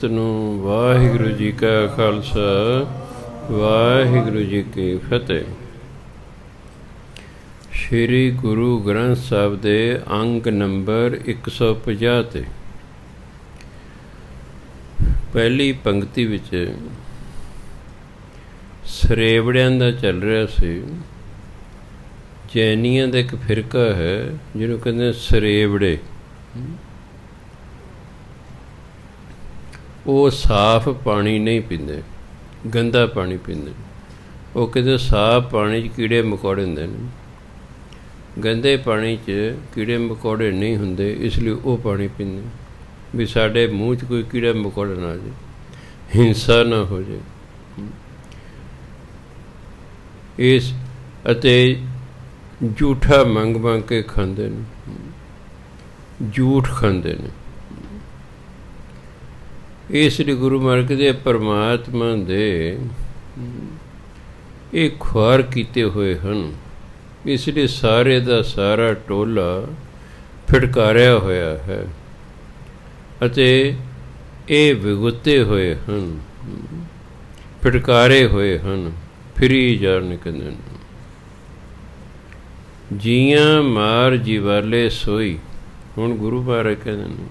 ਨੂੰ ਵਾਹਿਗੁਰੂ ਜੀ ਕਾ ਖਾਲਸਾ ਵਾਹਿਗੁਰੂ ਜੀ ਕੀ ਫਤਿਹ। ਸ਼੍ਰੀ ਗੁਰੂ ਗ੍ਰੰਥ ਸਾਹਿਬ ਦੇ ਅੰਗ ਨੰਬਰ 150 ਤੇ ਪਹਿਲੀ ਪੰਕਤੀ ਵਿੱਚ ਸਰੇਵੜਿਆਂ ਦਾ ਚੱਲ ਰਿਹਾ ਸੀ। ਜੈਨੀਆਂ ਦਾ ਇੱਕ ਫਿਰਕਾ ਹੈ ਜਿਹਨੂੰ ਕਹਿੰਦੇ ਸਰੇਵੜੇ। ਉਹ ਸਾਫ਼ ਪਾਣੀ ਨਹੀਂ ਪੀਂਦੇ, ਗੰਦਾ ਪਾਣੀ ਪੀਂਦੇ। ਉਹ ਕਹਿੰਦੇ ਸਾਫ਼ ਪਾਣੀ 'ਚ ਕੀੜੇ ਮਕੌੜੇ ਹੁੰਦੇ ਨੇ, ਗੰਦੇ ਪਾਣੀ 'ਚ ਕੀੜੇ ਮਕੌੜੇ ਨਹੀਂ ਹੁੰਦੇ, ਇਸ ਲਈ ਉਹ ਪਾਣੀ ਪੀਂਦੇ ਵੀ ਸਾਡੇ ਮੂੰਹ 'ਚ ਕੋਈ ਕੀੜਾ ਮਕੌੜਾ ਨਾ ਆ ਜਾਏ, ਹਿੰਸਾ ਨਾ ਹੋ ਜਾਏ। ਇਸ ਅਤੇ ਝੂਠਾ ਮੰਗ ਕੇ ਖਾਂਦੇ ਨੇ, ਝੂਠ ਖਾਂਦੇ ਨੇ। ਇਸ ਲਈ ਗੁਰੂ ਮਹਾਰਾਜ ਕਹਿੰਦੇ ਪਰਮਾਤਮਾ ਦੇ ਇਹ ਖੁਆਰ ਕੀਤੇ ਹੋਏ ਹਨ, ਇਸ ਲਈ ਸਾਰੇ ਦਾ ਸਾਰਾ ਟੋਲਾ ਫਿਟਕਾਰਿਆ ਹੋਇਆ ਹੈ ਅਤੇ ਇਹ ਵਿਗੁੱਤੇ ਹੋਏ ਹਨ, ਫਿਟਕਾਰੇ ਹੋਏ ਹਨ, ਫਿਰੀ ਜਾਣ ਕਹਿੰਦੇ ਨੇ। ਜੀਆਂ ਮਾਰ ਜੀਵਾਲੇ ਸੋਈ। ਹੁਣ ਗੁਰੂ ਮਹਾਰਾਜ ਕਹਿੰਦੇ ਨੇ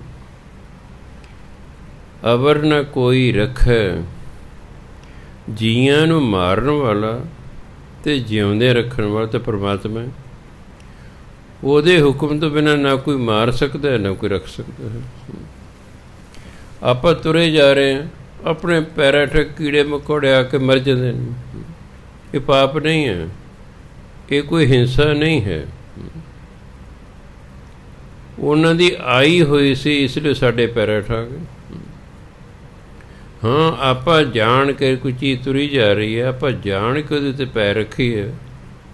ਅਵਰ ਨਾ ਕੋਈ ਰੱਖੈ। ਜੀਆਂ ਨੂੰ ਮਾਰਨ ਵਾਲਾ ਅਤੇ ਜਿਉਂਦੇ ਰੱਖਣ ਵਾਲਾ ਤਾਂ ਪਰਮਾਤਮਾ ਹੈ। ਉਹਦੇ ਹੁਕਮ ਤੋਂ ਬਿਨਾਂ ਨਾ ਕੋਈ ਮਾਰ ਸਕਦਾ ਹੈ, ਨਾ ਕੋਈ ਰੱਖ ਸਕਦਾ ਹੈ। ਆਪਾਂ ਤੁਰੇ ਜਾ ਰਹੇ ਹਾਂ, ਆਪਣੇ ਪੈਰਾਂ ਹੇਠ ਕੀੜੇ ਮਕੌੜੇ ਆ ਕੇ ਮਰ ਜਾਂਦੇ ਨੇ। ਇਹ ਪਾਪ ਨਹੀਂ ਹੈ, ਇਹ ਕੋਈ ਹਿੰਸਾ ਨਹੀਂ ਹੈ। ਉਹਨਾਂ ਦੀ ਆਈ ਹੋਈ ਸੀ, ਇਸ ਲਈ ਸਾਡੇ ਪੈਰਾਂ ਹੇਠ ਆ ਗਏ। ਹਾਂ, ਆਪਾਂ ਜਾਣ ਕੇ ਕੋਈ ਚੀਜ਼ ਤੁਰੀ ਜਾ ਰਹੀ ਹੈ, ਆਪਾਂ ਜਾਣ ਕੇ ਉਹਦੇ 'ਤੇ ਪੈਰ ਰੱਖੀਏ,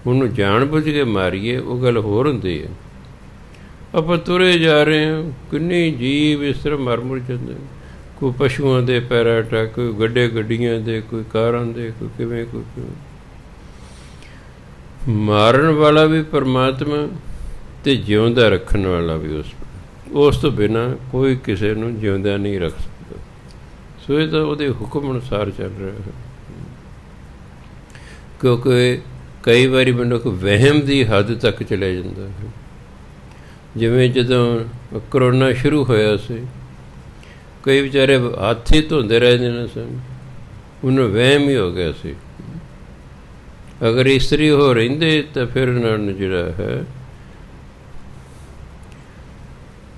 ਉਹਨੂੰ ਜਾਣ ਬੁੱਝ ਕੇ ਮਾਰੀਏ, ਉਹ ਗੱਲ ਹੋਰ ਹੁੰਦੀ ਹੈ। ਆਪਾਂ ਤੁਰੇ ਜਾ ਰਹੇ ਹਾਂ, ਕਿੰਨੀ ਜੀਵ ਇਸ ਤਰ੍ਹਾਂ ਮਰ ਮੁਰ ਜਾਂਦੇ, ਕੋਈ ਪਸ਼ੂਆਂ ਦੇ ਪੈਰਾਂ ਹੇਠ, ਕੋਈ ਗੱਡੀਆਂ ਦੇ, ਕੋਈ ਕਾਰਾਂ ਦੇ, ਕੋਈ ਕਿਵੇਂ, ਕੋਈ ਕਿਵੇਂ। ਮਾਰਨ ਵਾਲਾ ਵੀ ਪਰਮਾਤਮਾ ਅਤੇ ਜਿਉਂਦਾ ਰੱਖਣ ਵਾਲਾ ਵੀ ਉਸ ਤੋਂ ਬਿਨਾਂ ਕੋਈ ਕਿਸੇ ਨੂੰ ਜਿਉਂਦਾ ਨਹੀਂ ਰੱਖ ਸਕਦਾ। ਸੋ ਇਹ ਤਾਂ ਉਹਦੇ ਹੁਕਮ ਅਨੁਸਾਰ ਚੱਲ ਰਿਹਾ ਹੈ। ਕਿਉਂਕਿ ਕਈ ਵਾਰੀ ਮਨੁੱਖ ਵਹਿਮ ਦੀ ਹੱਦ ਤੱਕ ਚਲਿਆ ਜਾਂਦਾ ਹੈ। ਜਿਵੇਂ ਜਦੋਂ ਕਰੋਨਾ ਸ਼ੁਰੂ ਹੋਇਆ ਸੀ, ਕਈ ਵਿਚਾਰੇ ਹੱਥ ਹੀ ਧੋਂਦੇ ਰਹਿੰਦੇ ਨੇ ਸਨ, ਉਹਨੂੰ ਵਹਿਮ ਹੀ ਹੋ ਗਿਆ ਸੀ। ਅਗਰ ਇਸਤਰੀ ਹੋ ਰਹਿੰਦੇ ਤਾਂ ਫਿਰ ਉਹਨਾਂ ਨੂੰ ਜਿਹੜਾ ਹੈ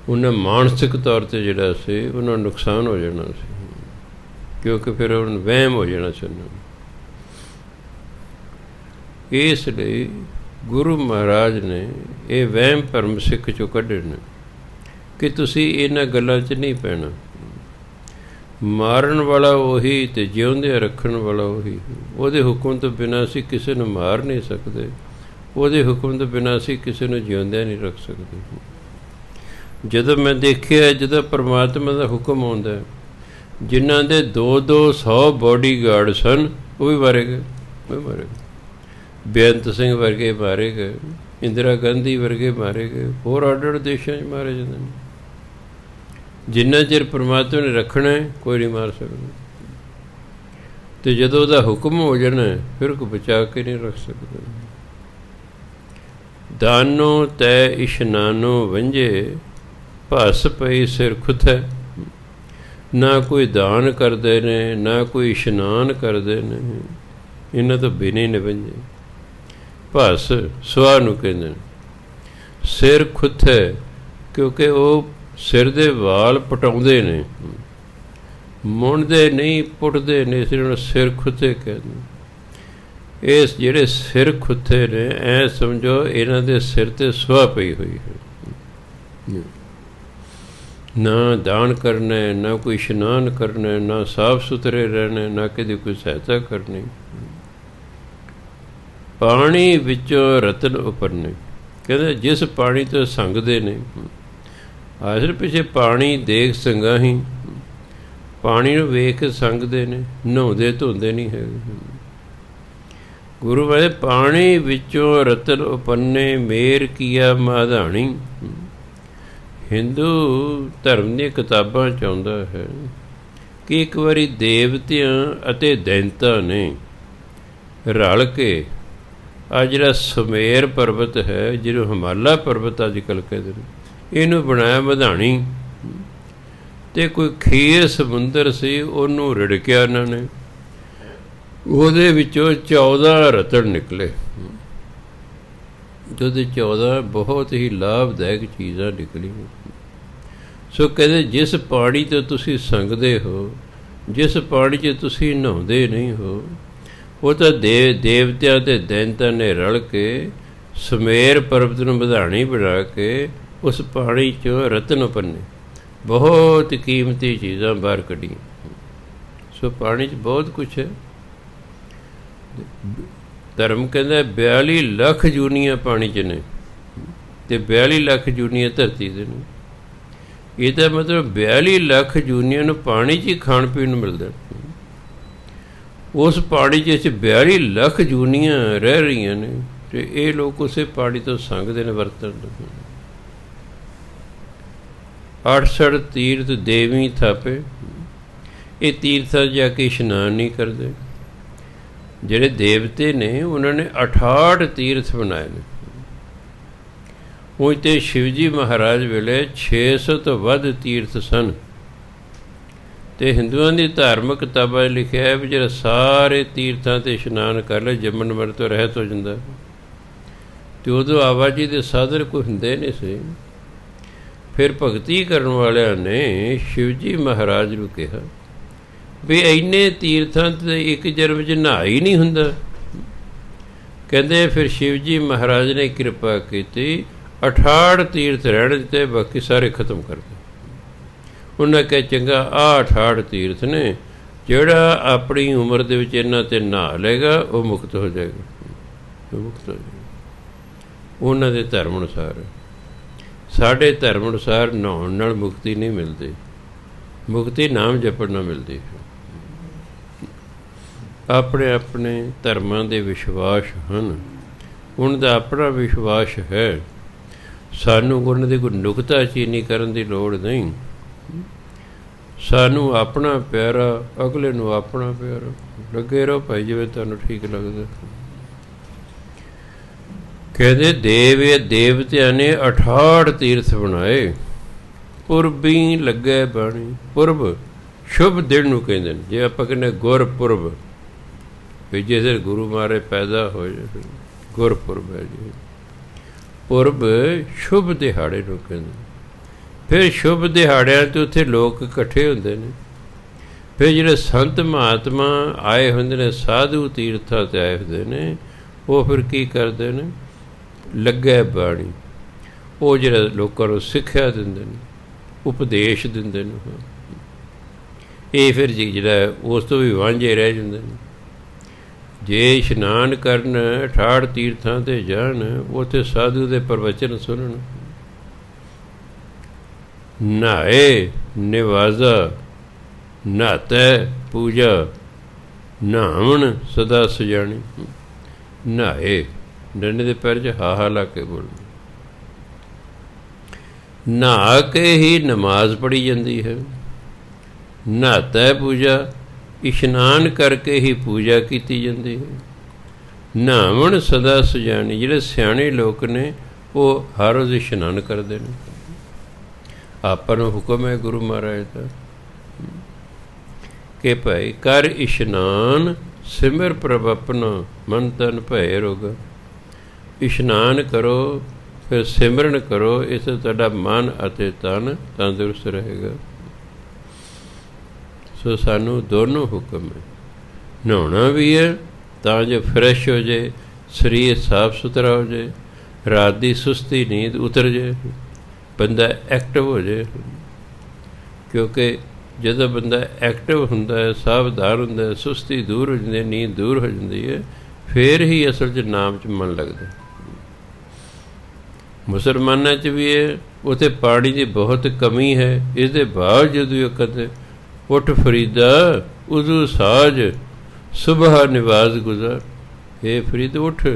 ਉਹਨਾਂ ਮਾਨਸਿਕ ਤੌਰ 'ਤੇ ਜਿਹੜਾ ਸੀ ਉਹਨਾਂ ਨੂੰ ਨੁਕਸਾਨ ਹੋ ਜਾਣਾ ਸੀ, ਕਿਉਂਕਿ ਫਿਰ ਉਹਨਾਂ ਨੂੰ ਵਹਿਮ ਹੋ ਜਾਣਾ ਸੀ। ਇਸ ਲਈ ਗੁਰੂ ਮਹਾਰਾਜ ਨੇ ਇਹ ਵਹਿਮ ਭਰਮ ਸਿੱਖ 'ਚੋਂ ਕੱਢੇ ਨੇ ਕਿ ਤੁਸੀਂ ਇਹਨਾਂ ਗੱਲਾਂ 'ਚ ਨਹੀਂ ਪੈਣਾ। ਮਾਰਨ ਵਾਲਾ ਉਹੀ ਅਤੇ ਜਿਉਂਦੇ ਰੱਖਣ ਵਾਲਾ ਉਹੀ। ਉਹਦੇ ਹੁਕਮ ਤੋਂ ਬਿਨਾਂ ਅਸੀਂ ਕਿਸੇ ਨੂੰ ਮਾਰ ਨਹੀਂ ਸਕਦੇ, ਉਹਦੇ ਹੁਕਮ ਤੋਂ ਬਿਨਾਂ ਅਸੀਂ ਕਿਸੇ ਨੂੰ ਜਿਉਂਦਿਆਂ ਨਹੀਂ ਰੱਖ ਸਕਦੇ। ਜਦੋਂ ਮੈਂ ਦੇਖਿਆ, ਜਦੋਂ ਪਰਮਾਤਮਾ ਦਾ ਹੁਕਮ ਆਉਂਦਾ, ਜਿਨ੍ਹਾਂ ਦੇ 200 ਬਾਡੀਗਾਰਡ ਸਨ, ਉਹ ਵੀ ਮਾਰੇ ਗਏ, ਉਹ ਵੀ ਮਾਰੇ ਗਏ। ਬੇਅੰਤ ਸਿੰਘ ਵਰਗੇ ਮਾਰੇ ਗਏ, ਇੰਦਰਾ ਗਾਂਧੀ ਵਰਗੇ ਮਾਰੇ ਗਏ, ਹੋਰ ਅੱਡ-ਅੱਡ ਦੇਸ਼ਾਂ 'ਚ ਮਾਰੇ ਜਾਂਦੇ ਨੇ। ਜਿੰਨਾ ਚਿਰ ਪਰਮਾਤਮਾ ਨੇ ਰੱਖਣਾ ਕੋਈ ਨਹੀਂ ਮਾਰ ਸਕਦਾ, ਅਤੇ ਜਦੋਂ ਉਹਦਾ ਹੁਕਮ ਹੋ ਜਾਣਾ ਫਿਰ ਕੋਈ ਬਚਾ ਕੇ ਨਹੀਂ ਰੱਖ ਸਕਦਾ। ਦਾਨੋ ਤੈ ਇਸ਼ਨਾਨੋ ਵੰਝੇ, ਭਸ ਪਈ ਸਿਰ ਖੁਥੈ। ਨਾ ਕੋਈ ਦਾਨ ਕਰਦੇ ਨੇ, ਨਾ ਕੋਈ ਇਸ਼ਨਾਨ ਕਰਦੇ ਨੇ, ਇਹਨਾਂ ਤੋਂ ਬਿਨੇ ਨੇ ਵੰਝੇ। ਭਸ ਸੁਆਹ ਨੂੰ ਕਹਿੰਦੇ ਨੇ। ਸਿਰ ਖੁਥੈ, ਕਿਉਂਕਿ ਉਹ ਸਿਰ ਦੇ ਵਾਲ ਪਟਾਉਂਦੇ ਨੇ, ਮੁੰਨਦੇ ਨਹੀਂ, ਪੁੱਟਦੇ ਨੇ, ਇਸ ਨੂੰ ਸਿਰ ਖੁੱਥੇ ਕਹਿੰਦੇ। ਇਸ ਜਿਹੜੇ ਸਿਰ ਖੁੱਥੇ ਨੇ, ਐ ਸਮਝੋ ਇਹਨਾਂ ਦੇ ਸਿਰ 'ਤੇ ਸੁਆਹ ਪਈ ਹੋਈ ਹੈ। ਨਾ ਦਾਨ ਕਰਨਾ, ਨਾ ਕੋਈ ਇਸ਼ਨਾਨ ਕਰਨਾ, ਨਾ ਸਾਫ ਸੁਥਰੇ ਰਹਿਣਾ, ਨਾ ਕਿਤੇ ਕੋਈ ਸਹਾਇਤਾ ਕਰਨੀ। ਪਾਣੀ ਵਿੱਚੋਂ ਰਤਨ ਉਪਰਨੇ, ਕਹਿੰਦੇ ਜਿਸ ਪਾਣੀ ਤੋਂ ਸੰਗਦੇ ਨੇ। ਆਖਰ ਪਿੱਛੇ ਪਾਣੀ ਦੇਖ ਸੰਗਾਹੀ, ਪਾਣੀ ਨੂੰ ਵੇਖ ਕੇ ਸੰਗਦੇ ਨੇ, ਨਹਾਉਂਦੇ ਧੋਂਦੇ ਨਹੀਂ ਹੈਗੇ। ਗੁਰੂ ਮਹਾਰਾਜ ਪਾਣੀ ਵਿੱਚੋਂ ਰਤਨ ਉਪੰਨੇ, ਮੇਰ ਕੀਆ ਮਾਧਾਣੀ। ਹਿੰਦੂ ਧਰਮ ਦੀਆਂ ਕਿਤਾਬਾਂ 'ਚ ਆਉਂਦਾ ਹੈ ਕਿ ਇੱਕ ਵਾਰੀ ਦੇਵਤਿਆਂ ਅਤੇ ਦੈਂਤਾਂ ਨੇ ਰਲ ਕੇ ਆ ਜਿਹੜਾ ਸੁਮੇਰ ਪਰਬਤ ਹੈ, ਜਿਹਨੂੰ ਹਿਮਾਲਾ ਪਰਬਤ ਅੱਜ ਕੱਲ੍ਹ ਕਹਿੰਦੇ ਨੇ, ਇਹਨੂੰ ਬਣਾਇਆ ਮਧਾਣੀ। ਅਤੇ ਕੋਈ ਖੀਰ ਸਮੁੰਦਰ ਸੀ, ਉਹਨੂੰ ਰਿੜਕਿਆ ਇਹਨਾਂ ਨੇ, ਉਹਦੇ ਵਿੱਚੋਂ 14 ਰਤਨ ਨਿਕਲੇ। ਉਹਦੇ 14 ਬਹੁਤ ਹੀ ਲਾਭਦਾਇਕ ਚੀਜ਼ਾਂ ਨਿਕਲੀਆਂ। ਸੋ ਕਹਿੰਦੇ ਜਿਸ ਪਾਣੀ ਤੋਂ ਤੁਸੀਂ ਸੰਗਦੇ ਹੋ, ਜਿਸ ਪਾਣੀ 'ਚ ਤੁਸੀਂ ਨਹਾਉਂਦੇ ਨਹੀਂ ਹੋ, ਉਹ ਤਾਂ ਦੇਵਤਿਆਂ ਅਤੇ ਦੈਂਤਾਂ ਨੇ ਰਲ ਕੇ ਸੁਮੇਰ ਪਰਬਤ ਨੂੰ ਮਧਾਣੀ ਬਣਾ ਕੇ ਉਸ ਪਾਣੀ 'ਚੋਂ ਰਤਨ ਭੰਨੇ, ਬਹੁਤ ਕੀਮਤੀ ਚੀਜ਼ਾਂ ਬਾਹਰ ਕੱਢੀਆਂ। ਸੋ ਪਾਣੀ 'ਚ ਬਹੁਤ ਕੁਛ ਹੈ। ਧਰਮ ਕਹਿੰਦਾ 42 ਲੱਖ ਜੂਨੀਆਂ ਪਾਣੀ 'ਚ ਨੇ ਅਤੇ 42 ਲੱਖ ਜੂਨੀਆਂ ਧਰਤੀ ਦੇ ਨੇ। ਇਹਦਾ ਮਤਲਬ 42 ਲੱਖ ਜੂਨੀਆਂ ਨੂੰ ਪਾਣੀ 'ਚ ਹੀ ਖਾਣ ਪੀਣ ਨੂੰ ਮਿਲਦਾ। ਉਸ ਪਾਣੀ 'ਚ 42 ਲੱਖ ਜੂਨੀਆਂ ਰਹਿ ਰਹੀਆਂ ਨੇ, ਅਤੇ ਇਹ ਲੋਕ ਉਸੇ ਪਾਣੀ ਤੋਂ ਸੰਗਦੇ ਨੇ, ਵਰਤਣ। 68 ਤੀਰਥ ਦੇਵੀ ਥਾਪੇ, ਇਹ ਤੀਰਥਾਂ ਜਾ ਕੇ ਇਸ਼ਨਾਨ ਨਹੀਂ ਕਰਦੇ। ਜਿਹੜੇ ਦੇਵਤੇ ਨੇ ਉਹਨਾਂ ਨੇ 68 ਤੀਰਥ ਬਣਾਏ ਨੇ। ਉਹ ਤੇ ਸ਼ਿਵ ਜੀ ਮਹਾਰਾਜ ਵੇਲੇ 600 ਤੋਂ ਵੱਧ ਤੀਰਥ ਸਨ। ਅਤੇ ਹਿੰਦੂਆਂ ਦੀ ਧਾਰਮਿਕ ਕਿਤਾਬਾਂ 'ਚ ਲਿਖਿਆ ਹੈ ਵੀ ਜਿਹੜਾ ਸਾਰੇ ਤੀਰਥਾਂ 'ਤੇ ਇਸ਼ਨਾਨ ਕਰ ਲੈ, ਜੰਮਣ ਮਰਨ ਤੋਂ ਰਹਿਤ ਹੋ ਜਾਂਦਾ। ਅਤੇ ਉਦੋਂ ਆਵਾਜਾਈ ਦੇ ਸਾਧਨ ਕੋਈ ਹੁੰਦੇ ਨਹੀਂ ਸੀ। ਫਿਰ ਭਗਤੀ ਕਰਨ ਵਾਲਿਆਂ ਨੇ ਸ਼ਿਵ ਜੀ ਮਹਾਰਾਜ ਨੂੰ ਕਿਹਾ ਵੀ ਇੰਨੇ ਤੀਰਥਾਂ 'ਤੇ ਇੱਕ ਜਨਮ 'ਚ ਨਹਾ ਹੀ ਨਹੀਂ ਹੁੰਦਾ। ਕਹਿੰਦੇ ਫਿਰ ਸ਼ਿਵ ਜੀ ਮਹਾਰਾਜ ਨੇ ਕਿਰਪਾ ਕੀਤੀ, 68 ਤੀਰਥ ਰਹਿਣ ਦਿੱਤੇ, ਬਾਕੀ ਸਾਰੇ ਖਤਮ ਕਰ ਦਿੱਤੇ। ਉਹਨਾਂ ਕਿਹਾ ਚੰਗਾ ਆਹ 68 ਤੀਰਥ ਨੇ, ਜਿਹੜਾ ਆਪਣੀ ਉਮਰ ਦੇ ਵਿੱਚ ਇਹਨਾਂ 'ਤੇ ਨਹਾ ਲਏਗਾ ਉਹ ਮੁਕਤ ਹੋ ਜਾਏਗਾ, ਉਹ ਮੁਕਤ ਹੋ ਜਾਏਗਾ ਉਹਨਾਂ ਦੇ ਧਰਮ ਅਨੁਸਾਰ। ਸਾਡੇ ਧਰਮ ਅਨੁਸਾਰ ਨਹਾਉਣ ਨਾਲ ਮੁਕਤੀ ਨਹੀਂ ਮਿਲਦੀ, ਮੁਕਤੀ ਨਾਮ ਜਪਣ ਨਾਲ ਮਿਲਦੀ। ਆਪਣੇ ਆਪਣੇ ਧਰਮਾਂ ਦੇ ਵਿਸ਼ਵਾਸ ਹਨ, ਉਹਨਾਂ ਦਾ ਆਪਣਾ ਵਿਸ਼ਵਾਸ ਹੈ। ਸਾਨੂੰ ਉਹਨਾਂ ਦੀ ਕੋਈ ਨੁਕਤਾਚੀਨੀ ਕਰਨ ਦੀ ਲੋੜ ਨਹੀਂ। ਸਾਨੂੰ ਆਪਣਾ ਪਿਆਰਾ, ਅਗਲੇ ਨੂੰ ਆਪਣਾ ਪਿਆਰਾ। ਲੱਗੇ ਰਹੋ ਭਾਈ ਜਿਵੇਂ ਤੁਹਾਨੂੰ ਠੀਕ ਲੱਗਦਾ। ਕਹਿੰਦੇ ਦੇਵਤਿਆਂ ਨੇ 68 ਤੀਰਥ ਬਣਾਏ, ਪੁਰਬੀ ਲੱਗੇ ਬਾਣੀ। ਪੁਰਬ ਸ਼ੁਭ ਦਿਨ ਨੂੰ ਕਹਿੰਦੇ ਨੇ। ਜੇ ਆਪਾਂ ਕਹਿੰਦੇ ਗੁਰਪੁਰਬ, ਵੀ ਜਿਸ ਦਿਨ ਗੁਰੂ ਮਹਾਰਾਜ ਪੈਦਾ ਹੋਏ, ਗੁਰਪੁਰਬ ਹੈ ਜੀ। ਪੁਰਬ ਸ਼ੁਭ ਦਿਹਾੜੇ ਨੂੰ ਕਹਿੰਦੇ। ਫਿਰ ਸ਼ੁਭ ਦਿਹਾੜਿਆਂ 'ਤੇ ਉੱਥੇ ਲੋਕ ਇਕੱਠੇ ਹੁੰਦੇ ਨੇ। ਫਿਰ ਜਿਹੜੇ ਸੰਤ ਮਹਾਤਮਾ ਆਏ ਹੁੰਦੇ ਨੇ, ਸਾਧੂ ਤੀਰਥਾਂ 'ਤੇ ਆਏ ਹੁੰਦੇ ਨੇ, ਉਹ ਫਿਰ ਕੀ ਕਰਦੇ ਨੇ, ਲੱਗੇ ਬਾਣੀ। ਉਹ ਜਿਹੜਾ ਲੋਕਾਂ ਨੂੰ ਸਿੱਖਿਆ ਦਿੰਦੇ ਨੇ, ਉਪਦੇਸ਼ ਦਿੰਦੇ ਨੇ। ਇਹ ਫਿਰ ਜਿਹੜਾ ਉਸ ਤੋਂ ਵੀ ਵਾਂਝੇ ਰਹਿ ਜਾਂਦੇ ਨੇ। ਜੇ ਇਸ਼ਨਾਨ ਕਰਨ 68 ਤੀਰਥਾਂ 'ਤੇ ਜਾਣ, ਉੱਥੇ ਸਾਧੂ ਦੇ ਪ੍ਰਵਚਨ ਸੁਣਨ। ਨਹਾਏ ਨਿਵਾਜ਼ਾ, ਨਹਾਤੈ ਪੂਜਾ, ਨਹਾਵਣ ਸਦਾ ਸੁਜਾਣੀ। ਨਹਾਏ ਡੰਡੇ ਦੇ ਪੈਰ 'ਚ ਹਾਹਾ ਲਾ ਕੇ ਬੋਲਣਾ। ਨਹਾ ਕੇ ਹੀ ਨਮਾਜ਼ ਪੜ੍ਹੀ ਜਾਂਦੀ ਹੈ। ਨਹਾਤੈ ਪੂਜਾ, ਇਸ਼ਨਾਨ ਕਰਕੇ ਹੀ ਪੂਜਾ ਕੀਤੀ ਜਾਂਦੀ ਹੈ। ਨਹਾਵਣ ਸਦਾ ਸੁਜਾਣੀ, ਜਿਹੜੇ ਸਿਆਣੇ ਲੋਕ ਨੇ ਉਹ ਹਰ ਰੋਜ਼ ਇਸ਼ਨਾਨ ਕਰਦੇ ਨੇ। ਆਪਾਂ ਨੂੰ ਹੁਕਮ ਹੈ ਗੁਰੂ ਮਹਾਰਾਜ ਦਾ ਕਿ ਭਾਈ ਕਰ ਇਸ਼ਨਾਨ, ਸਿਮਰ ਪ੍ਰਭ ਆਪਣਾ, ਮਨ ਤਨ ਭੈ ਰੋਗਾ। ਇਸ਼ਨਾਨ ਕਰੋ, ਫਿਰ ਸਿਮਰਨ ਕਰੋ, ਇਸ ਤੋਂ ਤੁਹਾਡਾ ਮਨ ਅਤੇ ਤਨ ਤੰਦਰੁਸਤ ਰਹੇਗਾ। ਸੋ ਸਾਨੂੰ ਦੋਨੋਂ ਹੁਕਮ ਹੈ। ਨਹਾਉਣਾ ਵੀ ਹੈ ਤਾਂ ਜੋ ਫਰੈਸ਼ ਹੋ ਜਾਏ, ਸਰੀਰ ਸਾਫ ਸੁਥਰਾ ਹੋ ਜਾਏ, ਰਾਤ ਦੀ ਸੁਸਤੀ ਨੀਂਦ ਉਤਰ ਜਾਏ, ਬੰਦਾ ਐਕਟਿਵ ਹੋ ਜਾਏ। ਕਿਉਂਕਿ ਜਦੋਂ ਬੰਦਾ ਐਕਟਿਵ ਹੁੰਦਾ ਹੈ, ਸਾਵਧਾਨ ਹੁੰਦਾ ਹੈ, ਸੁਸਤੀ ਦੂਰ ਹੋ ਜਾਂਦੀ ਹੈ, ਨੀਂਦ ਦੂਰ ਹੋ ਜਾਂਦੀ ਹੈ, ਫਿਰ ਹੀ ਅਸਲ 'ਚ ਨਾਮ 'ਚ ਮਨ ਲੱਗਦਾ। ਮੁਸਲਮਾਨਾਂ 'ਚ ਵੀ ਹੈ, ਉੱਥੇ ਪਾਣੀ ਦੀ ਬਹੁਤ ਕਮੀ ਹੈ। ਇਸ ਦੇ ਬਾਵਜੂਦ ਵੀ ਉਹ ਕਹਿੰਦੇ ਉੱਠ ਫਰੀਦਾ ਉਦੋਂ ਸਾਜ, ਸੁਬਹ ਨਿਵਾਜ਼ ਗੁਜ਼ਾਰ। ਹੇ ਫਰੀਦ ਉੱਠ,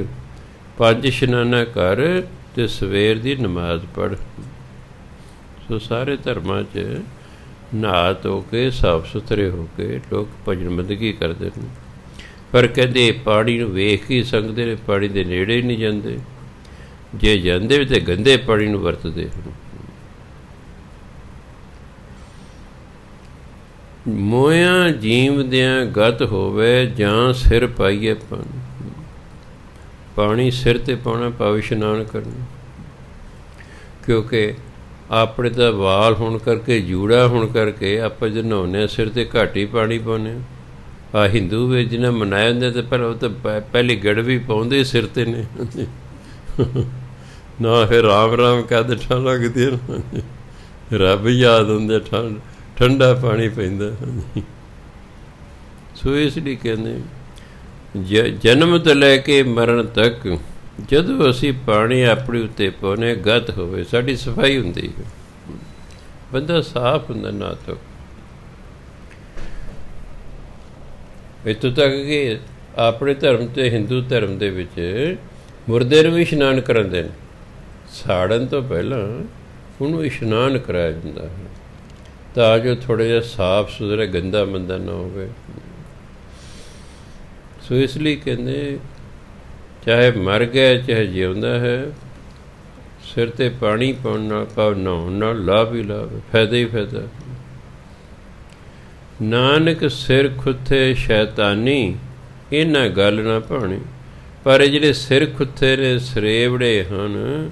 5 ਇਸ਼ਨਾਨਾ ਕਰ ਅਤੇ ਸਵੇਰ ਦੀ ਨਮਾਜ਼ ਪੜ੍ਹ। ਸੋ ਸਾਰੇ ਧਰਮਾਂ 'ਚ ਨਹਾ ਧੋ ਕੇ ਸਾਫ ਸੁਥਰੇ ਹੋ ਕੇ ਲੋਕ ਭਜਨ ਬੰਦਗੀ ਕਰਦੇ ਨੇ, ਪਰ ਕਹਿੰਦੇ ਪਾਣੀ ਨੂੰ ਵੇਖ ਹੀ ਸੰਗਦੇ ਨੇ, ਪਾਣੀ ਦੇ ਨੇੜੇ ਹੀ ਨਹੀਂ ਜਾਂਦੇ। ਜੇ ਜਾਂਦੇ ਵੀ ਤਾਂ ਗੰਦੇ ਪਾਣੀ ਨੂੰ ਵਰਤਦੇ ਹਨ। ਮੋਇਆਂ ਜੀਵਦਿਆਂ ਗਤ ਹੋਵੇ, ਜਾਂ ਸਿਰ ਪਾਈਏ ਪਾਣੀ। ਪਾਣੀ ਸਿਰ 'ਤੇ ਪਾਉਣਾ ਭਾਵੇਂ ਇਸ਼ਨਾਨ ਕਰਨਾ, ਕਿਉਂਕਿ ਆਪਣੇ ਤਾਂ ਵਾਲ ਹੋਣ ਕਰਕੇ, ਜੂੜਾ ਹੋਣ ਕਰਕੇ ਆਪਾਂ ਜੇ ਨਹਾਉਂਦੇ ਹਾਂ ਸਿਰ 'ਤੇ ਘੱਟ ਹੀ ਪਾਣੀ ਪਾਉਂਦੇ ਹਾਂ। ਆ ਹਿੰਦੂ ਵੀ ਜਿਹਨਾਂ ਮਨਾਇਆ ਹੁੰਦਾ ਤਾਂ ਪਹਿਲਾਂ ਉਹ ਤਾਂ ਪਹਿਲੀ ਗੜਵੀ ਪਾਉਂਦੇ ਸਿਰ 'ਤੇ ਨੇ ਨਾ, ਫਿਰ ਰਾਮ ਰਾਮ ਕਦ ਠੰਡ ਲੱਗਦੀ ਹੈ, ਰੱਬ ਯਾਦ ਹੁੰਦੇ, ਠੰਡਾ ਪਾਣੀ ਪੈਂਦਾ। ਸੋ ਇਸ ਲਈ ਕਹਿੰਦੇ ਜਨਮ ਤੋਂ ਲੈ ਕੇ ਮਰਨ ਤੱਕ ਜਦੋਂ ਅਸੀਂ ਪਾਣੀ ਆਪਣੇ ਉੱਤੇ ਪਾਉਂਦੇ, ਗਤ ਹੋਵੇ, ਸਾਡੀ ਸਫਾਈ ਹੁੰਦੀ ਹੈ, ਬੰਦਾ ਸਾਫ਼ ਹੁੰਦਾ ਨਾ ਤੋ। ਇੱਥੋਂ ਤੱਕ ਕਿ ਆਪਣੇ ਧਰਮ ਤੇ ਹਿੰਦੂ ਧਰਮ ਦੇ ਵਿੱਚ ਮੁਰਦੇ ਨੂੰ ਵੀ ਇਸ਼ਨਾਨ ਕਰਾਉਂਦੇ ਨੇ। ਸਾੜਨ ਤੋਂ ਪਹਿਲਾਂ ਉਹਨੂੰ ਇਸ਼ਨਾਨ ਕਰਾਇਆ ਜਾਂਦਾ ਹੈ, ਤਾਂ ਜੋ ਥੋੜ੍ਹਾ ਜਿਹਾ ਸਾਫ਼ ਸੁਥਰਾ, ਗੰਦਾ ਮੰਦਾ ਨਾ ਹੋਵੇ। ਸੋ ਇਸ ਲਈ ਕਹਿੰਦੇ ਚਾਹੇ ਮਰ ਗਿਆ ਚਾਹੇ ਜਿਉਂਦਾ ਹੈ, ਸਿਰ 'ਤੇ ਪਾਣੀ ਪਾਉਣ ਨਾਲ, ਨਹਾਉਣ ਨਾਲ ਲਾਭ ਹੀ ਲਾਭ, ਫਾਇਦਾ ਹੀ ਫਾਇਦਾ। ਨਾਨਕ ਸਿਰ ਖੁੱਥੇ ਸ਼ੈਤਾਨੀ, ਇਹਨਾਂ ਗੱਲ ਨਾ ਭਾਣੀ। ਪਰ ਇਹ ਜਿਹੜੇ ਸਿਰ ਖੁੱਥੇ ਨੇ, ਸਰੇਵੜੇ ਹਨ,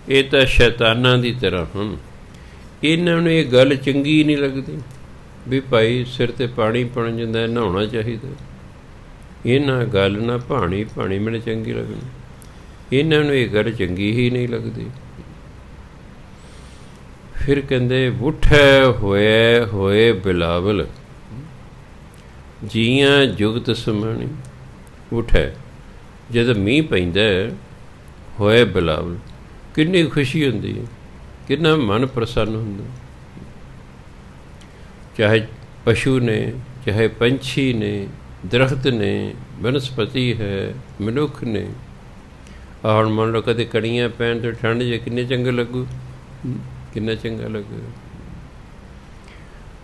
ਇਹ ਤਾਂ ਸ਼ੈਤਾਨਾਂ ਦੀ ਤਰ੍ਹਾਂ ਹਨ। ਇਹਨਾਂ ਨੂੰ ਇਹ ਗੱਲ ਚੰਗੀ ਨਹੀਂ ਲੱਗਦੀ ਵੀ ਭਾਈ ਸਿਰ 'ਤੇ ਪਾਣੀ ਪਣ ਜਾਂਦਾ, ਨਹਾਉਣਾ ਚਾਹੀਦਾ। ਇਹਨਾਂ ਗੱਲ ਨਾ ਭਾਣੀ, ਭਾਣੀ ਮੈਨੂੰ ਚੰਗੀ ਲੱਗਣੀ। ਇਹਨਾਂ ਨੂੰ ਇਹ ਗੱਲ ਚੰਗੀ ਹੀ ਨਹੀਂ ਲੱਗਦੀ। ਫਿਰ ਕਹਿੰਦੇ ਉੱਠੇ ਹੋਏ ਹੋਏ ਬਿਲਾਵਲ, ਜੀਆਂ ਜੁਗਤ ਸਮਾਣੀ। ਉੱਠੇ ਜਦੋਂ ਮੀਂਹ ਪੈਂਦਾ ਹੋਏ ਬਿਲਾਵਲ, ਕਿੰਨੀ ਖੁਸ਼ੀ ਹੁੰਦੀ ਹੈ, ਕਿੰਨਾ ਮਨ ਪ੍ਰਸੰਨ ਹੁੰਦਾ। ਚਾਹੇ ਪਸ਼ੂ ਨੇ, ਚਾਹੇ ਪੰਛੀ ਨੇ, ਦਰਖਤ ਨੇ, ਬਨਸਪਤੀ ਹੈ, ਮਨੁੱਖ ਨੇ। ਹੁਣ ਮੰਨ ਲਓ ਕਦੇ ਕਣੀਆਂ ਪੈਣ ਤੋਂ ਠੰਡ ਜੇ ਕਿੰਨੇ ਚੰਗੇ ਲੱਗੂ, ਕਿੰਨਾ ਚੰਗਾ ਲੱਗੇਗਾ।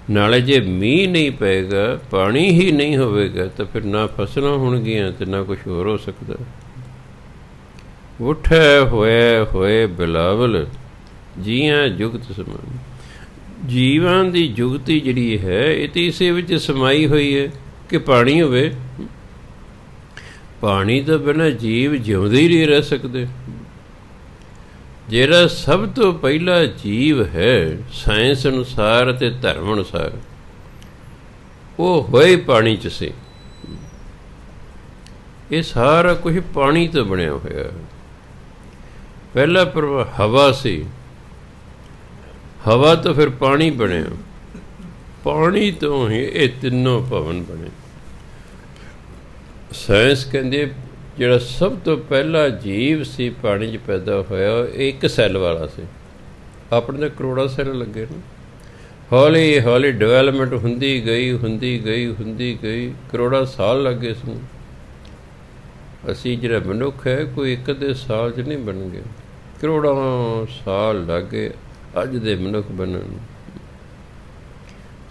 ਨਾਲੇ ਜੇ ਮੀਂਹ ਨਹੀਂ ਪਏਗਾ, ਪਾਣੀ ਹੀ ਨਹੀਂ ਹੋਵੇਗਾ, ਤਾਂ ਫਿਰ ਨਾ ਫਸਲਾਂ ਹੋਣਗੀਆਂ ਅਤੇ ਨਾ ਕੁਛ ਹੋਰ ਹੋ ਸਕਦਾ। ਉੱਠੇ ਹੋਏ ਹੋਏ ਬਿਲਾਵਲ, ਜੀਆਂ ਜੁਗਤ ਸਮਾਨ। ਜੀਵਾਂ ਦੀ ਜੁਗਤੀ ਜਿਹੜੀ ਹੈ, ਇਹ ਤਾਂ ਇਸੇ ਵਿੱਚ ਸਮਾਈ ਹੋਈ ਹੈ ਕਿ ਪਾਣੀ ਹੋਵੇ। ਪਾਣੀ ਤੋਂ ਬਿਨਾਂ ਜੀਵ ਜਿਉਂਦੇ ਹੀ ਨਹੀਂ ਰਹਿ ਸਕਦੇ। ਜਿਹੜਾ ਸਭ ਤੋਂ ਪਹਿਲਾ ਜੀਵ ਹੈ ਸਾਇੰਸ ਅਨੁਸਾਰ ਅਤੇ ਧਰਮ ਅਨੁਸਾਰ, ਉਹ ਹੋਏ ਪਾਣੀ 'ਚ ਸੀ। ਇਹ ਸਾਰਾ ਕੁਝ ਪਾਣੀ ਤੋਂ ਬਣਿਆ ਹੋਇਆ। ਪਹਿਲਾ ਹਵਾ ਸੀ, ਹਵਾ ਤੋਂ ਫਿਰ ਪਾਣੀ ਬਣਿਆ, ਪਾਣੀ ਤੋਂ ਹੀ ਇਹ ਤਿੰਨੋਂ ਭਵਨ ਬਣੇ। ਸਾਇੰਸ ਕਹਿੰਦੇ ਜਿਹੜਾ ਸਭ ਤੋਂ ਪਹਿਲਾ ਜੀਵ ਸੀ ਪਾਣੀ 'ਚ ਪੈਦਾ ਹੋਇਆ, ਇਹ ਇੱਕ ਸੈੱਲ ਵਾਲਾ ਸੀ। ਆਪਣੇ ਤਾਂ ਕਰੋੜਾਂ ਸੈੱਲ ਲੱਗੇ ਨੇ। ਹੌਲੀ ਹੌਲੀ ਡਿਵੈਲਪਮੈਂਟ ਹੁੰਦੀ ਗਈ, ਕਰੋੜਾਂ ਸਾਲ ਲੱਗੇ ਸਨ। ਅਸੀਂ ਜਿਹੜਾ ਮਨੁੱਖ ਹੈ, ਕੋਈ ਇੱਕ ਅੱਧੇ ਸਾਲ 'ਚ ਨਹੀਂ ਬਣ ਗਿਆ, ਕਰੋੜਾਂ ਸਾਲ ਲੱਗ ਗਏ ਅੱਜ ਦੇ ਮਨੁੱਖ ਬਣਨ ਨੂੰ।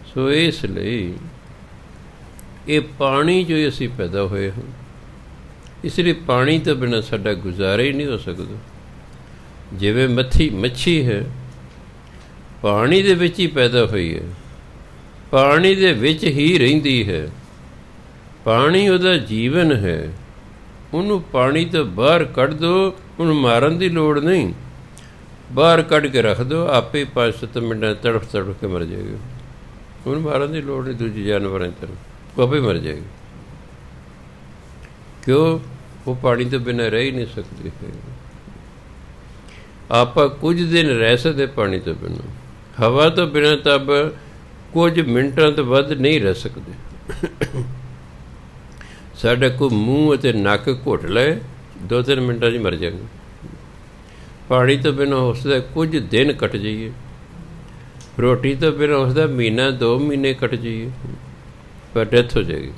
ਸੋ ਇਸ ਲਈ ਇਹ ਪਾਣੀ 'ਚੋਂ ਅਸੀਂ ਪੈਦਾ ਹੋਏ ਹਾਂ। ਇਸ ਲਈ ਪਾਣੀ ਤੋਂ ਬਿਨਾਂ ਸਾਡਾ ਗੁਜ਼ਾਰਾ ਹੀ ਨਹੀਂ ਹੋ ਸਕਦਾ। ਜਿਵੇਂ ਮੱਛੀ ਹੈ, ਪਾਣੀ ਦੇ ਵਿੱਚ ਹੀ ਪੈਦਾ ਹੋਈ ਹੈ, ਪਾਣੀ ਦੇ ਵਿੱਚ ਹੀ ਰਹਿੰਦੀ ਹੈ, ਪਾਣੀ ਉਹਦਾ ਜੀਵਨ ਹੈ। ਉਹਨੂੰ ਪਾਣੀ ਤੋਂ ਬਾਹਰ ਕੱਢ ਦਿਓ, ਉਹਨੂੰ ਮਾਰਨ ਦੀ ਲੋੜ ਨਹੀਂ, ਬਾਹਰ ਕੱਢ ਕੇ ਰੱਖ ਦਿਓ, ਆਪੇ 5-7 ਮਿੰਟਾਂ ਤੜਫ ਕੇ ਮਰ ਜਾਏਗਾ। ਉਹਨੂੰ ਮਾਰਨ ਦੀ ਲੋੜ ਨਹੀਂ, ਦੂਜੇ ਜਾਨਵਰਾਂ ਦੀ ਤਰ੍ਹਾਂ ਉਹ ਆਪੇ ਮਰ ਜਾਏਗੀ। ਕਿਉਂ? ਉਹ ਪਾਣੀ ਤੋਂ ਬਿਨਾਂ ਰਹਿ ਹੀ ਨਹੀਂ ਸਕਦੇ। ਆਪਾਂ ਕੁਝ ਦਿਨ ਰਹਿ ਸਕਦੇ ਪਾਣੀ ਤੋਂ ਬਿਨਾਂ, ਹਵਾ ਤੋਂ ਬਿਨਾਂ ਤਾਂ ਕੁਝ ਮਿੰਟਾਂ ਤੋਂ ਵੱਧ ਨਹੀਂ ਰਹਿ ਸਕਦੇ। ਸਾਡਾ ਕੋਈ ਮੂੰਹ ਅਤੇ ਨੱਕ ਘੁੱਟ ਲਏ, 2-3 ਮਿੰਟਾਂ 'ਚ ਮਰ ਜਾਏਗਾ। ਪਾਣੀ ਤੋਂ ਬਿਨਾਂ ਹੋ ਸਕਦਾ ਕੁਝ ਦਿਨ ਕੱਟ ਜਾਈਏ, ਰੋਟੀ ਤੋਂ ਬਿਨਾਂ ਹੋ ਸਕਦਾ ਮਹੀਨਾ 2 ਮਹੀਨੇ ਕੱਟ ਜਾਈਏ, ਪਰ ਡੈਥ ਹੋ ਜਾਏਗੀ।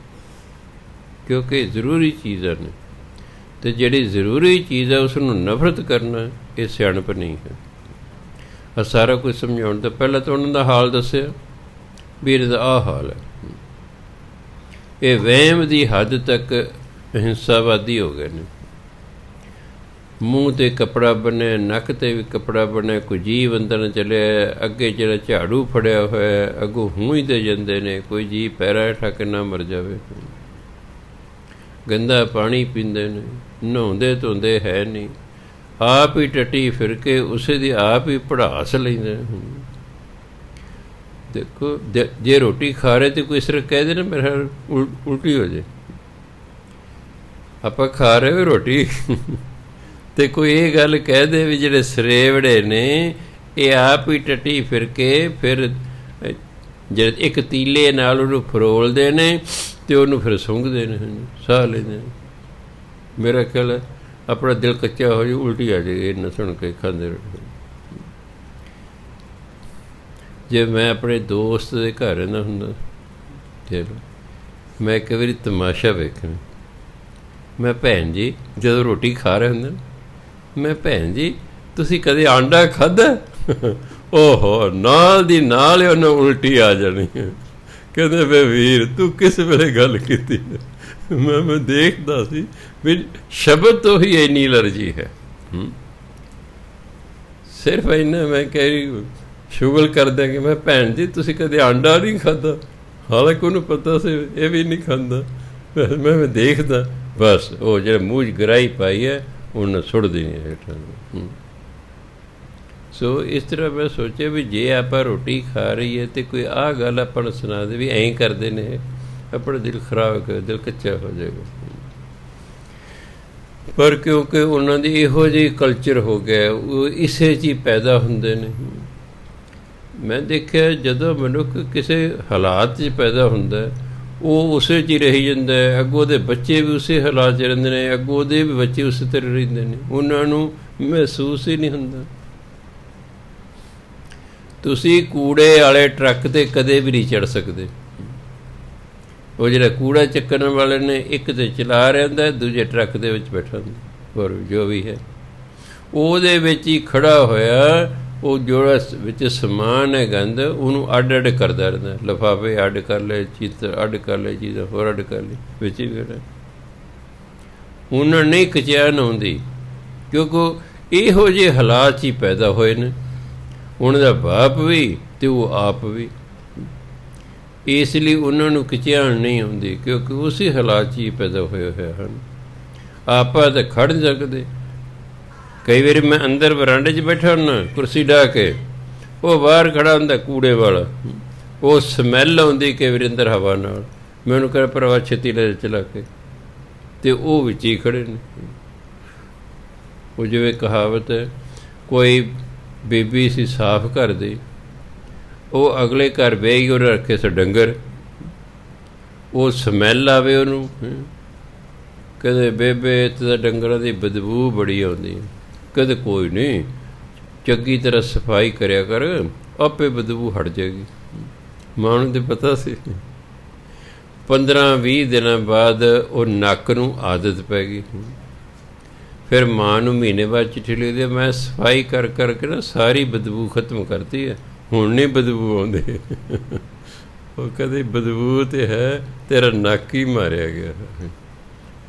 ਕਿਉਂਕਿ ਜ਼ਰੂਰੀ ਚੀਜ਼ਾਂ ਨੇ, ਅਤੇ ਜਿਹੜੀ ਜ਼ਰੂਰੀ ਚੀਜ਼ ਹੈ ਉਸ ਨੂੰ ਨਫ਼ਰਤ ਕਰਨਾ ਇਹ ਸਿਆਣਪ ਨਹੀਂ ਹੈ। ਸਾਰਾ ਕੁਝ ਸਮਝਾਉਣ ਤੋਂ ਪਹਿਲਾਂ ਤਾਂ ਉਹਨਾਂ ਦਾ ਹਾਲ ਦੱਸਿਆ ਵੀ ਇਹਦਾ ਆਹ ਹਾਲ ਹੈ। ਇਹ ਵਹਿਮ ਦੀ ਹੱਦ ਤੱਕ ਅਹਿੰਸਾਵਾਦੀ ਹੋ ਗਏ ਨੇ। ਮੂੰਹ 'ਤੇ ਕੱਪੜਾ ਬੰਨਿਆ, ਨੱਕ 'ਤੇ ਵੀ ਕੱਪੜਾ ਬੰਨਿਆ, ਕੋਈ ਜੀਵ ਅੰਦਰ ਨੂੰ ਚੱਲਿਆ, ਅੱਗੇ ਜਿਹੜਾ ਝਾੜੂ ਫੜਿਆ ਹੋਇਆ ਅੱਗੋਂ ਹੂੰ ਹੀ ਦੇ ਜਾਂਦੇ ਨੇ, ਕੋਈ ਜੀਵ ਪੈਰਾਂ ਹੇਠਾਂ ਕਿੰਨਾ ਮਰ ਜਾਵੇ। ਗੰਦਾ ਪਾਣੀ ਪੀਂਦੇ ਨੇ, ਨਹਾਉਂਦੇ ਧੋਂਦੇ ਹੈ ਨਹੀਂ, ਆਪ ਹੀ ਟੱਟੀ ਫਿਰ ਕੇ ਉਸੇ ਦੀ ਆਪ ਹੀ ਪੜਾਸ ਲੈਂਦੇ ਨੇ। ਦੇਖੋ ਜੇ ਰੋਟੀ ਖਾ ਰਹੇ ਤੇ ਕੋਈ ਇਸ ਤਰ੍ਹਾਂ ਕਹਿ ਦੇ ਨਾ ਮੇਰੇ ਉਲਟੀ ਹੋ ਜਾਏ, ਆਪਾਂ ਖਾ ਰਹੇ ਹੋ ਰੋਟੀ ਤੇ ਕੋਈ ਇਹ ਗੱਲ ਕਹਿ ਦੇ ਵੀ ਜਿਹੜੇ ਸਰੇਵੜੇ ਨੇ ਇਹ ਆਪ ਹੀ ਟੱਟੀ ਫਿਰ ਕੇ ਫਿਰ ਜਿਹੜੇ ਇੱਕ ਤੀਲੇ ਨਾਲ ਉਹਨੂੰ ਫਰੋਲਦੇ ਨੇ ਤੇ ਉਹਨੂੰ ਫਿਰ ਸੁੰਘਦੇ ਨੇ, ਸਾਹ ਲੈਂਦੇ ਨੇ। ਮੇਰਾ ਖਿਆਲ ਆਪਣਾ ਦਿਲ ਕੱਚਾ ਹੋ ਜਾਏ, ਉਲਟੀ ਆ ਜਾਏ ਇਹ ਨਾ ਸੁਣ ਕੇ ਖਾਂਦੇ ਰੋਟੀ। ਜੇ ਮੈਂ ਆਪਣੇ ਦੋਸਤ ਦੇ ਘਰ ਰਹਿੰਦਾ ਹੁੰਦਾ ਤੇ ਮੈਂ ਇੱਕ ਵਾਰੀ ਤਮਾਸ਼ਾ ਵੇਖਣਾ, ਮੈਂ ਭੈਣ ਜੀ ਜਦੋਂ ਰੋਟੀ ਖਾ ਰਹੇ ਹੁੰਦੇ ਮੈਂ ਭੈਣ ਜੀ ਤੁਸੀਂ ਕਦੇ ਆਂਡਾ ਖਾਧਾ? ਓਹੋ ਨਾਲ ਦੀ ਨਾਲ ਉਹਨੂੰ ਉਲਟੀ ਆ ਜਾਣੀ। ਕਹਿੰਦੇ ਵੇ ਵੀਰ ਤੂੰ ਕਿਸ ਵੇਲੇ ਗੱਲ ਕੀਤੀ? ਮੈਂ ਦੇਖਦਾ ਸੀ ਵੀ ਸ਼ਬਦ ਤੋਂ ਹੀ ਇੰਨੀ ਐਲਰਜੀ ਹੈ। ਸਿਰਫ ਇੰਨਾ ਮੈਂ ਕਹਿ ਸ਼ੁਗਲ ਕਰਦਾ ਕਿ ਮੈਂ ਭੈਣ ਜੀ ਤੁਸੀਂ ਕਦੇ ਆਂਡਾ ਨਹੀਂ ਖਾਧਾ? ਹਾਲਾਂਕਿ ਉਹਨੂੰ ਪਤਾ ਸੀ ਇਹ ਵੀ ਨਹੀਂ ਖਾਂਦਾ। ਮੈਂ ਦੇਖਦਾ ਬਸ ਉਹ ਜਿਹੜਾ ਮੂੰਹ 'ਚ ਗਰਾਈ ਪਾਈ ਹੈ ਉਹਨੂੰ ਸੁੱਟਦੀ ਨਹੀਂ ਹੇਠਾਂ ਨੂੰ। ਸੋ ਇਸ ਤਰ੍ਹਾਂ ਮੈਂ ਸੋਚਿਆ ਵੀ ਜੇ ਆਪਾਂ ਰੋਟੀ ਖਾ ਰਹੀ ਹੈ ਅਤੇ ਕੋਈ ਆਹ ਗੱਲ ਆਪਾਂ ਨੂੰ ਸੁਣਾ ਦੇ ਵੀ ਐਂ ਕਰਦੇ ਨੇ, ਆਪਣਾ ਦਿਲ ਖਰਾਬ ਕਰ, ਦਿਲ ਕੱਚਾ ਹੋ ਜਾਏਗਾ। ਪਰ ਕਿਉਂਕਿ ਉਹਨਾਂ ਦੀ ਇਹੋ ਜਿਹੀ ਕਲਚਰ ਹੋ ਗਿਆ, ਉਹ ਇਸੇ 'ਚ ਹੀ ਪੈਦਾ ਹੁੰਦੇ ਨੇ। ਮੈਂ ਦੇਖਿਆ ਜਦੋਂ ਮਨੁੱਖ ਕਿਸੇ ਹਾਲਾਤ 'ਚ ਪੈਦਾ ਹੁੰਦਾ ਉਹ ਉਸੇ 'ਚ ਹੀ ਰਹੀ ਜਾਂਦਾ ਹੈ, ਅੱਗੋਂ ਉਹਦੇ ਬੱਚੇ ਵੀ ਉਸੇ ਹਾਲਾਤ 'ਚ ਰਹਿੰਦੇ ਨੇ, ਅੱਗੋਂ ਉਹਦੇ ਵੀ ਬੱਚੇ ਉਸੇ ਤਰ੍ਹਾਂ ਰਹਿੰਦੇ ਨੇ, ਉਹਨਾਂ ਨੂੰ ਮਹਿਸੂਸ ਹੀ ਨਹੀਂ ਹੁੰਦਾ। ਤੁਸੀਂ ਕੂੜੇ ਵਾਲੇ ਟਰੱਕ 'ਤੇ ਕਦੇ ਵੀ ਨਹੀਂ ਚੜ੍ਹ ਸਕਦੇ। ਉਹ ਜਿਹੜਾ ਕੂੜਾ ਚੱਕਣ ਵਾਲੇ ਨੇ ਇੱਕ ਤਾਂ ਚਲਾ ਰਿਹਾ ਹੁੰਦਾ, ਦੂਜੇ ਟਰੱਕ ਦੇ ਵਿੱਚ ਬੈਠਾ ਹੁੰਦਾ, ਹੋਰ ਜੋ ਵੀ ਹੈ ਉਹਦੇ ਵਿੱਚ ਹੀ ਖੜ੍ਹਾ ਹੋਇਆ। ਉਹ ਜਿਹੜਾ ਵਿੱਚ ਸਮਾਨ ਹੈ ਗੰਦ ਉਹਨੂੰ ਅੱਡ ਅੱਡ ਕਰਦਾ ਰਹਿੰਦਾ, ਲਿਫਾਫੇ ਅੱਡ ਕਰ ਲਏ, ਚੀਜ਼ਾਂ ਅੱਡ ਕਰ ਲਏ, ਚੀਜ਼ਾਂ ਹੋਰ ਅੱਡ ਕਰ ਲਈ, ਵਿੱਚ ਹੀ ਖੜ੍ਹਾ। ਉਹਨਾਂ ਨਹੀਂ ਕਚਿਆਣ ਆਉਂਦੀ ਕਿਉਂਕਿ ਇਹੋ ਜਿਹੇ ਹਾਲਾਤ 'ਚ ਹੀ ਪੈਦਾ ਹੋਏ ਨੇ, ਉਹਨਾਂ ਦਾ ਬਾਪ ਵੀ ਅਤੇ ਉਹ ਆਪ ਵੀ। ਇਸ ਲਈ ਉਹਨਾਂ ਨੂੰ ਕਚਿਆਣ ਨਹੀਂ ਆਉਂਦੀ ਕਿਉਂਕਿ ਉਸੇ ਹਾਲਾਤ 'ਚ ਹੀ ਪੈਦਾ ਹੋਏ ਹੋਏ ਹਨ। ਆਪਾਂ ਤਾਂ ਖੜ੍ਹ ਨਹੀਂ ਸਕਦੇ। ਕਈ ਵਾਰੀ ਮੈਂ ਅੰਦਰ ਵਰਾਂਡੇ 'ਚ ਬੈਠਾ ਹੁੰਦਾ ਕੁਰਸੀ ਢਾਹ ਕੇ, ਉਹ ਬਾਹਰ ਖੜ੍ਹਾ ਹੁੰਦਾ ਕੂੜੇ ਵਾਲਾ, ਉਹ ਸਮੈਲ ਆਉਂਦੀ ਕਈ ਵਾਰੀ ਅੰਦਰ ਹਵਾ ਨਾਲ। ਮੈਂ ਉਹਨੂੰ ਕਹਿ ਭਰਾਵਾ ਛੇਤੀ ਲੈ ਚਲਾ ਕੇ, ਅਤੇ ਉਹ ਵਿੱਚ ਹੀ ਖੜ੍ਹੇ ਨੇ। ਉਹ ਜਿਵੇਂ ਕਹਾਵਤ ਹੈ, ਕੋਈ ਬੀਬੀ ਸੀ ਸਾਫ਼ ਘਰ ਦੀ, ਉਹ ਅਗਲੇ ਘਰ ਬਹਿ ਗਈ, ਉਹਨੇ ਰੱਖੇ ਸੀ ਡੰਗਰ, ਉਹ ਸਮੈਲ ਆਵੇ ਉਹਨੂੰ, ਕਹਿੰਦੇ ਬੇਬੇ ਇੱਥੇ ਤਾਂ ਡੰਗਰਾਂ ਦੀ ਬਦਬੂ ਬੜੀ ਆਉਂਦੀ। ਕਹਿੰਦੇ ਕੋਈ ਨਹੀਂ, ਚੰਗੀ ਤਰ੍ਹਾਂ ਸਫਾਈ ਕਰਿਆ ਕਰ, ਆਪੇ ਬਦਬੂ ਹਟ ਜਾਏਗੀ। ਮਾਂ ਨੂੰ ਤਾਂ ਪਤਾ ਸੀ। 15-20 ਦਿਨਾਂ ਬਾਅਦ ਉਹ ਨੱਕ ਨੂੰ ਆਦਤ ਪੈ ਗਈ। ਫਿਰ ਮਾਂ ਨੂੰ ਮਹੀਨੇ ਬਾਅਦ ਚਿੱਠੀ ਲਿਖਦੀ, ਮੈਂ ਸਫਾਈ ਕਰ ਕਰਕੇ ਨਾ ਸਾਰੀ ਬਦਬੂ ਖਤਮ ਕਰਤੀ ਹੈ, ਹੁਣ ਨਹੀਂ ਬਦਬੂ ਆਉਂਦੇ। ਉਹ ਕਹਿੰਦੇ ਬਦਬੂ ਤਾਂ ਹੈ, ਤੇਰਾ ਨੱਕ ਹੀ ਮਾਰਿਆ ਗਿਆ।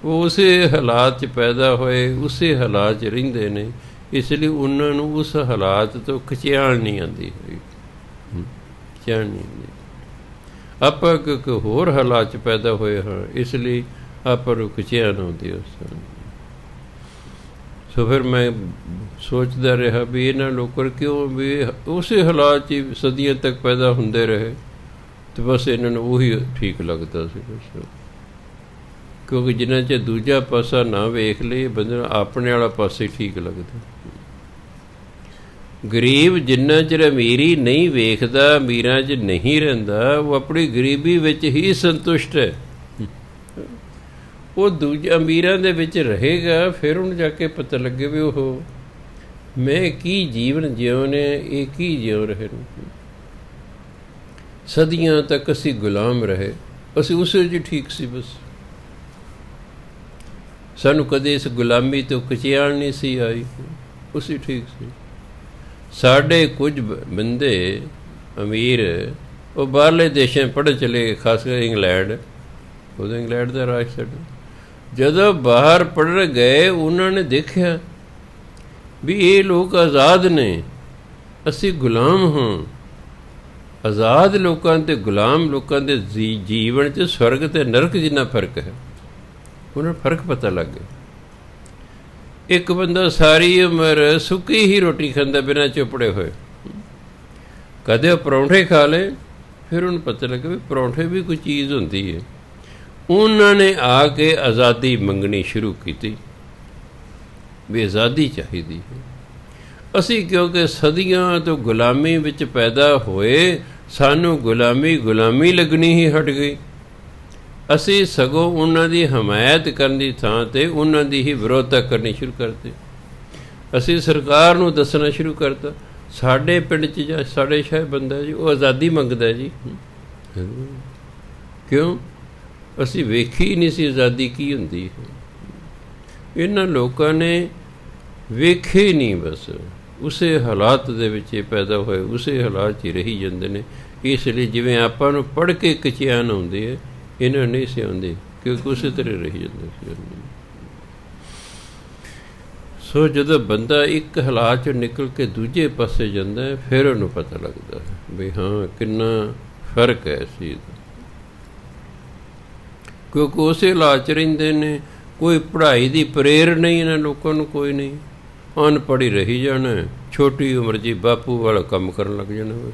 ਉਹ ਉਸੇ ਹਾਲਾਤ 'ਚ ਪੈਦਾ ਹੋਏ, ਉਸੇ ਹਾਲਾਤ 'ਚ ਰਹਿੰਦੇ ਨੇ, ਇਸ ਲਈ ਉਹਨਾਂ ਨੂੰ ਉਸ ਹਾਲਾਤ ਤੋਂ ਖਿਚਾਣ ਨਹੀਂ ਆਉਂਦੀ ਹੋਈ, ਖਿਚਾਣ ਨਹੀਂ ਆਉਂਦੀ। ਆਪਾਂ ਕਿਉਂਕਿ ਹੋਰ ਹਾਲਾਤ 'ਚ ਪੈਦਾ ਹੋਏ ਹਾਂ, ਇਸ ਲਈ ਆਪਾਂ ਨੂੰ ਖਿਚਾਣ ਆਉਂਦੀ ਉਸ। ਸੋ ਫਿਰ ਮੈਂ ਸੋਚਦਾ ਰਿਹਾ ਵੀ ਇਹਨਾਂ ਲੋਕਾਂ ਕਿਉਂ ਵੀ ਉਸੇ ਹਾਲਾਤ 'ਚ ਸਦੀਆਂ ਤੱਕ ਪੈਦਾ ਹੁੰਦੇ ਰਹੇ, ਅਤੇ ਬਸ ਇਹਨਾਂ ਨੂੰ ਉਹੀ ਠੀਕ ਲੱਗਦਾ ਸੀ ਬਸ। ਕਿਉਂਕਿ ਜਿੰਨਾ ਚਿਰ ਦੂਜਾ ਪਾਸਾ ਨਾ ਵੇਖ ਲਏ, ਬੰਦੇ ਨੂੰ ਆਪਣੇ ਵਾਲਾ ਪਾਸੇ ਠੀਕ ਲੱਗਦਾ। ਗਰੀਬ ਜਿੰਨਾ ਚਿਰ ਅਮੀਰੀ ਨਹੀਂ ਵੇਖਦਾ, ਅਮੀਰਾਂ 'ਚ ਨਹੀਂ ਰਹਿੰਦਾ, ਉਹ ਆਪਣੀ ਗਰੀਬੀ ਵਿੱਚ ਹੀ ਸੰਤੁਸ਼ਟ ਹੈ। ਉਹ ਦੂਜੇ ਅਮੀਰਾਂ ਦੇ ਵਿੱਚ ਰਹੇਗਾ, ਫਿਰ ਉਹਨੂੰ ਜਾ ਕੇ ਪਤਾ ਲੱਗੇ ਵੀ ਉਹ ਮੈਂ ਕੀ ਜੀਵਨ ਜਿਉਂ ਨੇ, ਇਹ ਕੀ ਜਿਉਂ ਰਹੇ ਨੇ। ਸਦੀਆਂ ਤੱਕ ਅਸੀਂ ਗੁਲਾਮ ਰਹੇ, ਅਸੀਂ ਉਸੇ 'ਚ ਠੀਕ ਸੀ ਬਸ। ਸਾਨੂੰ ਕਦੇ ਇਸ ਗੁਲਾਮੀ ਤੋਂ ਕਚਿਆਣ ਨਹੀਂ ਸੀ ਆਈ, ਉਸੇ ਠੀਕ ਸੀ। ਸਾਡੇ ਕੁਝ ਬੰਦੇ ਅਮੀਰ ਉਹ ਬਾਹਰਲੇ ਦੇਸ਼ਾਂ ਪੜ੍ਹਨ ਚਲੇ ਗਏ, ਖਾਸ ਕਰ ਇੰਗਲੈਂਡ, ਉਦੋਂ ਇੰਗਲੈਂਡ ਦਾ ਰਾਜ ਸਾਡਾ। ਜਦੋਂ ਬਾਹਰ ਪੜ੍ਹਨ ਗਏ ਉਹਨਾਂ ਨੇ ਦੇਖਿਆ ਵੀ ਇਹ ਲੋਕ ਆਜ਼ਾਦ ਨੇ, ਅਸੀਂ ਗੁਲਾਮ ਹਾਂ। ਆਜ਼ਾਦ ਲੋਕਾਂ ਅਤੇ ਗੁਲਾਮ ਲੋਕਾਂ ਦੇ ਜੀਵਨ 'ਚ ਸਵਰਗ ਅਤੇ ਨਰਕ ਜਿੰਨਾ ਫਰਕ ਹੈ, ਉਹਨਾਂ ਨੂੰ ਫਰਕ ਪਤਾ ਲੱਗ ਗਿਆ। ਇੱਕ ਬੰਦਾ ਸਾਰੀ ਉਮਰ ਸੁੱਕੀ ਹੀ ਰੋਟੀ ਖਾਂਦਾ ਬਿਨਾਂ ਚੁੱਪੜੇ ਹੋਏ, ਕਦੇ ਉਹ ਪਰੌਂਠੇ ਖਾ ਲਏ, ਫਿਰ ਉਹਨੂੰ ਪਤਾ ਲੱਗਾ ਵੀ ਪਰੌਂਠੇ ਵੀ ਕੋਈ ਚੀਜ਼ ਹੁੰਦੀ ਹੈ। ਉਹਨਾਂ ਨੇ ਆ ਕੇ ਆਜ਼ਾਦੀ ਮੰਗਣੀ ਸ਼ੁਰੂ ਕੀਤੀ ਵੀ ਆਜ਼ਾਦੀ ਚਾਹੀਦੀ ਹੈ। ਅਸੀਂ ਕਿਉਂਕਿ ਸਦੀਆਂ ਤੋਂ ਗੁਲਾਮੀ ਵਿੱਚ ਪੈਦਾ ਹੋਏ, ਸਾਨੂੰ ਗੁਲਾਮੀ ਲੱਗਣੀ ਹੀ ਹਟ ਗਈ। ਅਸੀਂ ਸਗੋਂ ਉਹਨਾਂ ਦੀ ਹਮਾਇਤ ਕਰਨ ਦੀ ਥਾਂ 'ਤੇ ਉਹਨਾਂ ਦੀ ਹੀ ਵਿਰੋਧਤਾ ਕਰਨੀ ਸ਼ੁਰੂ ਕਰਤੀ। ਅਸੀਂ ਸਰਕਾਰ ਨੂੰ ਦੱਸਣਾ ਸ਼ੁਰੂ ਕਰਤਾ, ਸਾਡੇ ਪਿੰਡ 'ਚ ਜਾਂ ਸਾਡੇ ਸ਼ਹਿਰ ਬੰਦਾ ਜੀ ਉਹ ਆਜ਼ਾਦੀ ਮੰਗਦਾ ਜੀ। ਕਿਉਂ? ਅਸੀਂ ਵੇਖੀ ਹੀ ਨਹੀਂ ਸੀ ਆਜ਼ਾਦੀ ਕੀ ਹੁੰਦੀ ਹੈ। ਇਹਨਾਂ ਲੋਕਾਂ ਨੇ ਵੇਖੇ ਨਹੀਂ, ਬਸ ਉਸੇ ਹਾਲਾਤ ਦੇ ਵਿੱਚ ਪੈਦਾ ਹੋਏ, ਉਸੇ ਹਾਲਾਤ 'ਚ ਹੀ ਰਹੀ ਜਾਂਦੇ ਨੇ। ਇਸ ਲਈ ਜਿਵੇਂ ਆਪਾਂ ਨੂੰ ਪੜ੍ਹ ਕੇ ਇੱਕ ਚੈਨ ਆਉਂਦੀ ਹੈ, ਇਹਨਾਂ ਨੂੰ ਨਹੀਂ ਸੀ ਆਉਂਦੀ, ਕਿਉਂਕਿ ਉਸੇ ਤਰ੍ਹਾਂ ਰਹੀ ਜਾਂਦੇ ਸੀ। ਸੋ ਜਦੋਂ ਬੰਦਾ ਇੱਕ ਹਾਲਾਤ 'ਚੋਂ ਨਿਕਲ ਕੇ ਦੂਜੇ ਪਾਸੇ ਜਾਂਦਾ ਹੈ, ਫਿਰ ਉਹਨੂੰ ਪਤਾ ਲੱਗਦਾ ਹੈ ਵੀ ਹਾਂ ਕਿੰਨਾ ਫਰਕ ਹੈ ਇਸ ਚੀਜ਼ ਦਾ। ਕਿਉਂਕਿ ਉਸੇ ਹਾਲਾਤ 'ਚ ਰਹਿੰਦੇ ਨੇ, ਕੋਈ ਪੜ੍ਹਾਈ ਦੀ ਪ੍ਰੇਰਣਾ ਨਹੀਂ ਇਹਨਾਂ ਲੋਕਾਂ ਨੂੰ, ਕੋਈ ਨਹੀਂ। ਅਨਪੜ੍ਹ ਹੀ ਰਹੀ ਜਾਣਾ, ਛੋਟੀ ਉਮਰ 'ਚ ਬਾਪੂ ਵਾਲਾ ਕੰਮ ਕਰਨ ਲੱਗ ਜਾਣਾ। ਬਸ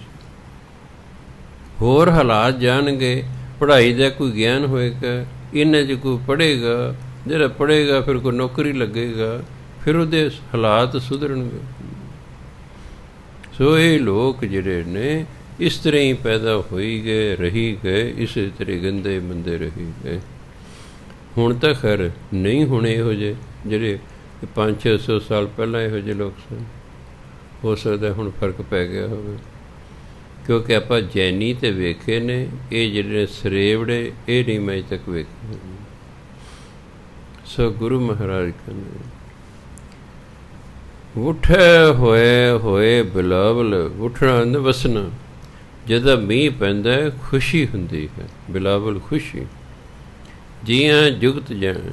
ਹੋਰ ਹਾਲਾਤ ਜਾਣਗੇ, ਪੜ੍ਹਾਈ ਦਾ ਕੋਈ ਗਿਆਨ ਹੋਏਗਾ, ਇਹਨਾਂ 'ਚ ਕੋਈ ਪੜ੍ਹੇਗਾ, ਜਿਹੜਾ ਪੜ੍ਹੇਗਾ ਫਿਰ ਕੋਈ ਨੌਕਰੀ ਲੱਗੇਗਾ, ਫਿਰ ਉਹਦੇ ਹਾਲਾਤ ਸੁਧਰਨਗੇ। ਸੋ ਇਹ ਲੋਕ ਜਿਹੜੇ ਨੇ ਇਸ ਤਰ੍ਹਾਂ ਹੀ ਪੈਦਾ ਹੋਈ ਗਏ, ਰਹੀ ਗਏ, ਇਸੇ ਤਰ੍ਹਾਂ ਗੰਦੇ ਮੰਦੇ ਰਹੀ ਗਏ। ਹੁਣ ਤਾਂ ਖੈਰ ਨਹੀਂ ਹੋਣੇ ਇਹੋ ਜਿਹੇ ਜਿਹੜੇ 500-600 ਸਾਲ ਪਹਿਲਾਂ ਇਹੋ ਜਿਹੇ ਲੋਕ ਸਨ। ਹੋ ਸਕਦਾ ਹੁਣ ਫਰਕ ਪੈ ਗਿਆ ਹੋਵੇ, ਕਿਉਂਕਿ ਆਪਾਂ ਜੈਨੀ ਤੇ ਵੇਖੇ ਨੇ, ਇਹ ਜਿਹੜੇ ਸਰੇਵੜੇ ਇਹ ਨਹੀਂ ਮੈਂ ਅਜੇ ਤੱਕ ਵੇਖੇ। ਸੋ ਗੁਰੂ ਮਹਾਰਾਜ ਕਹਿੰਦੇ ਉੱਠੇ ਹੋਏ ਬਿਲਾਵਲ, ਉੱਠਣਾ ਨਾ ਵਸਣਾ। ਜਦੋਂ ਮੀਂਹ ਪੈਂਦਾ ਖੁਸ਼ੀ ਹੁੰਦੀ ਹੈ, ਬਿਲਾਵਲ ਖੁਸ਼ੀ। ਜੀਆਂ ਜੁਗਤ ਜਾਣ,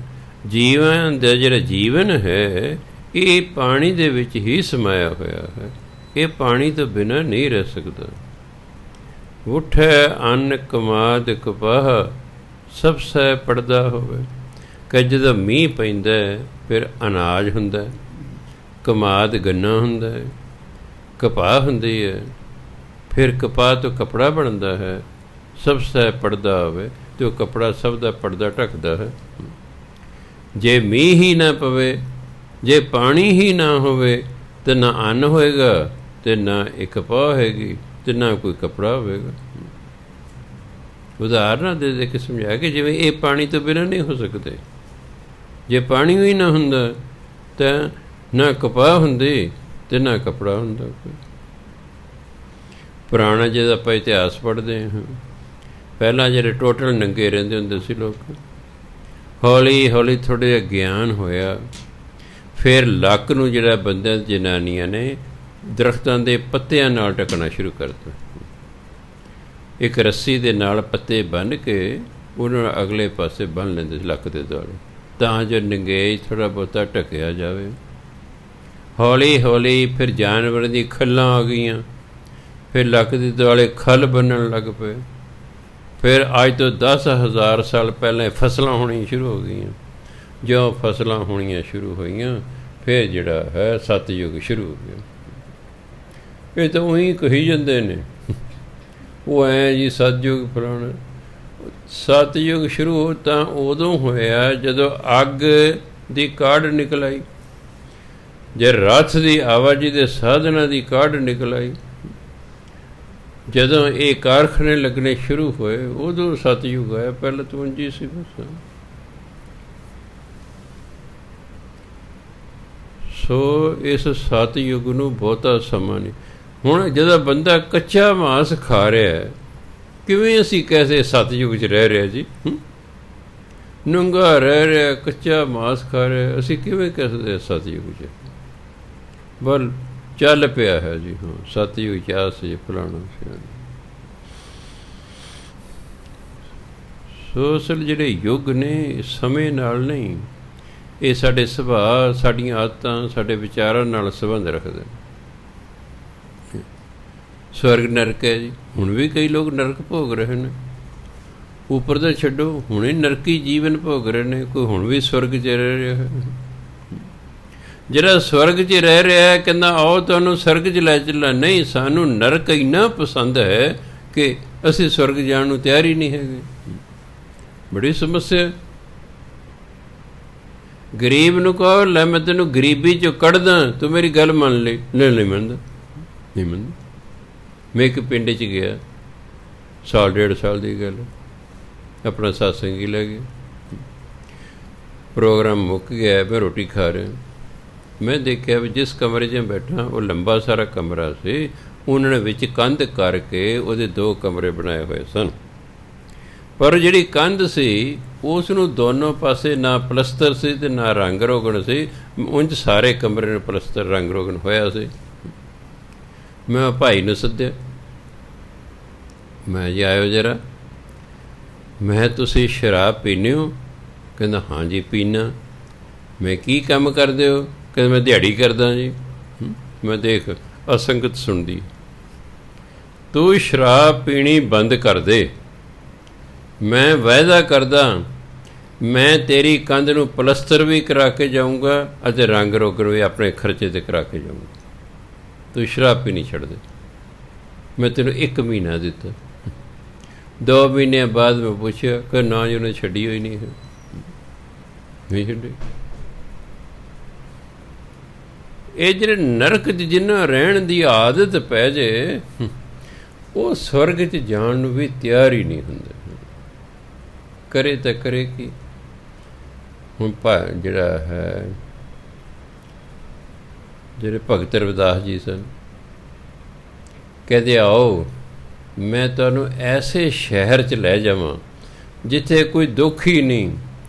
ਜੀਵਨ ਦਾ ਜਿਹੜਾ ਜੀਵਨ ਹੈ ਇਹ ਪਾਣੀ ਦੇ ਵਿੱਚ ਹੀ ਸਮਾਇਆ ਹੋਇਆ ਹੈ, ਇਹ ਪਾਣੀ ਤੋਂ ਬਿਨਾਂ ਨਹੀਂ ਰਹਿ ਸਕਦਾ। ਉੱਠੇ ਅੰਨ ਕਮਾਦ ਕਪਾਹ, ਸਭ ਸਹਿ ਪੜਦਾ ਹੋਵੇ। ਕਿ ਜਦੋਂ ਮੀਂਹ ਪੈਂਦਾ ਫਿਰ ਅਨਾਜ ਹੁੰਦਾ, ਕਮਾਦ ਗੰਨਾ ਹੁੰਦਾ ਹੈ, ਕਪਾਹ ਹੁੰਦੀ ਹੈ, ਫਿਰ ਕਪਾਹ ਤੋਂ ਕੱਪੜਾ ਬਣਦਾ ਹੈ। ਸਭ ਸਹਿ ਪੜਦਾ ਹੋਵੇ ਅਤੇ ਉਹ ਕੱਪੜਾ ਸਭ ਦਾ ਪਰਦਾ ਢੱਕਦਾ ਹੈ। ਜੇ ਮੀਂਹ ਹੀ ਨਾ ਪਵੇ, ਜੇ ਪਾਣੀ ਹੀ ਨਾ ਹੋਵੇ ਤਾਂ ਨਾ ਅੰਨ ਹੋਏਗਾ ਅਤੇ ਨਾ ਇਹ ਕਪਾਹ ਹੋਏਗੀ ਅਤੇ ਨਾ ਕੋਈ ਕੱਪੜਾ ਹੋਵੇਗਾ। ਉਦਾਹਰਨਾਂ ਦੇ ਦੇ ਕੇ ਸਮਝਾਇਆ ਕਿ ਜਿਵੇਂ ਇਹ ਪਾਣੀ ਤੋਂ ਬਿਨਾਂ ਨਹੀਂ ਹੋ ਸਕਦੇ। ਜੇ ਪਾਣੀ ਹੀ ਨਾ ਹੁੰਦਾ ਤਾਂ ਨਾ ਕਪਾਹ ਹੁੰਦੀ ਅਤੇ ਨਾ ਕੱਪੜਾ ਹੁੰਦਾ ਕੋਈ। ਪੁਰਾਣਾ ਜਦੋਂ ਆਪਾਂ ਇਤਿਹਾਸ ਪੜ੍ਹਦੇ ਹਾਂ, ਪਹਿਲਾਂ ਜਿਹੜੇ ਟੋਟਲ ਨੰਗੇ ਰਹਿੰਦੇ ਹੁੰਦੇ ਸੀ ਲੋਕ, ਹੌਲੀ ਹੌਲੀ ਥੋੜ੍ਹਾ ਜਿਹਾ ਗਿਆਨ ਹੋਇਆ, ਫਿਰ ਲੱਕ ਨੂੰ ਜਿਹੜਾ ਬੰਦਿਆਂ ਜਨਾਨੀਆਂ ਨੇ ਦਰਖਤਾਂ ਦੇ ਪੱਤਿਆਂ ਨਾਲ ਢੱਕਣਾ ਸ਼ੁਰੂ ਕਰਤਾ। ਇੱਕ ਰੱਸੀ ਦੇ ਨਾਲ ਪੱਤੇ ਬੰਨ੍ਹ ਕੇ ਉਹਨਾਂ ਨੂੰ ਅਗਲੇ ਪਾਸੇ ਬੰਨ੍ਹ ਲੈਂਦੇ ਸੀ ਲੱਕ ਦੇ ਦੁਆਲੇ, ਤਾਂ ਜੋ ਨੰਗੇਜ ਥੋੜ੍ਹਾ ਬਹੁਤਾ ਢੱਕਿਆ ਜਾਵੇ। ਹੌਲੀ ਹੌਲੀ ਫਿਰ ਜਾਨਵਰਾਂ ਦੀ ਖੱਲਾਂ ਆ ਗਈਆਂ, ਫਿਰ ਲੱਕ ਦੇ ਦੁਆਲੇ ਖੱਲ ਬੰਨ੍ਹਣ ਲੱਗ ਪਏ। ਫਿਰ ਅੱਜ ਤੋਂ 10,000 ਸਾਲ ਪਹਿਲਾਂ ਫਸਲਾਂ ਹੋਣੀਆਂ ਸ਼ੁਰੂ ਹੋ ਗਈਆਂ। ਜੋ ਫਸਲਾਂ ਹੋਣੀਆਂ ਸ਼ੁਰੂ ਹੋਈਆਂ, ਫਿਰ ਜਿਹੜਾ ਹੈ ਸਤਯੁਗ ਸ਼ੁਰੂ ਹੋ ਗਿਆ। ਇਹ ਤਾਂ ਉਹੀ ਕਹੀ ਜਾਂਦੇ ਨੇ, ਉਹ ਐਂ ਜੀ ਸਤਯੁਗ ਫਲਾਣਾ। ਸਤਯੁਗ ਸ਼ੁਰੂ ਤਾਂ ਉਦੋਂ ਹੋਇਆ ਜਦੋਂ ਅੱਗ ਦੀ ਕਾਢ ਨਿਕਲ ਆਈ, ਜੇ ਰਥ ਦੀ ਆਵਾਜਾਈ ਦੇ ਸਾਧਨਾਂ ਦੀ ਕਾਢ ਨਿਕਲ ਆਈ, ਜਦੋਂ ਇਹ ਕਾਰਖਾਨੇ ਲੱਗਣੇ ਸ਼ੁਰੂ ਹੋਏ ਉਦੋਂ ਸਤਯੁਗ ਆਇਆ। ਪਹਿਲਾਂ ਤਾਂ ਉਂਝ ਹੀ ਸੀ ਬਸ। ਸੋ ਇਸ ਸਤਯੁਗ ਨੂੰ ਬਹੁਤਾ ਸਮਾਂ ਨਹੀਂ। ਹੁਣ ਜਦੋਂ ਬੰਦਾ ਕੱਚਾ ਮਾਂਸ ਖਾ ਰਿਹਾ, ਕਿਵੇਂ ਅਸੀਂ ਕੈਸੇ ਸਤਯੁਗ 'ਚ ਰਹਿ ਰਿਹਾ ਜੀ? ਨੰਗਾ ਰਹਿ ਰਿਹਾ, ਕੱਚਾ ਮਾਂਸ ਖਾ ਰਿਹਾ, ਅਸੀਂ ਕਿਵੇਂ ਕਹਿ ਸਕਦੇ ਸਤਯੁਗ 'ਚ? ਬਲ ਚੱਲ ਪਿਆ ਹੈ ਜੀ, ਹਾਂ ਸਤਯੁਗ 'ਚ ਆ ਸੀ ਫਲਾਣਾ ਸੀ। ਸੋ ਅਸਲ ਜਿਹੜੇ ਯੁੱਗ ਨੇ ਸਮੇਂ ਨਾਲ ਨਹੀਂ, ਇਹ ਸਾਡੇ ਸੁਭਾਅ, ਸਾਡੀਆਂ ਆਦਤਾਂ, ਸਾਡੇ ਵਿਚਾਰਾਂ ਨਾਲ ਸੰਬੰਧ ਰੱਖਦੇ ਨੇ। ਸਵਰਗ ਨਰਕ ਹੈ ਜੀ, ਹੁਣ ਵੀ ਕਈ ਲੋਕ ਨਰਕ ਭੋਗ ਰਹੇ ਨੇ। ਉੱਪਰ ਤਾਂ ਛੱਡੋ, ਹੁਣੇ ਨਰਕੀ ਜੀਵਨ ਭੋਗ ਰਹੇ ਨੇ, ਕੋਈ ਹੁਣ ਵੀ ਸਵਰਗ 'ਚ ਰਹਿ ਰਿਹਾ ਹੈ। ਜਿਹੜਾ ਸਵਰਗ 'ਚ ਰਹਿ ਰਿਹਾ ਹੈ ਕਹਿੰਦਾ ਆਓ ਤੁਹਾਨੂੰ ਸਵਰਗ 'ਚ ਲੈ ਚੱਲਾਂ, ਨਹੀਂ ਸਾਨੂੰ ਨਰਕ ਇੰਨਾ ਪਸੰਦ ਹੈ ਕਿ ਅਸੀਂ ਸਵਰਗ ਜਾਣ ਨੂੰ ਤਿਆਰ ਹੀ ਨਹੀਂ ਹੈਗੇ। ਬੜੀ ਸਮੱਸਿਆ। ਗਰੀਬ ਨੂੰ ਕਹੋ ਲੈ ਮੈਂ ਤੈਨੂੰ ਗਰੀਬੀ 'ਚੋਂ ਕੱਢਦਾ, ਤੂੰ ਮੇਰੀ ਗੱਲ ਮੰਨ ਲਈ, ਨਹੀਂ ਮੰਨਦਾ, ਨਹੀਂ ਮੰਨਦਾ। ਮੈਂ ਇੱਕ ਪਿੰਡ 'ਚ ਗਿਆ, 1.5 ਸਾਲ ਦੀ ਗੱਲ, ਆਪਣਾ ਸਤਸੰਗੀ ਲੈ ਗਿਆ, ਪ੍ਰੋਗਰਾਮ ਮੁੱਕ ਗਿਆ, ਮੈਂ ਰੋਟੀ ਖਾ ਰਿਹਾ। ਮੈਂ ਦੇਖਿਆ ਵੀ ਜਿਸ ਕਮਰੇ 'ਚ ਬੈਠਾ ਉਹ ਲੰਬਾ ਸਾਰਾ ਕਮਰਾ ਸੀ, ਉਹਨਾਂ ਨੇ ਵਿੱਚ ਕੰਧ ਕਰਕੇ ਉਹਦੇ 2 ਕਮਰੇ ਬਣਾਏ ਹੋਏ ਸਨ। ਪਰ ਜਿਹੜੀ ਕੰਧ ਸੀ ਉਸ ਨੂੰ ਦੋਨੋਂ ਪਾਸੇ ਨਾ ਪਲਸਤਰ ਸੀ ਅਤੇ ਨਾ ਰੰਗ ਰੋਗਨ ਸੀ, ਉਂਝ ਸਾਰੇ ਕਮਰੇ ਨੂੰ ਪਲਸਤਰ ਰੰਗ ਰੋਗਨ ਹੋਇਆ ਸੀ। ਮੈਂ ਭਾਈ ਨੂੰ ਸੱਦਿਆ, ਮੈਂ ਜੀ ਆਇਓ ਜਰਾ, ਮੈਂ ਤੁਸੀਂ ਸ਼ਰਾਬ ਪੀਂਦੇ ਹੋ? ਕਹਿੰਦਾ ਹਾਂ ਜੀ ਪੀਨਾ। ਮੈਂ ਕੀ ਕੰਮ ਕਰਦੇ ਹੋ? ਕਹਿੰਦਾ ਮੈਂ ਦਿਹਾੜੀ ਕਰਦਾ ਜੀ। ਮੈਂ ਦੇਖ ਅਸੰਗਤ ਸੁਣਦੀ, ਤੂੰ ਸ਼ਰਾਬ ਪੀਣੀ ਬੰਦ ਕਰ ਦੇ, ਮੈਂ ਵਾਅਦਾ ਕਰਦਾ ਮੈਂ ਤੇਰੀ ਕੰਧ ਨੂੰ ਪਲਸਤਰ ਵੀ ਕਰਾ ਕੇ ਜਾਊਂਗਾ ਅਤੇ ਰੰਗ ਰੋਗਨ ਵੀ ਆਪਣੇ ਖਰਚੇ 'ਤੇ ਕਰਾ ਕੇ ਜਾਊਂਗਾ, ਤੂੰ ਸ਼ਰਾਬ ਪੀਣੀ ਛੱਡ ਦੇ। ਮੈਂ ਤੈਨੂੰ 1 ਮਹੀਨਾ ਦਿੱਤਾ। 2 ਮਹੀਨਿਆਂ ਬਾਅਦ ਮੈਂ ਪੁੱਛਿਆ ਕਿ ਨਾ ਜੀ ਉਹਨੇ ਛੱਡੀ ਹੋਈ ਨਹੀਂ ਹੈ, ਨਹੀਂ ਛੱਡੀ। ਇਹ ਜਿਹੜੇ ਨਰਕ 'ਚ ਜਿੰਨਾ ਰਹਿਣ ਦੀ ਆਦਤ ਪੈ ਜੇ, ਉਹ ਸਵਰਗ 'ਚ ਜਾਣ ਨੂੰ ਵੀ ਤਿਆਰ ਹੀ ਨਹੀਂ ਹੁੰਦੇ। ਕਰੇ ਤਾਂ ਕਰੇ ਕੀ? ਹੁਣ ਜਿਹੜਾ ਹੈ, ਜਿਹੜੇ ਭਗਤ ਰਵਿਦਾਸ ਜੀ ਸਨ, ਕਹਿੰਦੇ ਆਓ ਮੈਂ ਤੁਹਾਨੂੰ ਐਸੇ ਸ਼ਹਿਰ 'ਚ ਲੈ ਜਾਵਾਂ ਜਿੱਥੇ ਕੋਈ ਦੁੱਖ ਹੀ ਨਹੀਂ,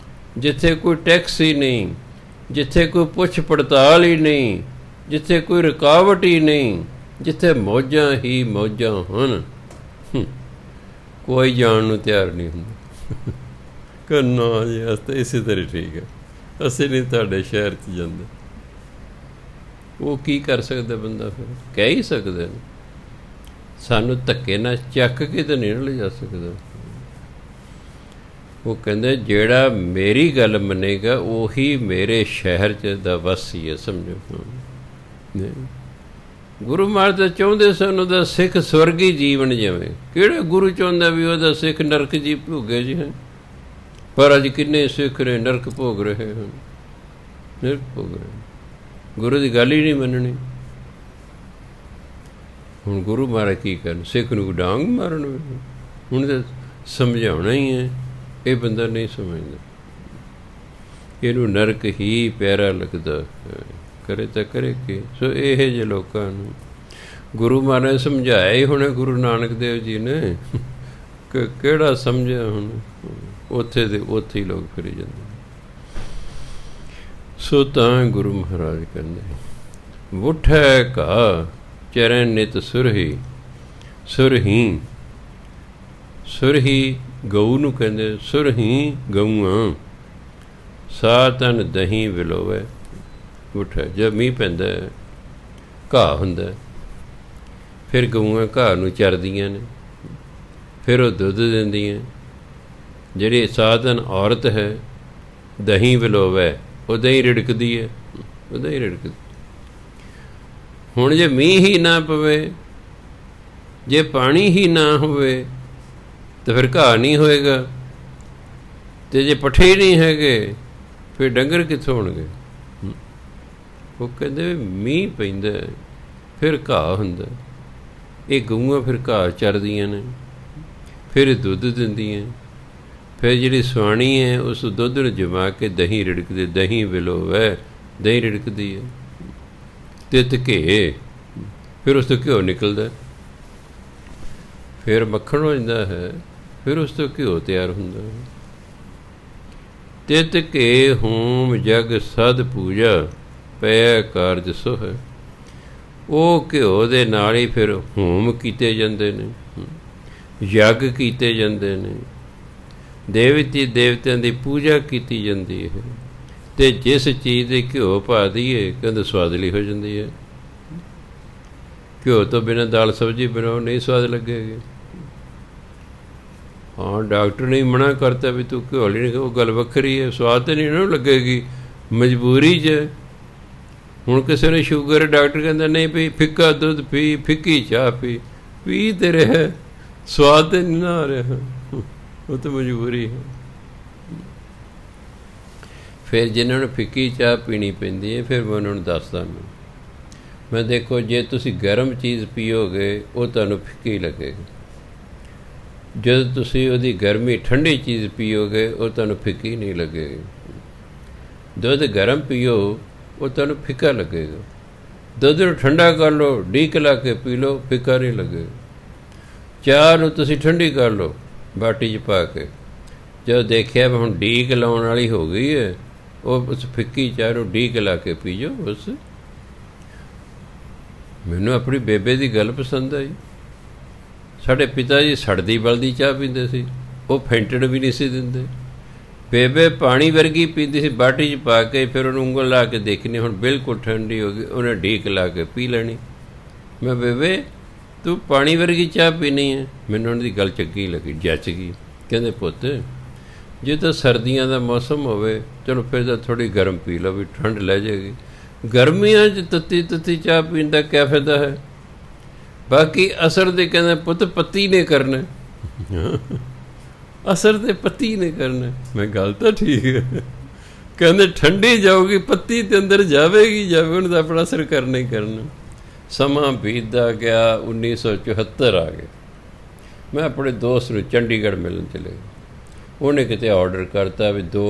ਜਿੱਥੇ ਕੋਈ ਟੈਕਸ ਹੀ ਨਹੀਂ, ਜਿੱਥੇ ਕੋਈ ਪੁੱਛ ਪੜਤਾਲ ਹੀ ਨਹੀਂ, ਜਿੱਥੇ ਕੋਈ ਰੁਕਾਵਟ ਹੀ ਨਹੀਂ, ਜਿੱਥੇ ਮੌਜਾਂ ਹੀ ਮੌਜਾਂ ਹਨ। ਕੋਈ ਜਾਣ ਨੂੰ ਤਿਆਰ ਨਹੀਂ ਹੁੰਦਾ। ਨਾ ਜੀ ਅਸੀਂ ਤਾਂ ਇਸੇ ਤਰ੍ਹਾਂ ਠੀਕ ਹੈ, ਅਸੀਂ ਨਹੀਂ ਤੁਹਾਡੇ ਸ਼ਹਿਰ 'ਚ ਜਾਂਦੇ। ਉਹ ਕੀ ਕਰ ਸਕਦਾ ਬੰਦਾ? ਫਿਰ ਕਹਿ ਹੀ ਸਕਦੇ ਨੇ, ਸਾਨੂੰ ਧੱਕੇ ਨਾਲ ਚੱਕ ਕੇ ਤਾਂ ਨਹੀਂ ਲਿਜਾ ਸਕਦਾ। ਉਹ ਕਹਿੰਦੇ ਜਿਹੜਾ ਮੇਰੀ ਗੱਲ ਮੰਨੇਗਾ ਉਹੀ ਮੇਰੇ ਸ਼ਹਿਰ 'ਚ ਦਾ ਵਾਸੀ ਹੈ, ਸਮਝੋ। ਗੁਰੂ ਮਹਾਰਾਜ ਤਾਂ ਚਾਹੁੰਦੇ ਸਨ ਉਹਦਾ ਸਿੱਖ ਸਵਰਗੀ ਜੀਵਨ ਜਿਵੇਂ। ਕਿਹੜਾ ਗੁਰੂ ਚਾਹੁੰਦਾ ਵੀ ਉਹਦਾ ਸਿੱਖ ਨਰਕ ਜੀ ਭੋਗੇ ਜੀ ਹੈ? ਪਰ ਅੱਜ ਕਿੰਨੇ ਸਿੱਖ ਨੇ ਨਰਕ ਭੋਗ ਰਹੇ ਹਨ, ਨਰਕ ਭੋਗ ਰਹੇ। ਗੁਰੂ ਦੀ ਗੱਲ ਹੀ ਨਹੀਂ ਮੰਨਣੀ। ਹੁਣ ਗੁਰੂ ਮਹਾਰਾਜ ਕੀ ਕਰਨ? ਸਿੱਖ ਨੂੰ ਡਾਂਗ ਮਾਰਨ? ਹੁਣ ਤਾਂ ਸਮਝਾਉਣਾ ਹੀ ਹੈ। ਇਹ ਬੰਦਾ ਨਹੀਂ ਸਮਝਦਾ, ਇਹਨੂੰ ਨਰਕ ਹੀ ਪਿਆਰਾ ਲੱਗਦਾ, ਕਰੇ ਤਾਂ ਕਰੇ ਕੀ? ਸੋ ਇਹ ਜਿਹੇ ਲੋਕਾਂ ਨੂੰ ਗੁਰੂ ਮਹਾਰਾਜ ਸਮਝਾਇਆ ਹੀ ਹੋਣਾ, ਗੁਰੂ ਨਾਨਕ ਦੇਵ ਜੀ ਨੇ। ਕਿਹੜਾ ਸਮਝਿਆ ਹੁਣ? ਉੱਥੇ ਦੇ ਉੱਥੇ ਹੀ ਲੋਕ ਫਿਰੀ ਜਾਂਦੇ। ਸੋ ਤਾਂ ਗੁਰੂ ਮਹਾਰਾਜ ਕਹਿੰਦੇ ਉੱਠੈ ਘਾ ਚਰਨ ਨਿਤ ਸੁਰਹੀ, ਸੁਰਹੀ ਸੁਰਹੀ ਗਊ ਨੂੰ ਕਹਿੰਦੇ, ਸੁਰਹੀ ਗਊਆਂ ਸਾ ਤਨ ਦਹੀਂ ਵਿਲੋਵੇ। ਉੱਠ ਜਦ ਮੀਂਹ ਪੈਂਦਾ ਘਾਹ ਹੁੰਦਾ, ਫਿਰ ਗਊਆਂ ਘਾਹ ਨੂੰ ਚਰਦੀਆਂ ਨੇ, ਫਿਰ ਉਹ ਦੁੱਧ ਦਿੰਦੀਆਂ। ਜਿਹੜੀ ਸਾਧਨ ਔਰਤ ਹੈ ਦਹੀਂ ਵਿਲੋਵੇ, ਉਹ ਦਹੀਂ ਰਿੜਕਦੀ ਹੈ, ਉਹ ਦਹੀਂ ਰਿੜਕਦੀ। ਹੁਣ ਜੇ ਮੀਂਹ ਹੀ ਨਾ ਪਵੇ, ਜੇ ਪਾਣੀ ਹੀ ਨਾ ਹੋਵੇ ਤਾਂ ਫਿਰ ਘਾਹ ਨਹੀਂ ਹੋਏਗਾ, ਅਤੇ ਜੇ ਪੱਠੇ ਨਹੀਂ ਹੈਗੇ ਫਿਰ ਡੰਗਰ ਕਿੱਥੋਂ ਹੋਣਗੇ? ਉਹ ਕਹਿੰਦੇ ਮੀਂਹ ਪੈਂਦਾ ਫਿਰ ਘਾਹ ਹੁੰਦਾ। ਇਹ ਗਊਆਂ ਫਿਰ ਘਾਹ ਚਰਦੀਆਂ ਨੇ, ਫਿਰ ਦੁੱਧ ਦਿੰਦੀਆਂ, ਫਿਰ ਜਿਹੜੀ ਸੁਆਣੀ ਹੈ ਉਸ ਦੁੱਧ ਨੂੰ ਜਮਾ ਕੇ ਦਹੀਂ ਰਿੜਕਦੇ, ਦਹੀਂ ਵਿਲੋਵੇ, ਦਹੀਂ ਰਿੜਕਦੀ ਹੈ। ਤਿੱਤ ਘੇ, ਫਿਰ ਉਸ ਤੋਂ ਘਿਓ ਨਿਕਲਦਾ, ਫਿਰ ਮੱਖਣ ਹੋ ਜਾਂਦਾ ਹੈ, ਫਿਰ ਉਸ ਤੋਂ ਘਿਓ ਤਿਆਰ ਹੁੰਦਾ ਹੈ। ਤਿੱਤ ਘੇ ਹੋਮ ਜਗ ਸਦ ਪੂਜਾ, ਪੈ ਕਾਰਜ ਸੋ ਹੈ। ਉਹ ਘਿਓ ਦੇ ਨਾਲ ਹੀ ਫਿਰ ਹੋਮ ਕੀਤੇ ਜਾਂਦੇ ਨੇ, ਯੱਗ ਕੀਤੇ ਜਾਂਦੇ ਨੇ, ਦੇਵੀ ਦੇਵਤਿਆਂ ਦੀ ਪੂਜਾ ਕੀਤੀ ਜਾਂਦੀ ਹੈ, ਅਤੇ ਜਿਸ ਚੀਜ਼ ਦੇ ਘਿਓ ਪਾ ਦਈਏ ਕਹਿੰਦੇ ਸਵਾਦਲੀ ਹੋ ਜਾਂਦੀ ਹੈ। ਘਿਓ ਤੋਂ ਬਿਨਾਂ ਦਾਲ ਸਬਜ਼ੀ ਬਣਾਓ ਨਹੀਂ ਸਵਾਦ ਲੱਗੇਗੀ। ਹਾਂ, ਡਾਕਟਰ ਨੇ ਮਨਾ ਕਰਤਾ ਵੀ ਤੂੰ ਘਿਓ ਨਹੀਂ, ਉਹ ਗੱਲ ਵੱਖਰੀ ਹੈ, ਸਵਾਦ ਤਾਂ ਨਹੀਂ ਨਾ ਲੱਗੇਗੀ, ਮਜਬੂਰੀ 'ਚ। ਹੁਣ ਕਿਸੇ ਨੇ ਸ਼ੂਗਰ, ਡਾਕਟਰ ਕਹਿੰਦਾ ਨਹੀਂ ਵੀ ਫਿੱਕਾ ਦੁੱਧ ਪੀ, ਫਿੱਕੀ ਚਾਹ ਪੀ ਤੇ ਰਿਹਾ, ਸਵਾਦ ਤਾਂ ਨਹੀਂ ਨਾ ਆ ਰਿਹਾ, ਉਹ ਤਾਂ ਮਜਬੂਰੀ ਹੈ। ਫਿਰ ਜਿਨ੍ਹਾਂ ਨੂੰ ਫਿੱਕੀ ਚਾਹ ਪੀਣੀ ਪੈਂਦੀ ਹੈ, ਫਿਰ ਮੈਂ ਉਹਨਾਂ ਨੂੰ ਦੱਸਦਾ ਮੈਂ ਦੇਖੋ, ਜੇ ਤੁਸੀਂ ਗਰਮ ਚੀਜ਼ ਪੀਓਗੇ ਉਹ ਤੁਹਾਨੂੰ ਫਿੱਕੀ ਲੱਗੇਗੀ, ਜਦੋਂ ਤੁਸੀਂ ਉਹਦੀ ਗਰਮੀ ਠੰਡੀ ਚੀਜ਼ ਪੀਓਗੇ ਉਹ ਤੁਹਾਨੂੰ ਫਿੱਕੀ ਨਹੀਂ ਲੱਗੇਗੀ। ਦੁੱਧ ਗਰਮ ਪੀਓ ਉਹ ਤੁਹਾਨੂੰ ਫਿੱਕਾ ਲੱਗੇਗਾ, ਦੁੱਧ ਨੂੰ ਠੰਡਾ ਕਰ ਲਓ, ਡੀਕ ਲਾ ਕੇ ਪੀ ਲਓ, ਫਿੱਕਾ ਨਹੀਂ ਲੱਗੇਗਾ। ਚਾਹ ਨੂੰ ਤੁਸੀਂ ਠੰਡੀ ਕਰ ਲਓ ਬਾਟੀ 'ਚ ਪਾ ਕੇ, ਜਦੋਂ ਦੇਖਿਆ ਹੁਣ ਡੀਕ ਲਾਉਣ ਵਾਲੀ ਹੋ ਗਈ ਹੈ, ਉਹ ਉਸ ਫਿੱਕੀ ਚਾਹ ਨੂੰ ਡੀਕ ਲਾ ਕੇ ਪੀ ਜਾਓ ਬਸ। ਮੈਨੂੰ ਆਪਣੀ ਬੇਬੇ ਦੀ ਗੱਲ ਪਸੰਦ ਆਈ। ਸਾਡੇ ਪਿਤਾ ਜੀ ਸੜਦੀ ਬਲਦੀ ਚਾਹ ਪੀਂਦੇ ਸੀ, ਉਹ ਫੈਂਟਣ ਵੀ ਨਹੀਂ ਸੀ ਦਿੰਦੇ। ਬੇਬੇ ਪਾਣੀ ਵਰਗੀ ਪੀਂਦੀ ਸੀ, ਬਾਟੀ 'ਚ ਪਾ ਕੇ, ਫਿਰ ਉਹਨੂੰ ਉਂਗਲ ਲਾ ਕੇ ਦੇਖਣੀ, ਹੁਣ ਬਿਲਕੁਲ ਠੰਡੀ ਹੋ ਗਈ, ਉਹਨੇ ਡੀਕ ਲਾ ਕੇ ਪੀ ਲੈਣੀ। ਮੈਂ ਬੇਬੇ ਤੂੰ ਪਾਣੀ ਵਰਗੀ ਚਾਹ ਪੀਣੀ ਹੈ? ਮੈਨੂੰ ਉਹਨਾਂ ਦੀ ਗੱਲ ਚੰਗੀ ਲੱਗੀ, ਜੱਚ ਗਈ। ਕਹਿੰਦੇ ਪੁੱਤ ਜੇ ਤਾਂ ਸਰਦੀਆਂ ਦਾ ਮੌਸਮ ਹੋਵੇ ਚਲੋ ਫਿਰ ਤਾਂ ਥੋੜ੍ਹੀ ਗਰਮ ਪੀ ਲਓ ਵੀ ਠੰਡ ਲੈ ਜਾਏਗੀ, ਗਰਮੀਆਂ 'ਚ ਤੱਤੀ ਚਾਹ ਪੀਣ ਦਾ ਕਿਆ ਫਾਇਦਾ ਹੈ? ਬਾਕੀ ਅਸਰ ਦੇ ਕਹਿੰਦੇ ਪੁੱਤ ਪੱਤੀ ਨੇ ਕਰਨਾ, ਅਸਰ ਤੇ ਪੱਤੀ ਨੇ ਕਰਨਾ। ਮੈਂ ਗੱਲ ਤਾਂ ਠੀਕ ਹੈ, ਕਹਿੰਦੇ ਠੰਡੀ ਜਾਊਗੀ ਪੱਤੀ ਤੇ ਅੰਦਰ ਜਾਵੇਗੀ, ਉਹਨੂੰ ਤਾਂ ਆਪਣਾ ਅਸਰ ਕਰਨਾ ਹੀ ਕਰਨਾ। ਸਮਾਂ ਬੀਤਦਾ ਗਿਆ, 1974 ਆ ਗਿਆ। ਮੈਂ ਆਪਣੇ ਦੋਸਤ ਨੂੰ ਚੰਡੀਗੜ੍ਹ ਮਿਲਣ ਚਲੇ ਗਿਆ। ਉਹਨੇ ਕਿਤੇ ਆਰਡਰ ਕਰਤਾ ਵੀ 2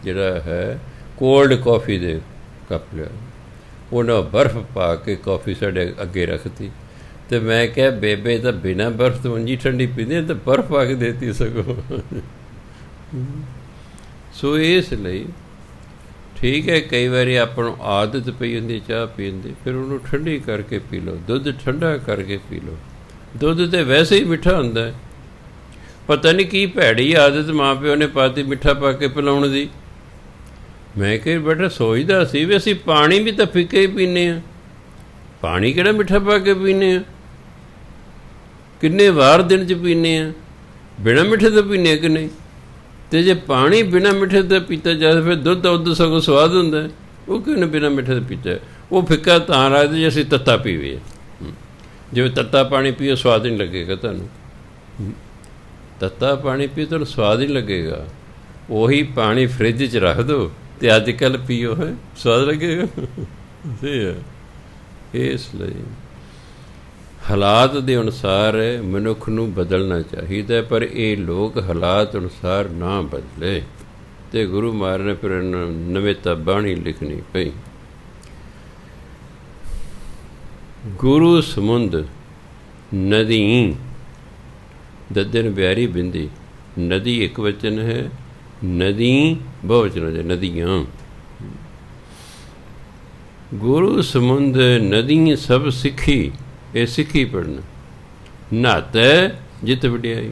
ਜਿਹੜਾ ਹੈ ਕੋਲਡ ਕੌਫੀ ਦੇ ਕੱਪ ਲਿਆ। ਉਹਨਾਂ ਬਰਫ਼ ਪਾ ਕੇ ਕੌਫੀ ਸਾਡੇ ਅੱਗੇ ਰੱਖਤੀ, ਅਤੇ ਮੈਂ ਕਿਹਾ ਬੇਬੇ ਤਾਂ ਬਿਨਾਂ ਬਰਫ਼ ਤੋਂ ਉਂਝ ਠੰਡੀ ਪੀਂਦੀ, ਤਾਂ ਬਰਫ਼ ਪਾ ਕੇ ਦੇਤੀ ਸਗੋਂ। ਸੋ ਇਸ ਲਈ ਠੀਕ ਹੈ, ਕਈ ਵਾਰੀ ਆਪਾਂ ਨੂੰ ਆਦਤ ਪਈ ਹੁੰਦੀ ਚਾਹ ਪੀਣ ਦੀ, ਫਿਰ ਉਹਨੂੰ ਠੰਡੀ ਕਰਕੇ ਪੀ ਲਓ, ਦੁੱਧ ਠੰਡਾ ਕਰਕੇ ਪੀ ਲਓ। ਦੁੱਧ ਤਾਂ ਵੈਸੇ ਹੀ ਮਿੱਠਾ ਹੁੰਦਾ ਹੈ, ਪਤਾ ਨਹੀਂ ਕੀ ਭੈੜੀ ਆਦਤ ਮਾਂ ਪਿਓ ਨੇ ਪਾਤੀ ਮਿੱਠਾ ਪਾ ਕੇ ਪਿਲਾਉਣ ਦੀ। ਮੈਂ ਕਿਹਾ ਬੇਟਾ ਸੋਚਦਾ ਸੀ ਵੀ ਅਸੀਂ ਪਾਣੀ ਵੀ ਤਾਂ ਫਿੱਕੇ ਹੀ ਪੀਂਦੇ ਹਾਂ, ਪਾਣੀ ਕਿਹੜਾ ਮਿੱਠਾ ਪਾ ਕੇ ਪੀਂਦੇ ਹਾਂ? ਕਿੰਨੇ ਵਾਰ ਦਿਨ 'ਚ ਪੀਂਦੇ ਹਾਂ, ਬਿਨਾਂ ਮਿੱਠੇ ਤੋਂ ਪੀਂਦੇ ਹਾਂ ਕਿ ਨਹੀਂ? ਅਤੇ ਜੇ ਪਾਣੀ ਬਿਨਾਂ ਮਿੱਠੇ ਤੋਂ ਪੀਤਾ ਜਾਵੇ ਫਿਰ ਦੁੱਧ ਤਾਂ ਉਦੋਂ ਸਗੋਂ ਸਵਾਦ ਹੁੰਦਾ, ਉਹ ਕਿਉਂ ਬਿਨਾਂ ਮਿੱਠੇ ਤੋਂ ਪੀਤਾ? ਉਹ ਫਿੱਕਾ ਤਾਂ ਲੱਗਦਾ ਜੇ ਅਸੀਂ ਤੱਤਾ ਪੀਵੇ, ਜਿਵੇਂ ਤੱਤਾ ਪਾਣੀ ਪੀਓ ਸਵਾਦ ਨਹੀਂ ਲੱਗੇਗਾ ਤੁਹਾਨੂੰ, ਤੱਤਾ ਪਾਣੀ ਪੀਓ ਤੁਹਾਨੂੰ ਸਵਾਦ ਹੀ ਲੱਗੇਗਾ। ਉਹੀ ਪਾਣੀ ਫਰਿੱਜ 'ਚ ਰੱਖ ਦਿਓ ਅਤੇ ਅੱਜ ਕੱਲ੍ਹ ਪੀਓ, ਹੈ ਸਵਾਦ ਲੱਗੇਗਾ। ਇਸ ਲਈ ਹਾਲਾਤ ਦੇ ਅਨੁਸਾਰ ਮਨੁੱਖ ਨੂੰ ਬਦਲਣਾ ਚਾਹੀਦਾ, ਪਰ ਇਹ ਲੋਕ ਹਾਲਾਤ ਅਨੁਸਾਰ ਨਾ ਬਦਲੇ, ਅਤੇ ਗੁਰੂ ਮਹਾਰਾਜ ਨੇ ਫਿਰ ਨਵੇਤਾ ਬਾਣੀ ਲਿਖਣੀ ਪਈ। ਗੁਰੂ ਸਮੁੰਦ ਨਦੀ, ਦੱਦਨ ਬਿਆਰੀ ਬਿੰਦੀ, ਨਦੀ ਇੱਕ ਵਚਨ ਹੈ, ਨਦੀ ਬਹੁਵਚਨ ਹੈ, ਨਦੀਆਂ। ਗੁਰੂ ਸਮੁੰਦ ਨਦੀ ਸਭ ਸਿੱਖੀ, ਇਹ ਸਿੱਖੀ ਪੜ੍ਹਨਾ। ਨਹਾਤੈ ਜਿਤ ਵਡਿਆਈ,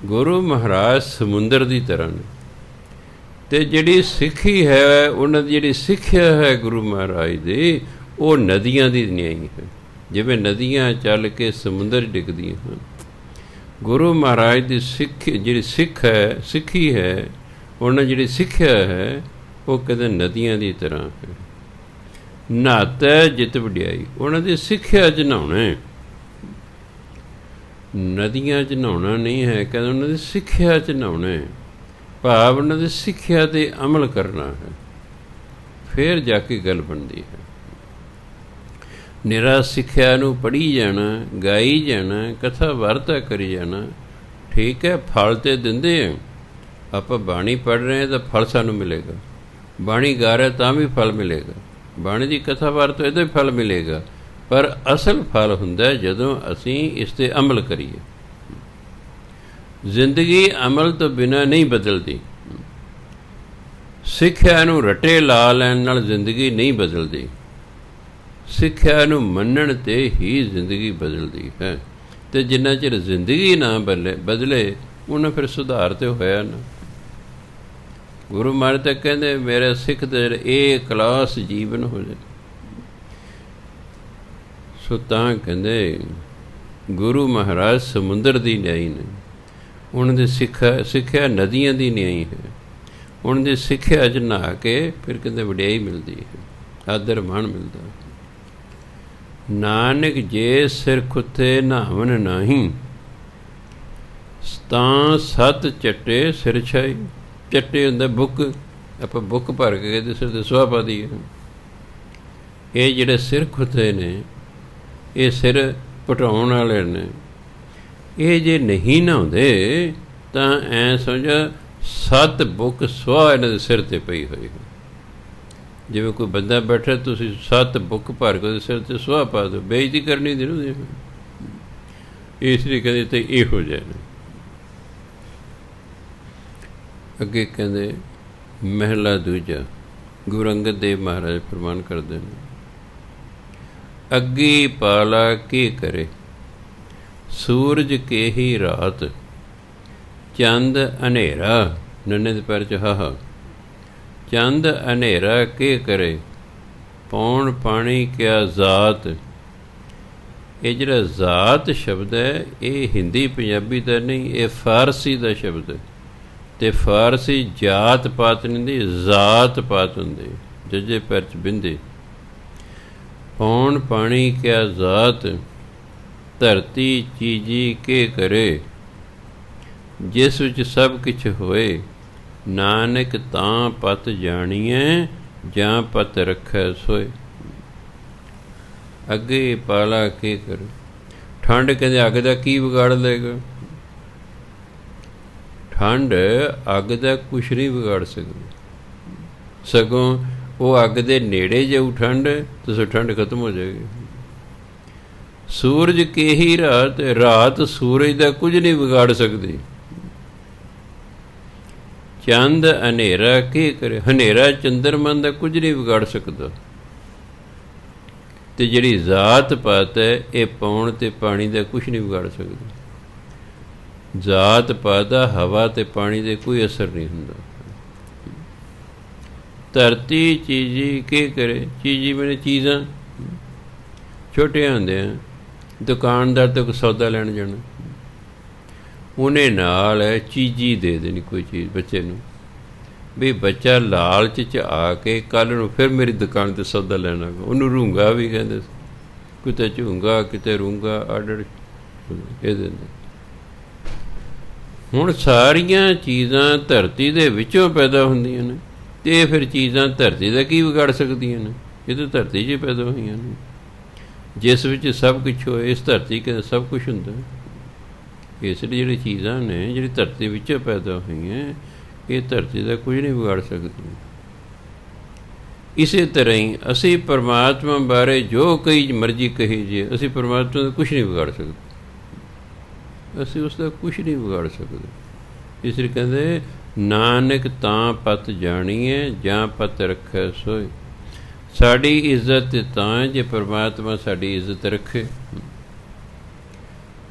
ਗੁਰੂ ਮਹਾਰਾਜ ਸਮੁੰਦਰ ਦੀ ਤਰ੍ਹਾਂ ਨੇ, ਅਤੇ ਜਿਹੜੀ ਸਿੱਖੀ ਹੈ ਉਹਨਾਂ ਦੀ ਜਿਹੜੀ ਸਿੱਖਿਆ ਹੈ ਗੁਰੂ ਮਹਾਰਾਜ ਦੀ, ਉਹ ਨਦੀਆਂ ਦੀ ਨਿਆਈ ਹੈ। ਜਿਵੇਂ ਨਦੀਆਂ ਚੱਲ ਕੇ ਸਮੁੰਦਰ ਡਿੱਗਦੀਆਂ ਹਨ, ਗੁਰੂ ਮਹਾਰਾਜ ਦੀ ਜਿਹੜੀ ਸਿੱਖੀ ਹੈ ਉਹਨਾਂ ਜਿਹੜੀ ਸਿੱਖਿਆ ਹੈ ਉਹ ਕਹਿੰਦੇ ਨਦੀਆਂ ਦੀ ਤਰ੍ਹਾਂ ਹੈ। ਨਹਾਤੈ ਜਿਤ ਵਡਿਆਈ, ਉਹਨਾਂ ਦੀ ਸਿੱਖਿਆ 'ਚ ਨਹਾਉਣਾ, ਨਦੀਆਂ 'ਚ ਨਹਾਉਣਾ ਨਹੀਂ ਹੈ, ਕਹਿੰਦੇ ਉਹਨਾਂ ਦੀ ਸਿੱਖਿਆ 'ਚ ਨਹਾਉਣਾ, ਭਾਵ ਉਹਨਾਂ ਦੀ ਸਿੱਖਿਆ 'ਤੇ ਅਮਲ ਕਰਨਾ ਹੈ, ਫਿਰ ਜਾ ਕੇ ਗੱਲ ਬਣਦੀ ਹੈ। ਨਿਰਾ ਸਿੱਖਿਆ ਨੂੰ ਪੜ੍ਹੀ ਜਾਣਾ, ਗਾਈ ਜਾਣਾ, ਕਥਾ ਵਾਰਤਾ ਕਰੀ ਜਾਣਾ, ਠੀਕ ਹੈ, ਫਲ ਤਾਂ ਦਿੰਦੇ ਆ। ਆਪਾਂ ਬਾਣੀ ਪੜ੍ਹ ਰਹੇ ਹਾਂ ਤਾਂ ਫਲ ਸਾਨੂੰ ਮਿਲੇਗਾ, ਬਾਣੀ ਗਾ ਰਹੇ ਤਾਂ ਵੀ ਫਲ ਮਿਲੇਗਾ, ਬਾਣੀ ਦੀ ਕਥਾ ਵਾਰਤਾ ਇਹਦਾ ਵੀ ਫਲ ਮਿਲੇਗਾ, ਪਰ ਅਸਲ ਫਲ ਹੁੰਦਾ ਜਦੋਂ ਅਸੀਂ ਇਸ 'ਤੇ ਅਮਲ ਕਰੀਏ। ਜ਼ਿੰਦਗੀ ਅਮਲ ਤੋਂ ਬਿਨਾਂ ਨਹੀਂ ਬਦਲਦੀ, ਸਿੱਖਿਆ ਨੂੰ ਰੱਟੇ ਲਾ ਲੈਣ ਨਾਲ ਜ਼ਿੰਦਗੀ ਨਹੀਂ ਬਦਲਦੀ, ਸਿੱਖਿਆ ਨੂੰ ਮੰਨਣ 'ਤੇ ਹੀ ਜ਼ਿੰਦਗੀ ਬਦਲਦੀ ਹੈ। ਅਤੇ ਜਿੰਨਾ ਚਿਰ ਜ਼ਿੰਦਗੀ ਨਾ ਬਦਲੇ ਉਹਨਾਂ ਫਿਰ ਸੁਧਾਰ ਤੇ ਹੋਇਆ ਨਾ। ਗੁਰੂ ਮਹਾਰਾਜ ਤਾਂ ਕਹਿੰਦੇ ਮੇਰੇ ਸਿੱਖ ਦੇ ਇਹ ਕਲਾਸ ਜੀਵਨ ਹੋ ਜਾਏ। ਸੋ ਤਾਂ ਕਹਿੰਦੇ ਗੁਰੂ ਮਹਾਰਾਜ ਸਮੁੰਦਰ ਦੀ ਨਿਆਈ ਨੇ, ਉਹਨਾਂ ਦੀ ਸਿੱਖਿਆ ਨਦੀਆਂ ਦੀ ਨਿਆਈ ਹੈ। ਉਹਨਾਂ ਦੀ ਸਿੱਖਿਆ 'ਚ ਨਹਾ ਕੇ ਫਿਰ ਕਹਿੰਦੇ ਵਡਿਆਈ ਮਿਲਦੀ ਹੈ, ਆਦਰ ਮਾਣ ਮਿਲਦਾ। ਨਾਨਕ ਜੇ ਸਿਰ ਖੁੱਤੇ ਨਹਾਵਨ ਨਾਹੀਂ, ਤਾਂ ਸੱਤ ਚੱਟੇ ਸਿਰ ਛਾਈ। ਚੱਟੇ ਹੁੰਦਾ ਬੁੱਕ, ਆਪਾਂ ਬੁੱਕ ਭਰ ਕੇ ਇਹਦੇ ਸਿਰ 'ਤੇ ਸੁਆਹ ਪਾ ਦਈਏ। ਇਹ ਜਿਹੜੇ ਸਿਰ ਖੁੱਤੇ ਨੇ, ਇਹ ਸਿਰ ਪਟਾਉਣ ਵਾਲੇ ਨੇ, ਇਹ ਜੇ ਨਹੀਂ ਨਹਾਉਂਦੇ ਤਾਂ ਐਂ ਸਮਝੋ 7 ਬੁੱਕ ਸੁਆਹ ਇਹਨਾਂ ਦੇ ਸਿਰ 'ਤੇ ਪਈ ਹੋਈ। ਜਿਵੇਂ ਕੋਈ ਬੰਦਾ ਬੈਠਾ, ਤੁਸੀਂ 7 ਬੁੱਕ ਭਰ ਕੇ ਉਹਦੇ ਸਿਰ 'ਤੇ ਸੁਆਹ ਪਾ ਦਿਓ, ਬੇਇੱਜ਼ਤੀ ਕਰਨੀ ਜ਼ਰੂਰੀ। ਇਸ ਲਈ ਕਹਿੰਦੇ ਤੇ ਇਹੋ ਜਿਹੇ ਨੇ। ਅੱਗੇ ਕਹਿੰਦੇ ਮਹਿਲਾ ਦੂਜਾ, ਗੁਰੂ ਅੰਗਦ ਦੇਵ ਮਹਾਰਾਜ ਫਰਮਾਨ ਕਰਦੇ ਨੇ, ਅੱਗੀ ਪਾਲਾ ਕੀ ਕਰੇ ਸੂਰਜ ਕੇ ਹੀ ਰਾਤ, ਚੰਦ ਹਨੇਰਾ। ਨੰਨੇ ਦੇ ਪੈਰ 'ਚ ਹਾਹਾ। ਚੰਦ ਹਨੇਰਾ ਕੇ ਕਰੇ, ਪੌਣ ਪਾਣੀ ਕਿਆ ਜ਼ਾਤ। ਇਹ ਜਿਹੜਾ ਜ਼ਾਤ ਸ਼ਬਦ ਹੈ, ਇਹ ਹਿੰਦੀ ਪੰਜਾਬੀ ਦਾ ਨਹੀਂ, ਇਹ ਫਾਰਸੀ ਦਾ ਸ਼ਬਦ ਹੈ। ਅਤੇ ਫਾਰਸੀ ਜਾਤ ਪਾਤ ਨਹੀਂ ਹੁੰਦੀ, ਜ਼ਾਤ ਪਾਤ ਹੁੰਦੀ, ਜੱਜੇ ਪੈਰ 'ਚ ਬਿੰਦੇ। ਪੌਣ ਪਾਣੀ ਕਿਆ ਜ਼ਾਤ, ਧਰਤੀ ਚੀਜੀ ਕੇ ਕਰੇ, ਜਿਸ ਵਿੱਚ ਸਭ ਕੁਛ ਹੋਏ। ਨਾਨਕ ਤਾਂ ਪਤ ਜਾਣੀਐ, ਜਾਂ ਪਤ ਰੱਖੈ ਸੋਏ। ਅੱਗੇ ਪਾਲਾ ਕੀ ਕਰੇ। ਠੰਡ ਕਹਿੰਦੇ ਅੱਗ ਦਾ ਕੀ ਵਿਗਾੜ ਲਏਗਾ। ਠੰਡ ਅੱਗ ਦਾ ਕੁਛ ਨਹੀਂ ਵਿਗਾੜ ਸਕਦੀ, ਸਗੋਂ ਉਹ ਅੱਗ ਦੇ ਨੇੜੇ ਜਾਊ ਠੰਡ, ਤਾਂ ਠੰਡ ਖਤਮ ਹੋ ਜਾਏਗੀ। ਸੂਰਜ ਕੇ ਹੀ ਰਾਤ, ਰਾਤ ਸੂਰਜ ਦਾ ਕੁਝ ਨਹੀਂ ਵਿਗਾੜ ਸਕਦੀ। ਚੰਦ ਹਨੇਰਾ ਕੀ ਕਰੇ, ਹਨੇਰਾ ਚੰਦਰਮਨ ਦਾ ਕੁਝ ਨਹੀਂ ਵਿਗਾੜ ਸਕਦਾ। ਅਤੇ ਜਿਹੜੀ ਜ਼ਾਤ ਪਾਤ ਹੈ, ਇਹ ਪੌਣ ਅਤੇ ਪਾਣੀ ਦਾ ਕੁਛ ਨਹੀਂ ਵਿਗਾੜ ਸਕਦਾ। ਜ਼ਾਤ ਪਾਤ ਦਾ ਹਵਾ ਅਤੇ ਪਾਣੀ ਦੇ ਕੋਈ ਅਸਰ ਨਹੀਂ ਹੁੰਦਾ। ਧਰਤੀ ਚੀਜੀ ਕੀ ਕਰੇ, ਚੀਜੀ ਮੈਨੇ ਚੀਜ਼ਾਂ। ਛੋਟੇ ਹੁੰਦੇ ਆ ਦੁਕਾਨਦਾਰ ਤੋਂ ਕੋਈ ਸੌਦਾ ਲੈਣ ਜਾਣਾ, ਉਹਨੇ ਨਾਲ ਚੀਜੀ ਦੇ ਦੇਣੀ ਕੋਈ ਚੀਜ਼ ਬੱਚੇ ਨੂੰ, ਵੀ ਬੱਚਾ ਲਾਲਚ 'ਚ ਆ ਕੇ ਕੱਲ੍ਹ ਨੂੰ ਫਿਰ ਮੇਰੀ ਦੁਕਾਨ 'ਤੇ ਸੌਦਾ ਲੈਣਾ। ਉਹਨੂੰ ਰੂੰਗਾ ਵੀ ਕਹਿੰਦੇ, ਕਿਤੇ ਝੂੰਗਾ ਕਿਤੇ ਰੂੰਗਾ, ਆਡਰ ਇਹ ਦਿੰਦੇ। ਹੁਣ ਸਾਰੀਆਂ ਚੀਜ਼ਾਂ ਧਰਤੀ ਦੇ ਵਿੱਚੋਂ ਪੈਦਾ ਹੁੰਦੀਆਂ ਨੇ, ਅਤੇ ਇਹ ਫਿਰ ਚੀਜ਼ਾਂ ਧਰਤੀ ਦਾ ਕੀ ਵਿਗਾੜ ਸਕਦੀਆਂ ਨੇ। ਇਹ ਤਾਂ ਧਰਤੀ 'ਚ ਹੀ ਪੈਦਾ ਹੋਈਆਂ ਨੇ, ਜਿਸ ਵਿੱਚ ਸਭ ਕੁਛ ਹੋਏ। ਇਸ ਧਰਤੀ ਕੇ ਸਭ ਕੁਛ ਹੁੰਦਾ। ਇਸ ਲਈ ਜਿਹੜੀ ਚੀਜ਼ਾਂ ਨੇ, ਜਿਹੜੀ ਧਰਤੀ ਵਿੱਚੋਂ ਪੈਦਾ ਹੋਈਆਂ, ਇਹ ਧਰਤੀ ਦਾ ਕੁਝ ਨਹੀਂ ਵਿਗਾੜ ਸਕਦੀਆਂ। ਇਸੇ ਤਰ੍ਹਾਂ ਹੀ ਅਸੀਂ ਪਰਮਾਤਮਾ ਬਾਰੇ ਜੋ ਕਈ ਮਰਜ਼ੀ ਕਹੀ ਜੇ, ਅਸੀਂ ਪਰਮਾਤਮਾ ਦਾ ਕੁਛ ਨਹੀਂ ਵਿਗਾੜ ਸਕਦੇ, ਅਸੀਂ ਉਸ ਦਾ ਕੁਛ ਨਹੀਂ ਵਿਗਾੜ ਸਕਦੇ। ਇਸ ਲਈ ਕਹਿੰਦੇ ਨਾਨਕ ਤਾਂ ਪਤ ਜਾਣੀਏ, ਜਾਂ ਪਤ ਰੱਖੈ ਸੋਏ। ਸਾਡੀ ਇੱਜ਼ਤ ਤਾਂ ਜੇ ਪਰਮਾਤਮਾ ਸਾਡੀ ਇੱਜ਼ਤ ਰੱਖੇ।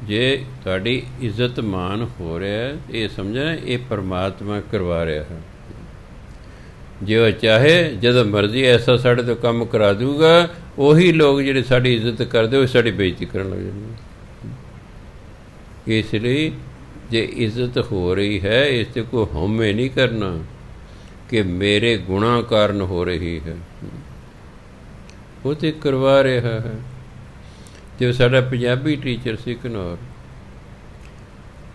ਜੇ ਤੁਹਾਡੀ ਇੱਜ਼ਤ ਮਾਨ ਹੋ ਰਿਹਾ, ਇਹ ਸਮਝਣਾ ਇਹ ਪਰਮਾਤਮਾ ਕਰਵਾ ਰਿਹਾ ਹੈ। ਜੇ ਉਹ ਚਾਹੇ ਜਦੋਂ ਮਰਜ਼ੀ ਐਸਾ ਸਾਡੇ ਤੋਂ ਕੰਮ ਕਰਾ ਦੂਗਾ, ਉਹੀ ਲੋਕ ਜਿਹੜੇ ਸਾਡੀ ਇੱਜ਼ਤ ਕਰਦੇ ਉਹ ਸਾਡੀ ਬੇਇੱਜ਼ਤੀ ਕਰਨ ਲੱਗ ਜਾਂਦੇ। ਇਸ ਲਈ ਜੇ ਇੱਜ਼ਤ ਹੋ ਰਹੀ ਹੈ, ਇਸ 'ਤੇ ਕੋਈ ਹਉਮੈ ਨਹੀਂ ਕਰਨਾ ਕਿ ਮੇਰੇ ਗੁਣਾਂ ਕਾਰਨ ਹੋ ਰਹੀ ਹੈ, ਉਹ ਤਾਂ ਕਰਵਾ ਰਿਹਾ ਹੈ। ਜੋ ਸਾਡਾ ਪੰਜਾਬੀ ਟੀਚਰ ਸੀ ਘਨੌਰ,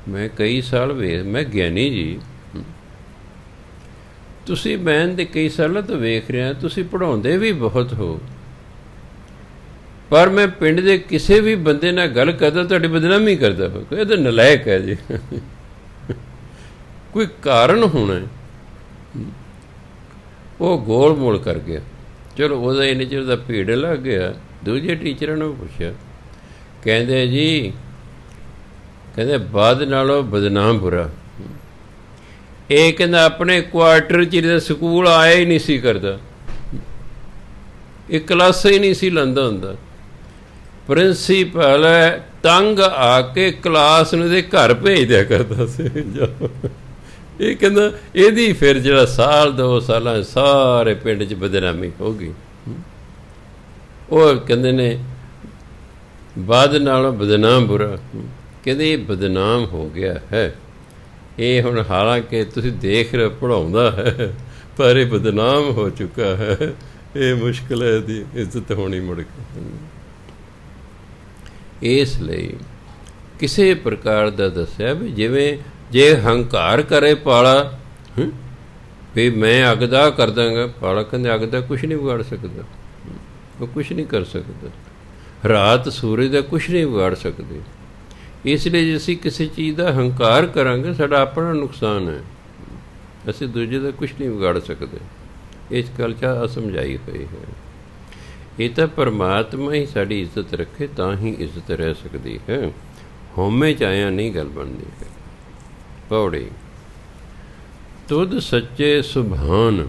ਮੈਂ ਕਈ ਸਾਲ ਮੈਂ ਗਿਆਨੀ ਜੀ, ਤੁਸੀਂ ਮੈਂ ਦੇ ਕਈ ਸਾਲਾਂ ਤੋਂ ਵੇਖ ਰਿਹਾ, ਤੁਸੀਂ ਪੜ੍ਹਾਉਂਦੇ ਵੀ ਬਹੁਤ ਹੋ, ਪਰ ਮੈਂ ਪਿੰਡ ਦੇ ਕਿਸੇ ਵੀ ਬੰਦੇ ਨਾਲ ਗੱਲ ਕਰਦਾ ਤੁਹਾਡੀ ਬਦਨਾਮੀ ਕਰਦਾ ਹੋ, ਇਹ ਤਾਂ ਨਲਾਇਕ ਹੈ ਜੀ। ਕੋਈ ਕਾਰਨ ਹੋਣਾ। ਉਹ ਗੋਲ ਮੋਲ ਕਰ ਗਿਆ। ਚਲੋ ਉਹਦਾ ਇੰਨੇ ਚਿਰ ਦਾ ਭੀੜ ਲੱਗ ਗਿਆ। ਦੂਜੇ ਟੀਚਰਾਂ ਨੂੰ ਪੁੱਛਿਆ, ਕਹਿੰਦੇ ਜੀ, ਕਹਿੰਦੇ ਬਾਦ ਨਾਲੋਂ ਬਦਨਾਮ ਬੁਰਾ। ਇਹ ਕਹਿੰਦਾ ਆਪਣੇ ਕੁਆਟਰ 'ਚ ਸਕੂਲ ਆਇਆ ਹੀ ਨਹੀਂ ਸੀ ਕਰਦਾ, ਇਹ ਕਲਾਸਾਂ ਹੀ ਨਹੀਂ ਸੀ ਲਾਉਂਦਾ ਹੁੰਦਾ। ਪ੍ਰਿੰਸੀਪਲ ਤੰਗ ਆ ਕੇ ਕਲਾਸ ਨੂੰ ਇਹਦੇ ਘਰ ਭੇਜ ਦਿਆ ਕਰਦਾ ਸੀ। ਇਹ ਕਹਿੰਦਾ ਇਹਦੀ ਫਿਰ ਜਿਹੜਾ ਸਾਲ 2 ਸਾਲਾਂ ਸਾਰੇ ਪਿੰਡ 'ਚ ਬਦਨਾਮੀ ਹੋ ਗਈ। ਉਹ ਕਹਿੰਦੇ ਨੇ ਬਾਦ ਨਾਲੋਂ ਬਦਨਾਮ ਬੁਰਾ, ਕਹਿੰਦੇ ਇਹ ਬਦਨਾਮ ਹੋ ਗਿਆ ਹੈ। ਇਹ ਹੁਣ ਹਾਲਾਂਕਿ ਤੁਸੀਂ ਦੇਖ ਰਹੇ ਪੜ੍ਹਾਉਂਦਾ ਹੈ, ਪਰ ਇਹ ਬਦਨਾਮ ਹੋ ਚੁੱਕਾ ਹੈ। ਇਹ ਮੁਸ਼ਕਿਲ ਹੈ ਇਹਦੀ ਇੱਜ਼ਤ ਹੋਣੀ ਮੁੜ ਕੇ। ਇਸ ਲਈ ਕਿਸੇ ਪ੍ਰਕਾਰ ਦਾ ਦੱਸਿਆ ਵੀ ਜਿਵੇਂ ਜੇ ਹੰਕਾਰ ਕਰੇ ਪਾਲਾ, ਵੀ ਮੈਂ ਅੱਗ ਦਾ ਕਰ ਦਾਂਗਾ, ਪਾਲਾ ਕਹਿੰਦੇ ਅੱਗ ਦਾ ਕੁਛ ਨਹੀਂ ਵਿਗਾੜ ਸਕਦਾ, ਉਹ ਕੁਛ ਨਹੀਂ ਕਰ ਸਕਦਾ। ਰਾਤ ਸੂਰਜ ਦਾ ਕੁਛ ਨਹੀਂ ਵਿਗਾੜ ਸਕਦੇ। ਇਸ ਲਈ ਜੇ ਅਸੀਂ ਕਿਸੇ ਚੀਜ਼ ਦਾ ਹੰਕਾਰ ਕਰਾਂਗੇ ਸਾਡਾ ਆਪਣਾ ਨੁਕਸਾਨ ਹੈ, ਅਸੀਂ ਦੂਜੇ ਦਾ ਕੁਛ ਨਹੀਂ ਵਿਗਾੜ ਸਕਦੇ। ਇਸ ਗੱਲ 'ਚ ਸਮਝਾਈ ਹੋਈ ਹੈ। ਇਹ ਤਾਂ ਪਰਮਾਤਮਾ ਹੀ ਸਾਡੀ ਇੱਜ਼ਤ ਰੱਖੇ ਤਾਂ ਹੀ ਇੱਜ਼ਤ ਰਹਿ ਸਕਦੀ ਹੈ। ਹਉਮੈ 'ਚ ਆਇਆ ਨਹੀਂ ਗੱਲ ਬਣਦੀ ਹੈ। ਪੌੜੀ ਤੁਧ ਸੱਚੇ ਸੁਭਾਨ,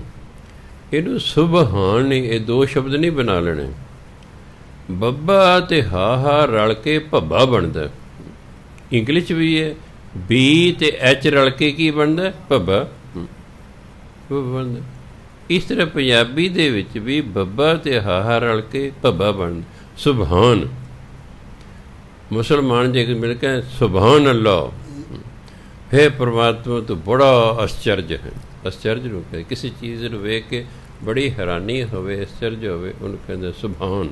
ਇਹਨੂੰ ਸੁਭਾਨ ਨਹੀਂ, ਇਹ 2 ਸ਼ਬਦ ਨਹੀਂ ਬਣਾ ਲੈਣੇ। ਬੱਬਾ ਅਤੇ ਹਾ ਰਲ ਕੇ ਭੱਬਾ ਬਣਦਾ। ਇੰਗਲਿਸ਼ ਵੀ ਹੈ, ਬੀ ਅਤੇ ਐਚ ਰਲ ਕੇ ਕੀ ਬਣਦਾ? ਭੱਬਾ ਬਣਦਾ। ਇਸ ਤਰ੍ਹਾਂ ਪੰਜਾਬੀ ਦੇ ਵਿੱਚ ਵੀ ਬੱਬਾ ਅਤੇ ਹਾ ਰਲ ਕੇ ਭੱਬਾ ਬਣਦਾ। ਸੁਭਾਨ, ਮੁਸਲਮਾਨ ਜੇ ਮਿਲ ਕੇ ਸੁਭਾਨ ਅੱਲਾਹ, ਹੈ ਪਰਮਾਤਮਾ ਤੋਂ ਬੜਾ ਆਸ਼ਚਰਜ ਹੈ। ਆਸ਼ਚਰਜ ਨੂੰ ਕਹੇ, ਕਿਸੇ ਚੀਜ਼ ਨੂੰ ਵੇਖ ਕੇ ਬੜੀ ਹੈਰਾਨੀ ਹੋਵੇ, ਆਸ਼ਚਰਜ ਹੋਵੇ, ਉਹਨੂੰ ਕਹਿੰਦੇ ਸੁਭਾਨ।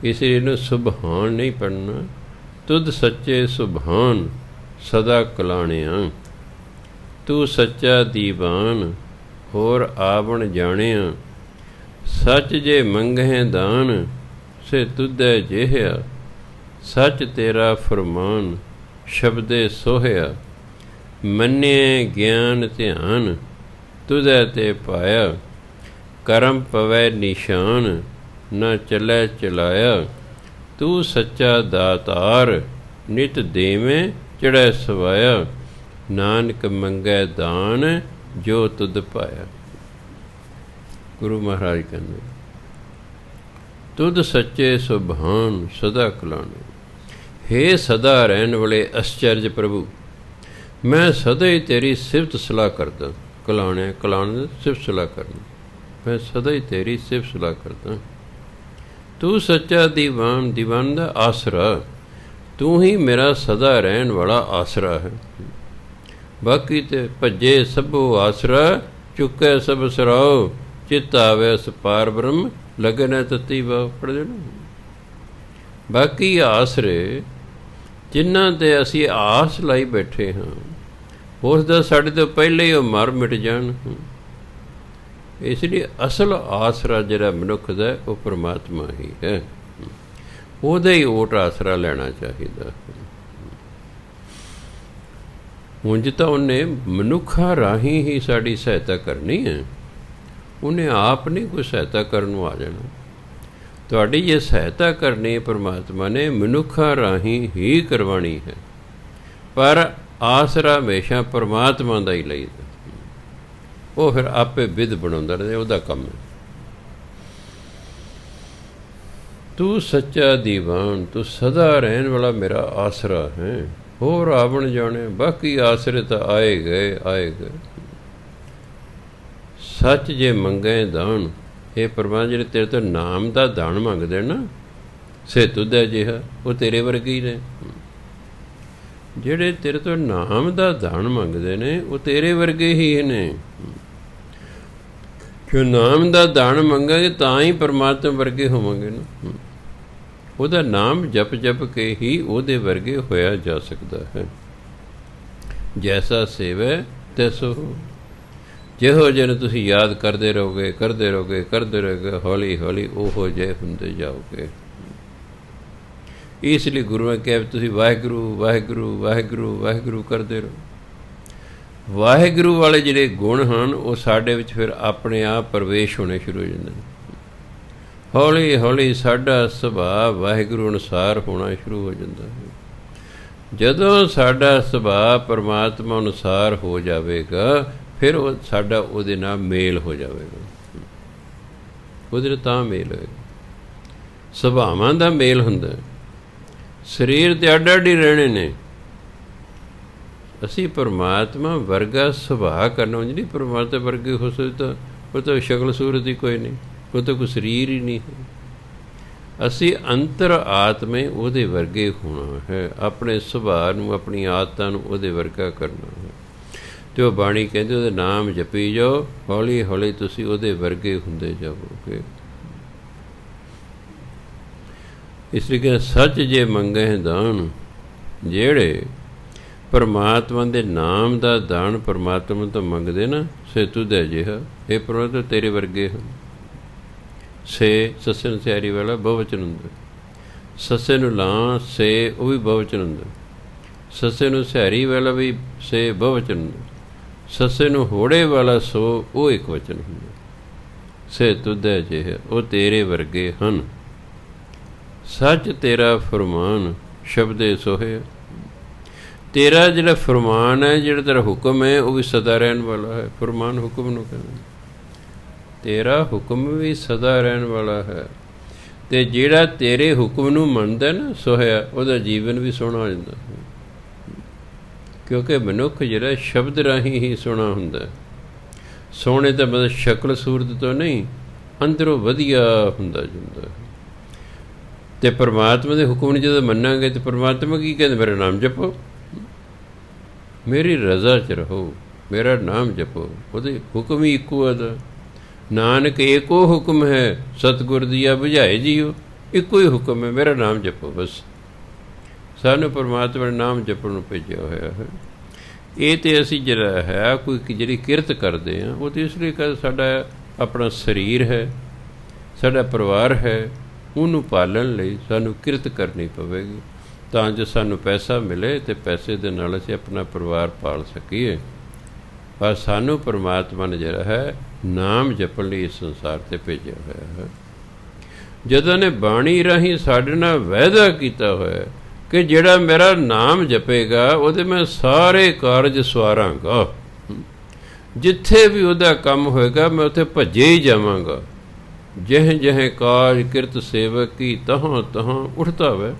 ਇਸ ਲਈ ਇਹਨੂੰ ਸੁਭਾਨ ਨਹੀਂ ਪੜ੍ਹਨਾ। ਤੁਧ ਸੱਚੇ ਸੁਭਾਨ ਸਦਾ ਕਲਾਣਿਆ, ਤੂੰ ਸੱਚਾ ਦੀਵਾਨ ਹੋਰ ਆਵਣ ਜਾਣਿਆ। ਸੱਚ ਜੇ ਮੰਗਹਿ ਦਾਨ ਸੇ ਤੁਧੈ ਜਿਹਾ, ਸੱਚ ਤੇਰਾ ਫਰਮਾਨ ਸ਼ਬਦੇ ਸੋਹਿਆ। ਮੰਨਿਐ ਗਿਆਨ ਧਿਆਨ ਤੁਧੈ ਤੇ ਪਾਇਆ, ਕਰਮ ਪਵੈ ਨਿਸ਼ਾਨ ਨਾ ਚੱਲੈ ਚਲਾਇਆ। ਤੂੰ ਸੱਚਾ ਦਾਤਾਰ ਨਿਤ ਦੇਵੇਂ ਚੜ੍ਹੈ ਸਵਾਇਆ, ਨਾਨਕ ਮੰਗੈ ਦਾਨ ਜੋ ਤੁਧ ਪਾਇਆ। ਗੁਰੂ ਮਹਾਰਾਜ ਕਹਿੰਦੇ ਤੁਧ ਸੱਚੇ ਸੁਭਾਨ ਸਦਾ ਕਲਾਣੇ। ਹੇ ਸਦਾ ਰਹਿਣ ਵਾਲੇ ਅਸਚਰਜ ਪ੍ਰਭੂ, ਮੈਂ ਸਦਾ ਹੀ ਤੇਰੀ ਸਿਫਤ ਸਲਾਹ ਕਰਦਾ। ਕਲਾਣੇ, ਕਲਾਣੇ ਸਿਫਤ ਸਲਾਹ ਕਰਨਾ, ਮੈਂ ਸਦਾ ਹੀ ਤੇਰੀ ਸਿਫਤ ਸਲਾਹ ਕਰਦਾ। ਤੂੰ ਸੱਚਾ ਦੀਵਾਨ, ਦੀਵਾਨ ਦਾ ਆਸਰਾ, ਤੂੰ ਹੀ ਮੇਰਾ ਸਦਾ ਰਹਿਣ ਵਾਲਾ ਆਸਰਾ ਹੈ। ਬਾਕੀ ਤੇ ਭੱਜੇ ਸਭੋ ਆਸਰਾ, ਚੁੱਕੈ ਸਭ ਸਰਾਓ, ਚਿੱਤ ਆਵੇ ਸਪਾਰ ਬ੍ਰਹਮ, ਲਗਨ ਤਤੀ ਵਾ। ਪੜ੍ਹਦੇ ਨਾ, ਬਾਕੀ ਆਸਰੇ ਜਿਨ੍ਹਾਂ 'ਤੇ ਅਸੀਂ ਆਸ ਲਾਈ ਬੈਠੇ ਹਾਂ, ਉਸ ਦਾ ਸਾਡੇ ਤੋਂ ਪਹਿਲੇ ਹੀ ਉਹ ਮਰ ਮਿਟ ਜਾਣ। ਇਸ ਲਈ ਅਸਲ ਆਸਰਾ ਜਿਹੜਾ ਮਨੁੱਖ ਦਾ ਉਹ ਪਰਮਾਤਮਾ ਹੀ ਹੈ। ਉਹਦਾ ਹੀ ਓਟ ਆਸਰਾ ਲੈਣਾ ਚਾਹੀਦਾ। ਉਂਝ ਤਾਂ ਉਹਨੇ ਮਨੁੱਖਾਂ ਰਾਹੀਂ ਹੀ ਸਾਡੀ ਸਹਾਇਤਾ ਕਰਨੀ ਹੈ, ਉਹਨੇ ਆਪ ਨਹੀਂ ਕੋਈ ਸਹਾਇਤਾ ਕਰਨ ਨੂੰ ਆ ਜਾਣਾ। ਤੁਹਾਡੀ ਜੇ ਸਹਾਇਤਾ ਕਰਨੀ ਪਰਮਾਤਮਾ ਨੇ ਮਨੁੱਖਾਂ ਰਾਹੀਂ ਹੀ ਕਰਵਾਉਣੀ ਹੈ, ਪਰ ਆਸਰਾ ਹਮੇਸ਼ਾ ਪਰਮਾਤਮਾ ਦਾ ਹੀ ਲਈਦਾ। ਉਹ ਫਿਰ ਆਪੇ ਵਿਧ ਬਣਾਉਂਦਾ ਰਹੇ, ਉਹਦਾ ਕੰਮ ਹੈ। ਤੂੰ ਸੱਚਾ ਦੀਵਾਨ, ਤੂੰ ਸਦਾ ਰਹਿਣ ਵਾਲਾ ਮੇਰਾ ਆਸਰਾ ਹੈ, ਹੋਰ ਆਵਣ ਜਾਣੇ। ਬਾਕੀ ਆਸਰੇ ਤਾਂ ਆਏ ਗਏ, ਆਏ ਗਏ। ਸੱਚ ਜੇ ਮੰਗੇ ਦਾਨ, ਇਹ ਪਰਮਾਤਮਾ ਜਿਹੜੇ ਤੇਰੇ ਤੋਂ ਨਾਮ ਦਾ ਦਾਨ ਮੰਗਦੇ ਨਾ, ਸੇ ਤੁਧੈ ਜਿਹਾ, ਉਹ ਤੇਰੇ ਵਰਗੇ ਹੀ ਨੇ। ਜਿਹੜੇ ਤੇਰੇ ਤੋਂ ਨਾਮ ਦਾ ਦਾਨ ਮੰਗਦੇ ਨੇ ਉਹ ਤੇਰੇ ਵਰਗੇ ਹੀ ਨੇ। ਜੋ ਨਾਮ ਦਾ ਦਾਨ ਮੰਗਾਂਗੇ ਤਾਂ ਹੀ ਪਰਮਾਤਮਾ ਵਰਗੇ ਹੋਵਾਂਗੇ ਨਾ। ਉਹਦਾ ਨਾਮ ਜਪ ਜਪ ਕੇ ਹੀ ਉਹਦੇ ਵਰਗੇ ਹੋਇਆ ਜਾ ਸਕਦਾ ਹੈ। ਜੈਸਾ ਸੇਵੈ ਤੈਸੋ ਹੋ। ਜਿਹੋ ਜਿਹੇ ਨੂੰ ਤੁਸੀਂ ਯਾਦ ਕਰਦੇ ਰਹੋਗੇ, ਕਰਦੇ ਰਹੋਗੇ, ਕਰਦੇ ਰਹੋਗੇ, ਹੌਲੀ ਹੌਲੀ ਉਹੋ ਜਿਹੇ ਹੁੰਦੇ ਜਾਓਗੇ। ਇਸ ਲਈ ਗੁਰੂ ਨੇ ਕਿਹਾ ਤੁਸੀਂ ਵਾਹਿਗੁਰੂ ਵਾਹਿਗੁਰੂ ਵਾਹਿਗੁਰੂ ਵਾਹਿਗੁਰੂ ਕਰਦੇ ਰਹੋ। ਵਾਹਿਗੁਰੂ ਵਾਲੇ ਜਿਹੜੇ ਗੁਣ ਹਨ ਉਹ ਸਾਡੇ ਵਿੱਚ ਫਿਰ ਆਪਣੇ ਆਪ ਪ੍ਰਵੇਸ਼ ਹੋਣੇ ਸ਼ੁਰੂ ਹੋ ਜਾਂਦੇ ਨੇ। ਹੌਲੀ ਹੌਲੀ ਸਾਡਾ ਸੁਭਾਅ ਵਾਹਿਗੁਰੂ ਅਨੁਸਾਰ ਹੋਣਾ ਸ਼ੁਰੂ ਹੋ ਜਾਂਦਾ ਹੈ। ਜਦੋਂ ਸਾਡਾ ਸੁਭਾਅ ਪਰਮਾਤਮਾ ਅਨੁਸਾਰ ਹੋ ਜਾਵੇਗਾ, ਫਿਰ ਉਹ ਸਾਡਾ ਉਹਦੇ ਨਾਲ ਮੇਲ ਹੋ ਜਾਵੇਗਾ, ਉਹਦੇ ਨਾਲ ਤਾਂ ਮੇਲ ਹੋਏਗਾ। ਸੁਭਾਵਾਂ ਦਾ ਮੇਲ ਹੁੰਦਾ। ਸਰੀਰ ਤੇ ਅੱਡ ਅੱਡ ਹੀ ਰਹਿਣੇ ਨੇ। ਅਸੀਂ ਪਰਮਾਤਮਾ ਵਰਗਾ ਸੁਭਾਅ ਕਰਨਾ ਉਂਝ ਨਹੀਂ। ਪਰਮਾਤਮਾ ਵਰਗੇ ਹੋ ਸਕਦੇ ਤਾਂ ਉਹ ਤਾਂ ਸ਼ਕਲ ਸੂਰਤ ਹੀ ਕੋਈ ਨਹੀਂ, ਉਹ ਤਾਂ ਕੋਈ ਸਰੀਰ ਹੀ ਨਹੀਂ ਹੈ। ਅਸੀਂ ਅੰਤਰ ਆਤਮੇ ਉਹਦੇ ਵਰਗੇ ਹੋਣਾ ਹੈ, ਆਪਣੇ ਸੁਭਾਅ ਨੂੰ, ਆਪਣੀ ਆਦਤਾਂ ਨੂੰ ਉਹਦੇ ਵਰਗਾ ਕਰਨਾ ਹੈ। ਅਤੇ ਉਹ ਬਾਣੀ ਕਹਿੰਦੇ ਉਹਦੇ ਨਾਮ ਜਪੀ ਜਾਓ, ਹੌਲੀ ਹੌਲੀ ਤੁਸੀਂ ਉਹਦੇ ਵਰਗੇ ਹੁੰਦੇ ਜਾਵੋਗੇ। ਇਸ ਲਈ ਕਿ ਸੱਚ ਜੇ ਮੰਗੇ ਦਾਨ, ਜਿਹੜੇ ਪਰਮਾਤਮਾ ਦੇ ਨਾਮ ਦਾ ਦਾਨ ਪਰਮਾਤਮਾ ਤੋਂ ਮੰਗਦੇ ਨਾ, ਸੇ ਤੁਧ ਅਜਿਹਾ, ਇਹ ਪਰਮਾਤਮਾ ਤੇਰੇ ਵਰਗੇ ਹਨ। ਸੇ ਸੱਸੇ ਨੂੰ ਸਿਆਰੀ ਵਾਲਾ ਬਹੁਵਚਨ ਹੁੰਦਾ, ਸੱਸੇ ਨੂੰ ਲਾਂ ਸੇ ਉਹ ਵੀ ਬਹੁਵਚਨ ਹੁੰਦਾ, ਸੱਸੇ ਨੂੰ ਸਿਆਰੀ ਵਾਲਾ ਵੀ ਸੇ ਬਹੁਵਚਨ ਹੁੰਦਾ, ਸੱਸੇ ਨੂੰ ਹੋੜੇ ਵਾਲਾ ਸੋ ਉਹ ਇੱਕ ਵਚਨ ਹੁੰਦਾ। ਸੇ ਤੁਧ ਅਜਿਹਾ, ਉਹ ਤੇਰੇ ਵਰਗੇ ਹਨ। ਸੱਚ ਤੇਰਾ ਫਰਮਾਨ ਸ਼ਬਦੇ ਸੋਹੇ, ਤੇਰਾ ਜਿਹੜਾ ਫਰਮਾਨ ਹੈ, ਜਿਹੜਾ ਤੇਰਾ ਹੁਕਮ ਹੈ, ਉਹ ਵੀ ਸਦਾ ਰਹਿਣ ਵਾਲਾ ਹੈ। ਫਰਮਾਨ ਹੁਕਮ ਨੂੰ ਕਹਿੰਦੇ, ਤੇਰਾ ਹੁਕਮ ਵੀ ਸਦਾ ਰਹਿਣ ਵਾਲਾ ਹੈ। ਅਤੇ ਜਿਹੜਾ ਤੇਰੇ ਹੁਕਮ ਨੂੰ ਮੰਨਦਾ ਨਾ ਸੋਹਿਆ, ਉਹਦਾ ਜੀਵਨ ਵੀ ਸੋਹਣਾ ਹੋ ਜਾਂਦਾ, ਕਿਉਂਕਿ ਮਨੁੱਖ ਜਿਹੜਾ ਸ਼ਬਦ ਰਾਹੀਂ ਹੀ ਸੋਹਣਾ ਹੁੰਦਾ। ਸੋਹਣੇ ਤਾਂ ਮਤਲਬ ਸ਼ਕਲ ਸੂਰਤ ਤੋਂ ਨਹੀਂ, ਅੰਦਰੋਂ ਵਧੀਆ ਹੁੰਦਾ ਜਾਂਦਾ। ਅਤੇ ਪਰਮਾਤਮਾ ਦੇ ਹੁਕਮ ਨੂੰ ਜਦੋਂ ਮੰਨਾਂਗੇ ਤਾਂ ਪਰਮਾਤਮਾ ਕੀ ਕਹਿੰਦੇ, ਮੇਰਾ ਨਾਮ ਜਪੋ, ਮੇਰੀ ਰਜ਼ਾ 'ਚ ਰਹੋ, ਮੇਰਾ ਨਾਮ ਜਪੋ। ਉਹਦੇ ਹੁਕਮ ਹੀ ਇੱਕੋ ਹੈ। ਨਾਨਕ ਏਕੋ ਹੁਕਮ ਹੈ, ਸਤਿਗੁਰ ਦੀਆ ਬੁਝਾਏ ਜੀਓ। ਇੱਕੋ ਹੀ ਹੁਕਮ ਹੈ, ਮੇਰਾ ਨਾਮ ਜਪੋ ਬਸ। ਸਾਨੂੰ ਪਰਮਾਤਮਾ ਨੇ ਨਾਮ ਜਪਣ ਨੂੰ ਭੇਜਿਆ ਹੋਇਆ ਹੈ। ਇਹ ਤਾਂ ਅਸੀਂ ਜਿਹੜਾ ਹੈ ਕੋਈ ਜਿਹੜੀ ਕਿਰਤ ਕਰਦੇ ਹਾਂ, ਉਹ ਤਾਂ ਇਸ ਲਈ ਕਿ ਸਾਡਾ ਆਪਣਾ ਸਰੀਰ ਹੈ, ਸਾਡਾ ਪਰਿਵਾਰ ਹੈ, ਉਹਨੂੰ ਪਾਲਣ ਲਈ ਸਾਨੂੰ ਕਿਰਤ ਕਰਨੀ ਪਵੇਗੀ, ਤਾਂ ਜੋ ਸਾਨੂੰ ਪੈਸਾ ਮਿਲੇ ਅਤੇ ਪੈਸੇ ਦੇ ਨਾਲ ਅਸੀਂ ਆਪਣਾ ਪਰਿਵਾਰ ਪਾਲ ਸਕੀਏ। ਪਰ ਸਾਨੂੰ ਪਰਮਾਤਮਾ ਨੇ ਜਿਹੜਾ ਹੈ ਨਾਮ ਜਪਣ ਲਈ ਇਸ ਸੰਸਾਰ 'ਤੇ ਭੇਜਿਆ ਹੋਇਆ ਹੈ। ਜਦੋਂ ਨੇ ਬਾਣੀ ਰਾਹੀਂ ਸਾਡੇ ਨਾਲ ਵਾਅਦਾ ਕੀਤਾ ਹੋਇਆ ਕਿ ਜਿਹੜਾ ਮੇਰਾ ਨਾਮ ਜਪੇਗਾ ਉਹਦੇ ਮੈਂ ਸਾਰੇ ਕਾਰਜ ਸਵਾਰਾਂਗਾ, ਜਿੱਥੇ ਵੀ ਉਹਦਾ ਕੰਮ ਹੋਏਗਾ ਮੈਂ ਉੱਥੇ ਭੱਜੇ ਹੀ ਜਾਵਾਂਗਾ। ਜਿਹੇ ਜਿਹੇ ਕਾਜ ਕਿਰਤ ਸੇਵਕ ਕੀ ਤਹਾਂ ਤਹਾਂ ਉੱਠਦਾ ਵੈ।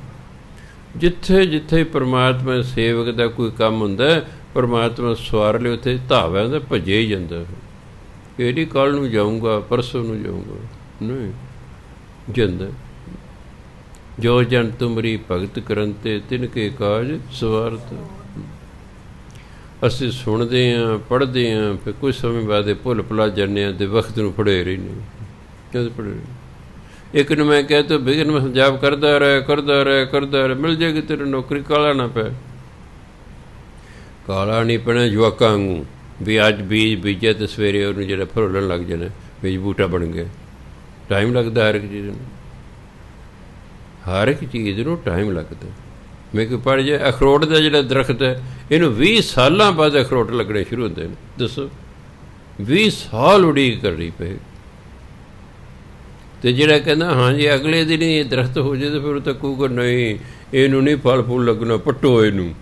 ਜਿੱਥੇ ਜਿੱਥੇ ਪਰਮਾਤਮਾ ਸੇਵਕ ਦਾ ਕੋਈ ਕੰਮ ਹੁੰਦਾ, ਪਰਮਾਤਮਾ ਸਵਾਰ ਲਈ ਉੱਥੇ ਧਾਵਿਆ ਹੁੰਦਾ, ਭੱਜੇ ਹੀ ਜਾਂਦਾ। ਇਹ ਨਹੀਂ ਕੱਲ੍ਹ ਨੂੰ ਜਾਊਂਗਾ, ਪਰਸੋਂ ਨੂੰ ਜਾਊਂਗਾ, ਨਹੀਂ ਜਾਂਦਾ। ਜੋ ਜਨ ਤੁਮਰੀ ਭਗਤ ਕਰਨ ਤੇ ਤਿਨ ਕੇ ਕਾਜ ਸਵਾਰਤ। ਅਸੀਂ ਸੁਣਦੇ ਹਾਂ, ਪੜ੍ਹਦੇ ਹਾਂ, ਫਿਰ ਕੁਝ ਸਮੇਂ ਬਾਅਦ ਭੁੱਲ ਭੁਲਾ ਜਾਂਦੇ ਹਾਂ ਅਤੇ ਵਕਤ ਨੂੰ ਫੜੇ ਰਹਿੰਦੇ। ਕਦੇ ਪੜ੍ਹੇ ਇੱਕ ਨੂੰ ਮੈਂ ਕਹਿ ਤਾ ਬਿਗਨ ਮੈਂ ਜਾਬ ਕਰਦਾ ਰਹਿ, ਕਰਦਾ ਰਹਿ, ਕਰਦਾ ਰਹਿ, ਮਿਲ ਜਾਏਗੀ ਤੇਰੀ ਨੌਕਰੀ, ਕਾਲਾ ਨਾ ਪੈ। ਕਾਲਾ ਨਹੀਂ ਪੈਣਾ ਜਵਾਕਾਂ ਵਾਂਗੂ ਵੀ ਅੱਜ ਬੀਜ ਬੀਜਿਆ ਅਤੇ ਸਵੇਰੇ ਉਹਨੂੰ ਜਿਹੜਾ ਫਰੋਲਣ ਲੱਗ ਜਾਣਾ, ਬੀਜ ਬੂਟਾ ਬਣ ਗਿਆ। ਟਾਈਮ ਲੱਗਦਾ ਹਰ ਇੱਕ ਚੀਜ਼ ਨੂੰ, ਹਰ ਇੱਕ ਚੀਜ਼ ਨੂੰ ਟਾਈਮ ਲੱਗਦਾ। ਮੈਂ ਕੋਈ ਪੜ੍ਹ ਜਾ ਅਖਰੋਟ ਦਾ ਜਿਹੜਾ ਦਰਖਤ ਹੈ, ਇਹਨੂੰ 20 ਸਾਲਾਂ ਬਾਅਦ ਅਖਰੋਟ ਲੱਗਣੇ ਸ਼ੁਰੂ ਹੁੰਦੇ ਨੇ। ਦੱਸੋ 20 ਸਾਲ ਉਡੀਕ ਕਰਨੀ ਪਏ। ਅਤੇ ਜਿਹੜਾ ਕਹਿੰਦਾ ਹਾਂਜੀ ਅਗਲੇ ਦਿਨ ਹੀ ਇਹ ਦਰਖਤ ਹੋ ਜਾਏ ਤਾਂ ਫਿਰ ਉਹ ਤਾਂ ਕਹੂਗਾ ਨਹੀਂ ਇਹਨੂੰ ਨਹੀਂ ਫਲ ਫੁੱਲ ਲੱਗਣਾ, ਪੱਟੋ ਇਹਨੂੰ।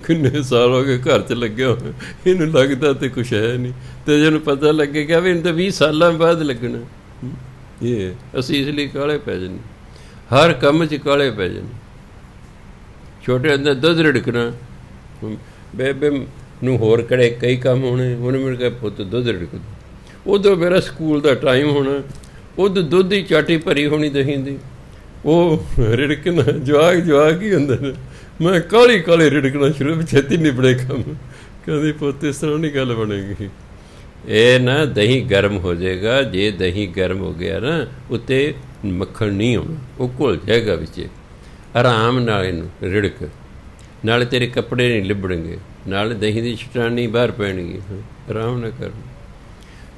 ਕਿੰਨੇ ਸਾਲ ਹੋ ਗਏ ਘਰ 'ਚ ਲੱਗਿਆ ਹੋਇਆ, ਇਹਨੂੰ ਲੱਗਦਾ ਤਾਂ ਕੁਛ ਹੈ ਨਹੀਂ। ਅਤੇ ਜਿਹਨੂੰ ਪਤਾ ਲੱਗੇਗਾ ਵੀ ਇਹਨੂੰ ਤਾਂ 20 ਸਾਲਾਂ ਬਾਅਦ ਲੱਗਣਾ। ਇਹ ਅਸੀਂ ਇਸ ਲਈ ਕਾਹਲੇ ਪੈ ਜਾਂਦੇ, ਹਰ ਕੰਮ 'ਚ ਕਾਹਲੇ ਪੈ ਜਾਂਦੇ। ਛੋਟੇ ਅੰਦਰ ਦੁੱਧ ਰਿੜਕਣਾ, ਬੇਬੇ ਨੂੰ ਹੋਰ ਕਿਹੜੇ ਕਈ ਕੰਮ ਹੋਣੇ, ਉਹਨੇ ਮੈਨੂੰ ਕਿਹਾ ਪੁੱਤ ਦੁੱਧ ਰਿੜਕ। ਉਦੋਂ ਮੇਰਾ ਸਕੂਲ ਦਾ ਟਾਈਮ ਹੋਣਾ, ਉਦੋਂ ਦੁੱਧ ਦੀ ਚਾਟੀ ਭਰੀ ਹੋਣੀ ਦਹੀਂ ਦੀ, ਉਹ ਰਿੜਕਣਾ। ਜਵਾਕ ਹੀ ਹੁੰਦੇ ਨੇ। ਮੈਂ ਕਾਹਲੀ ਕਾਹਲੀ ਰਿੜਕਣਾ ਸ਼ੁਰੂ, ਛੇਤੀ ਨਿਬੜੇ ਕੰਮ। ਕਹਿੰਦੀ ਪੁੱਤ ਇਸ ਤਰ੍ਹਾਂ ਨਹੀਂ ਗੱਲ ਬਣੇਗੀ। ਇਹ ਨਾ ਦਹੀਂ ਗਰਮ ਹੋ ਜਾਏਗਾ, ਜੇ ਦਹੀਂ ਗਰਮ ਹੋ ਗਿਆ ਨਾ ਉੱਤੇ ਮੱਖਣ ਨਹੀਂ ਆਉਣਾ, ਉਹ ਘੁਲ ਜਾਏਗਾ ਵਿੱਚ। ਆਰਾਮ ਨਾਲ ਇਹਨੂੰ ਰਿੜਕ, ਨਾਲੇ ਤੇਰੇ ਕੱਪੜੇ ਨਹੀਂ ਲਿਬੜਨਗੇ, ਨਾਲੇ ਦਹੀਂ ਦੀ ਛਟਾਣੀ ਬਾਹਰ ਪੈਣਗੀ। ਆਰਾਮ ਨਾਲ ਕਰ।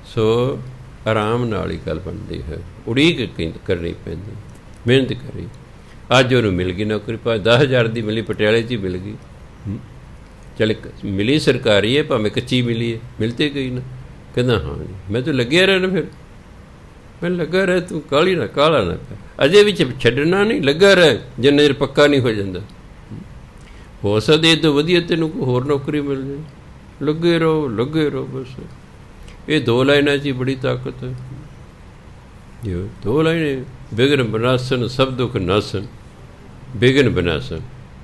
ਸੋ ਆਰਾਮ ਨਾਲ ਹੀ ਗੱਲ ਬਣਦੀ ਹੈ, ਉਡੀਕ ਕਰਨੀ ਪੈਂਦੀ, ਮਿਹਨਤ ਕਰੀ। ਅੱਜ ਉਹਨੂੰ ਮਿਲ ਗਈ ਨੌਕਰੀ, ਭਾਵੇਂ 10,000 ਦੀ ਮਿਲੀ, ਪਟਿਆਲੇ 'ਚ ਹੀ ਮਿਲ ਗਈ। ਚੱਲ ਮਿਲੀ ਸਰਕਾਰੀ ਹੈ, ਭਾਵੇਂ ਕੱਚੀ ਮਿਲੀ ਹੈ, ਮਿਲ ਤੇ ਗਈ ਨਾ। ਕਹਿੰਦਾ ਹਾਂ ਜੀ ਮੈਂ ਤਾਂ ਲੱਗਿਆ ਰਹਿਣਾ। ਫਿਰ ਮੈਂ ਲੱਗਾ ਰਹਿ, ਤੂੰ ਕਾਹਲੀ ਨਾ, ਕਾਹਲਾ ਨਾ ਪੈ, ਅਜੇ ਵੀ ਛੱਡਣਾ ਨਹੀਂ, ਲੱਗਾ ਰਹਿ ਜਿੰਨਾ ਚਿਰ ਪੱਕਾ ਨਹੀਂ ਹੋ ਜਾਂਦਾ। ਹੋ ਸਕਦਾ ਇਹ ਤੋਂ ਵਧੀਆ ਤੈਨੂੰ ਕੋਈ ਹੋਰ ਨੌਕਰੀ ਮਿਲ ਜਾਏ। ਲੱਗੇ ਰਹੋ, ਲੱਗੇ ਰਹੋ ਬਸ। ਇਹ 2 ਲਾਈਨਾਂ 'ਚ ਹੀ ਬੜੀ ਤਾਕਤ ਹੈ। ਜੋ 2 ਲਾਈਨਾਂ ਵਿਘਨ ਵਿਨਾਸਨ ਸਭ ਦੁੱਖ ਨਾਸਨ। ਵਿਘਨ ਵਿਨਾਸਨ,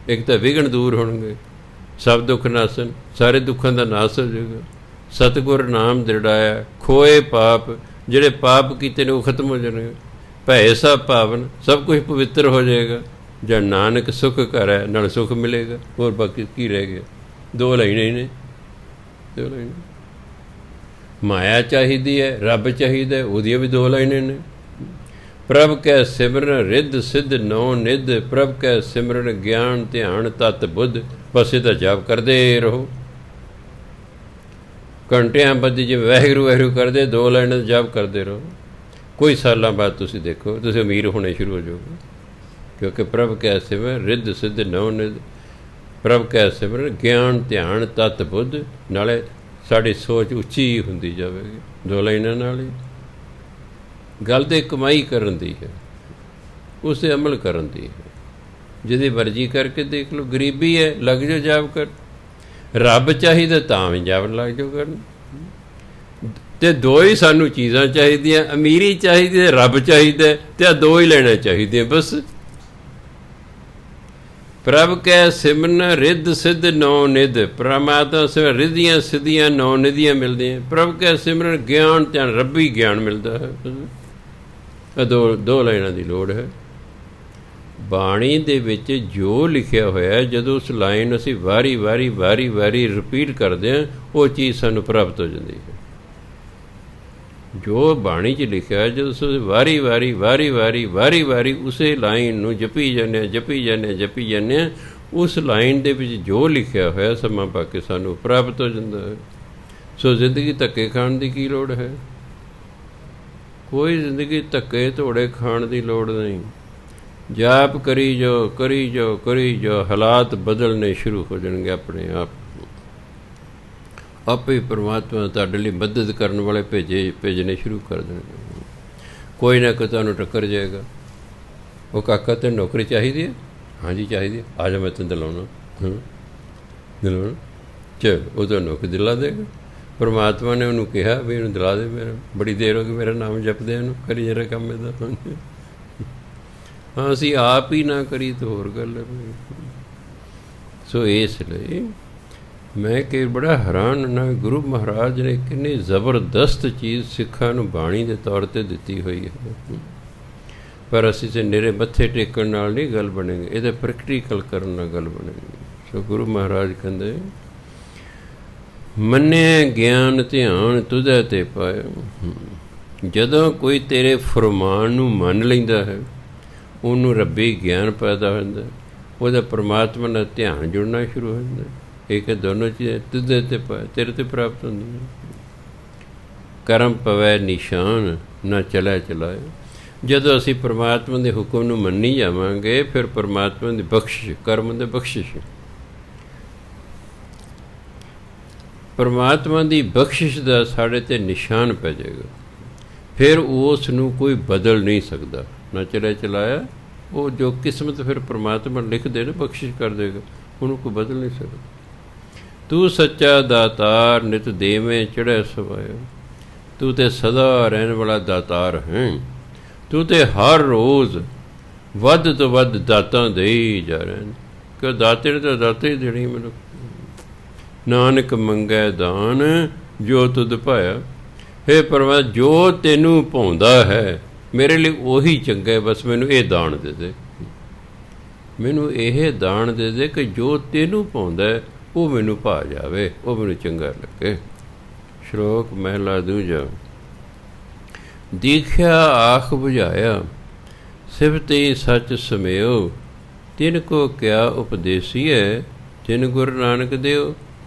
ਇੱਕ ਤਾਂ ਵਿਘਨ ਦੂਰ ਹੋਣਗੇ, ਸਭ ਦੁੱਖ ਨਾਸਨ, ਸਾਰੇ ਦੁੱਖਾਂ ਦਾ ਨਾਸ ਹੋ ਜਾਏਗਾ। ਸਤਿਗੁਰ ਨਾਮ ਦ੍ਰਿੜਾਇਆ, ਖੋਏ ਪਾਪ, ਜਿਹੜੇ ਪਾਪ ਕੀਤੇ ਨੇ ਉਹ ਖਤਮ ਹੋ ਜਾਣਗੇ। ਭੈ ਸਭ ਭਾਵਨ, ਸਭ ਕੁਝ ਪਵਿੱਤਰ ਹੋ ਜਾਏਗਾ। ਜਾਂ ਨਾਨਕ ਸੁਖ ਘਰ ਹੈ, ਨਾਲ ਸੁਖ ਮਿਲੇਗਾ। ਹੋਰ ਬਾਕੀ ਕੀ ਰਹਿ ਗਿਆ? ਦੋ ਲਾਈਨਾਂ ਹੀ ਨੇ, ਦੋ ਲਾਈਨਾਂ। ਮਾਇਆ ਚਾਹੀਦੀ ਹੈ, ਰੱਬ ਚਾਹੀਦਾ, ਉਹਦੀਆਂ ਵੀ ਦੋ ਲਾਈਨਾਂ ਨੇ। ਪ੍ਰਭ ਕੈ ਸਿਮਰਨ ਰਿੱਧ ਸਿੱਧ ਨੌ ਨਿੱਧ, ਪ੍ਰਭ ਕੈ ਸਿਮਰਨ ਗਿਆਨ ਧਿਆਨ ਤਤ ਬੁੱਧ। ਬਸ ਇਹਦਾ ਜਾਪ ਕਰਦੇ ਰਹੋ ਘੰਟਿਆਂ ਬੱਧੀ, ਜਿਵੇਂ ਵਾਹਿਗੁਰੂ ਵਾਹਿਗੁਰੂ ਕਰਦੇ, ਦੋ ਲਾਈਨਾਂ ਦਾ ਜਾਪ ਕਰਦੇ ਰਹੋ। ਕੋਈ ਸਾਲਾਂ ਬਾਅਦ ਤੁਸੀਂ ਦੇਖੋ, ਤੁਸੀਂ ਅਮੀਰ ਹੋਣੇ ਸ਼ੁਰੂ ਹੋ ਜਾਓਗੇ। ਕਿਉਂਕਿ ਪ੍ਰਭ ਕੈ ਸਿਮਰਨ ਰਿੱਧ ਸਿੱਧ ਨੌ ਨਿੱਧ, ਪ੍ਰਭ ਕੈ ਸਿਮਰਨ ਗਿਆਨ ਧਿਆਨ ਤਤ ਬੁੱਧ। ਨਾਲੇ ਸਾਡੀ ਸੋਚ ਉੱਚੀ ਹੁੰਦੀ ਜਾਵੇਗੀ ਦੋ ਲਾਈਨਾਂ ਨਾਲ ਹੀ। ਗੱਲ ਤਾਂ ਕਮਾਈ ਕਰਨ ਦੀ ਹੈ, ਉਸ 'ਤੇ ਅਮਲ ਕਰਨ ਦੀ ਹੈ। ਜਿਹਦੀ ਮਰਜ਼ੀ ਕਰਕੇ ਦੇਖ ਲਓ। ਗਰੀਬੀ ਹੈ, ਲੱਗ ਜਾਓ ਜਾਪ ਕਰ। ਰੱਬ ਚਾਹੀਦਾ ਤਾਂ ਵੀ ਜਾਪ ਲੱਗ ਜਾਓ ਕਰਨ। ਅਤੇ ਦੋ ਹੀ ਸਾਨੂੰ ਚੀਜ਼ਾਂ ਚਾਹੀਦੀਆਂ, ਅਮੀਰੀ ਚਾਹੀਦੀ ਹੈ, ਰੱਬ ਚਾਹੀਦਾ, ਅਤੇ ਆਹ ਦੋ ਹੀ ਲੈਣਾ ਚਾਹੀਦੀਆਂ ਬਸ। ਪ੍ਰਭ ਕੈ ਸਿਮਰਨ ਰਿੱਧ ਸਿੱਧ ਨੌ ਨਿੱਧ, ਪਰਮਾਤਮਾ ਸਿਮਰਨ ਰਿੱਧੀਆਂ ਸਿੱਧੀਆਂ ਨੌ ਨਿਧੀਆਂ ਮਿਲਦੀਆਂ। ਪ੍ਰਭ ਕੈ ਸਿਮਰਨ ਗਿਆਨ ਧਿਆਨ, ਰੱਬੀ ਗਿਆਨ ਮਿਲਦਾ ਹੈ। ਦੋ ਲਾਈਨਾਂ ਦੀ ਲੋੜ ਹੈ। ਬਾਣੀ ਦੇ ਵਿੱਚ ਜੋ ਲਿਖਿਆ ਹੋਇਆ, ਜਦੋਂ ਉਸ ਲਾਈਨ ਅਸੀਂ ਵਾਰੀ ਵਾਰੀ ਰਿਪੀਟ ਕਰਦੇ ਹਾਂ, ਉਹ ਚੀਜ਼ ਸਾਨੂੰ ਪ੍ਰਾਪਤ ਹੋ ਜਾਂਦੀ ਹੈ। ਜੋ ਬਾਣੀ 'ਚ ਲਿਖਿਆ, ਜਦੋਂ ਅਸੀਂ ਵਾਰੀ ਉਸੇ ਲਾਈਨ ਨੂੰ ਜਪੀ ਜਾਂਦੇ ਹਾਂ, ਉਸ ਲਾਈਨ ਦੇ ਵਿੱਚ ਜੋ ਲਿਖਿਆ ਹੋਇਆ ਸਮਾਂ ਪਾ ਕੇ ਸਾਨੂੰ ਪ੍ਰਾਪਤ ਹੋ ਜਾਂਦਾ ਹੈ। ਸੋ ਜ਼ਿੰਦਗੀ ਧੱਕੇ ਖਾਣ ਦੀ ਕੀ ਲੋੜ ਹੈ? ਕੋਈ ਜ਼ਿੰਦਗੀ ਧੱਕੇ ਧੋੜੇ ਖਾਣ ਦੀ ਲੋੜ ਨਹੀਂ। ਜਾਪ ਕਰੀ ਜਾਓ, ਹਾਲਾਤ ਬਦਲਣੇ ਸ਼ੁਰੂ ਹੋ ਜਾਣਗੇ ਆਪਣੇ ਆਪ। ਆਪੇ ਹੀ ਪਰਮਾਤਮਾ ਤੁਹਾਡੇ ਲਈ ਮਦਦ ਕਰਨ ਵਾਲੇ ਭੇਜਣੇ ਸ਼ੁਰੂ ਕਰ ਦੇਣਗੇ। ਕੋਈ ਨਾ ਕੋਈ ਤੁਹਾਨੂੰ ਟੱਕਰ ਜਾਏਗਾ। ਉਹ ਕਾਕਾ ਤੇ ਨੌਕਰੀ ਚਾਹੀਦੀ ਹੈ? ਹਾਂਜੀ ਚਾਹੀਦੀ ਹੈ, ਆ ਜਾ ਮੈਂ ਤੈਨੂੰ ਦਿਲਾਉਣਾ। ਦਿਲਾਉਣਾ ਚਲ, ਉਹ ਤਾਂ ਨੌਕਰੀ ਦਿਲਾ ਦੇਗਾ। ਪਰਮਾਤਮਾ ਨੇ ਉਹਨੂੰ ਕਿਹਾ ਵੀ ਇਹਨੂੰ ਦਿਲਾ ਦੇ, ਮੇਰਾ ਬੜੀ ਦੇਰ ਹੋ ਗਈ ਮੇਰਾ ਨਾਮ ਜਪਦੇ, ਇਹਨੂੰ ਕਰੀ ਜਰਾ ਕੰਮ ਇਹਦਾ। ਹਾਂ, ਅਸੀਂ ਆਪ ਹੀ ਨਾ ਕਰੀ ਤਾਂ ਹੋਰ ਗੱਲ ਹੈ। ਸੋ ਇਸ ਲਈ ਮੈਂ ਕਿ ਬੜਾ ਹੈਰਾਨ ਨਾ, ਗੁਰੂ ਮਹਾਰਾਜ ਨੇ ਕਿੰਨੀ ਜ਼ਬਰਦਸਤ ਚੀਜ਼ ਸਿੱਖਾਂ ਨੂੰ ਬਾਣੀ ਦੇ ਤੌਰ 'ਤੇ ਦਿੱਤੀ ਹੋਈ ਹੈ। ਪਰ ਅਸੀਂ ਤਾਂ ਨਿਰੇ ਮੱਥੇ ਟੇਕਣ ਨਾਲ ਨਹੀਂ ਗੱਲ ਬਣੇਗੀ, ਇਹਦੇ ਪ੍ਰੈਕਟੀਕਲ ਕਰਨ ਨਾਲ ਗੱਲ ਬਣੇਗੀ। ਸੋ ਗੁਰੂ ਮਹਾਰਾਜ ਕਹਿੰਦੇ, ਮੰਨਿਆ ਗਿਆਨ ਧਿਆਨ ਤੁਧੇ ਤੇ ਪਾਇਆ। ਜਦੋਂ ਕੋਈ ਤੇਰੇ ਫਰਮਾਨ ਨੂੰ ਮੰਨ ਲੈਂਦਾ ਹੈ, ਉਹਨੂੰ ਰੱਬੀ ਗਿਆਨ ਪੈਦਾ ਹੋ ਜਾਂਦਾ, ਉਹਦਾ ਪਰਮਾਤਮਾ ਨਾਲ ਧਿਆਨ ਜੁੜਨਾ ਸ਼ੁਰੂ ਹੋ ਜਾਂਦਾ। ਇਹ ਦੋਨੋਂ ਚੀਜ਼ਾਂ ਤੁਧੇ ਤੇ ਪਾਇਆ, ਤੇਰੇ 'ਤੇ ਪ੍ਰਾਪਤ ਹੁੰਦੀਆਂ। ਕਰਮ ਪਵੈ ਨਿਸ਼ਾਨ ਨਾ ਚਲਾ ਚਲਾਏ। ਜਦੋਂ ਅਸੀਂ ਪਰਮਾਤਮਾ ਦੇ ਹੁਕਮ ਨੂੰ ਮੰਨੀ ਜਾਵਾਂਗੇ, ਫਿਰ ਪਰਮਾਤਮਾ ਦੀ ਬਖਸ਼ਿਸ਼, ਕਰਮ ਦੇ ਬਖਸ਼ਿਸ਼, ਪਰਮਾਤਮਾ ਦੀ ਬਖਸ਼ਿਸ਼ ਦਾ ਸਾਡੇ 'ਤੇ ਨਿਸ਼ਾਨ ਪੈ ਜਾਏਗਾ। ਫਿਰ ਉਸ ਨੂੰ ਕੋਈ ਬਦਲ ਨਹੀਂ ਸਕਦਾ। ਨਾ ਚਲਿਆ ਚਲਾਇਆ, ਉਹ ਜੋ ਕਿਸਮਤ ਫਿਰ ਪਰਮਾਤਮਾ ਲਿਖ ਦੇ ਨਾ, ਬਖਸ਼ਿਸ਼ ਕਰ ਦੇਗਾ, ਉਹਨੂੰ ਕੋਈ ਬਦਲ ਨਹੀਂ ਸਕਦਾ। ਤੂੰ ਸੱਚਾ ਦਾਤਾਰ ਨਿਤ ਦੇਵੇਂ ਚੜ੍ਹੈ ਸਵਾਇਆ। ਤੂੰ ਤੇ ਸਦਾ ਰਹਿਣ ਵਾਲਾ ਦਾਤਾਰ ਹੈ। ਤੂੰ ਤੇ ਹਰ ਰੋਜ਼ ਵੱਧ ਤੋਂ ਵੱਧ ਦਾਤਾਂ ਦੇਈ ਜਾ ਰਹੇ ਨੇ, ਕਿ ਦਾਤੇ ਨੇ ਤਾਂ ਦਾਤੇ ਹੀ ਦੇਣੀ ਮੈਨੂੰ। ਨਾਨਕ ਮੰਗੈ ਦਾਨ ਜੋ ਤੁਧ ਭਾਇਆ। ਹੇ ਪਰਮਾਤਮਾ, ਜੋ ਤੈਨੂੰ ਭਾਉਂਦਾ ਹੈ ਮੇਰੇ ਲਈ ਉਹੀ ਚੰਗਾ, ਬਸ ਮੈਨੂੰ ਇਹ ਦਾਨ ਦੇ ਦੇ, ਮੈਨੂੰ ਇਹ ਦਾਨ ਦੇ ਦੇ ਕਿ ਜੋ ਤੈਨੂੰ ਭਾਉਂਦਾ ਉਹ ਮੈਨੂੰ ਭਾ ਜਾਵੇ, ਉਹ ਮੈਨੂੰ ਚੰਗਾ ਲੱਗੇ। ਸ਼ਲੋਕ ਮਹਿਲਾ ਦੂਜਾ। ਦੀਖਿਆ ਆਖ ਬੁਝਾਇਆ, ਸਿਫਤਿ ਸੱਚ ਸਮਿਓ। ਤਿਨ ਕੋ ਕਿਆ ਉਪਦੇਸੀਐ, ਤਿਨ ਗੁਰੂ ਨਾਨਕ ਦਿਓ।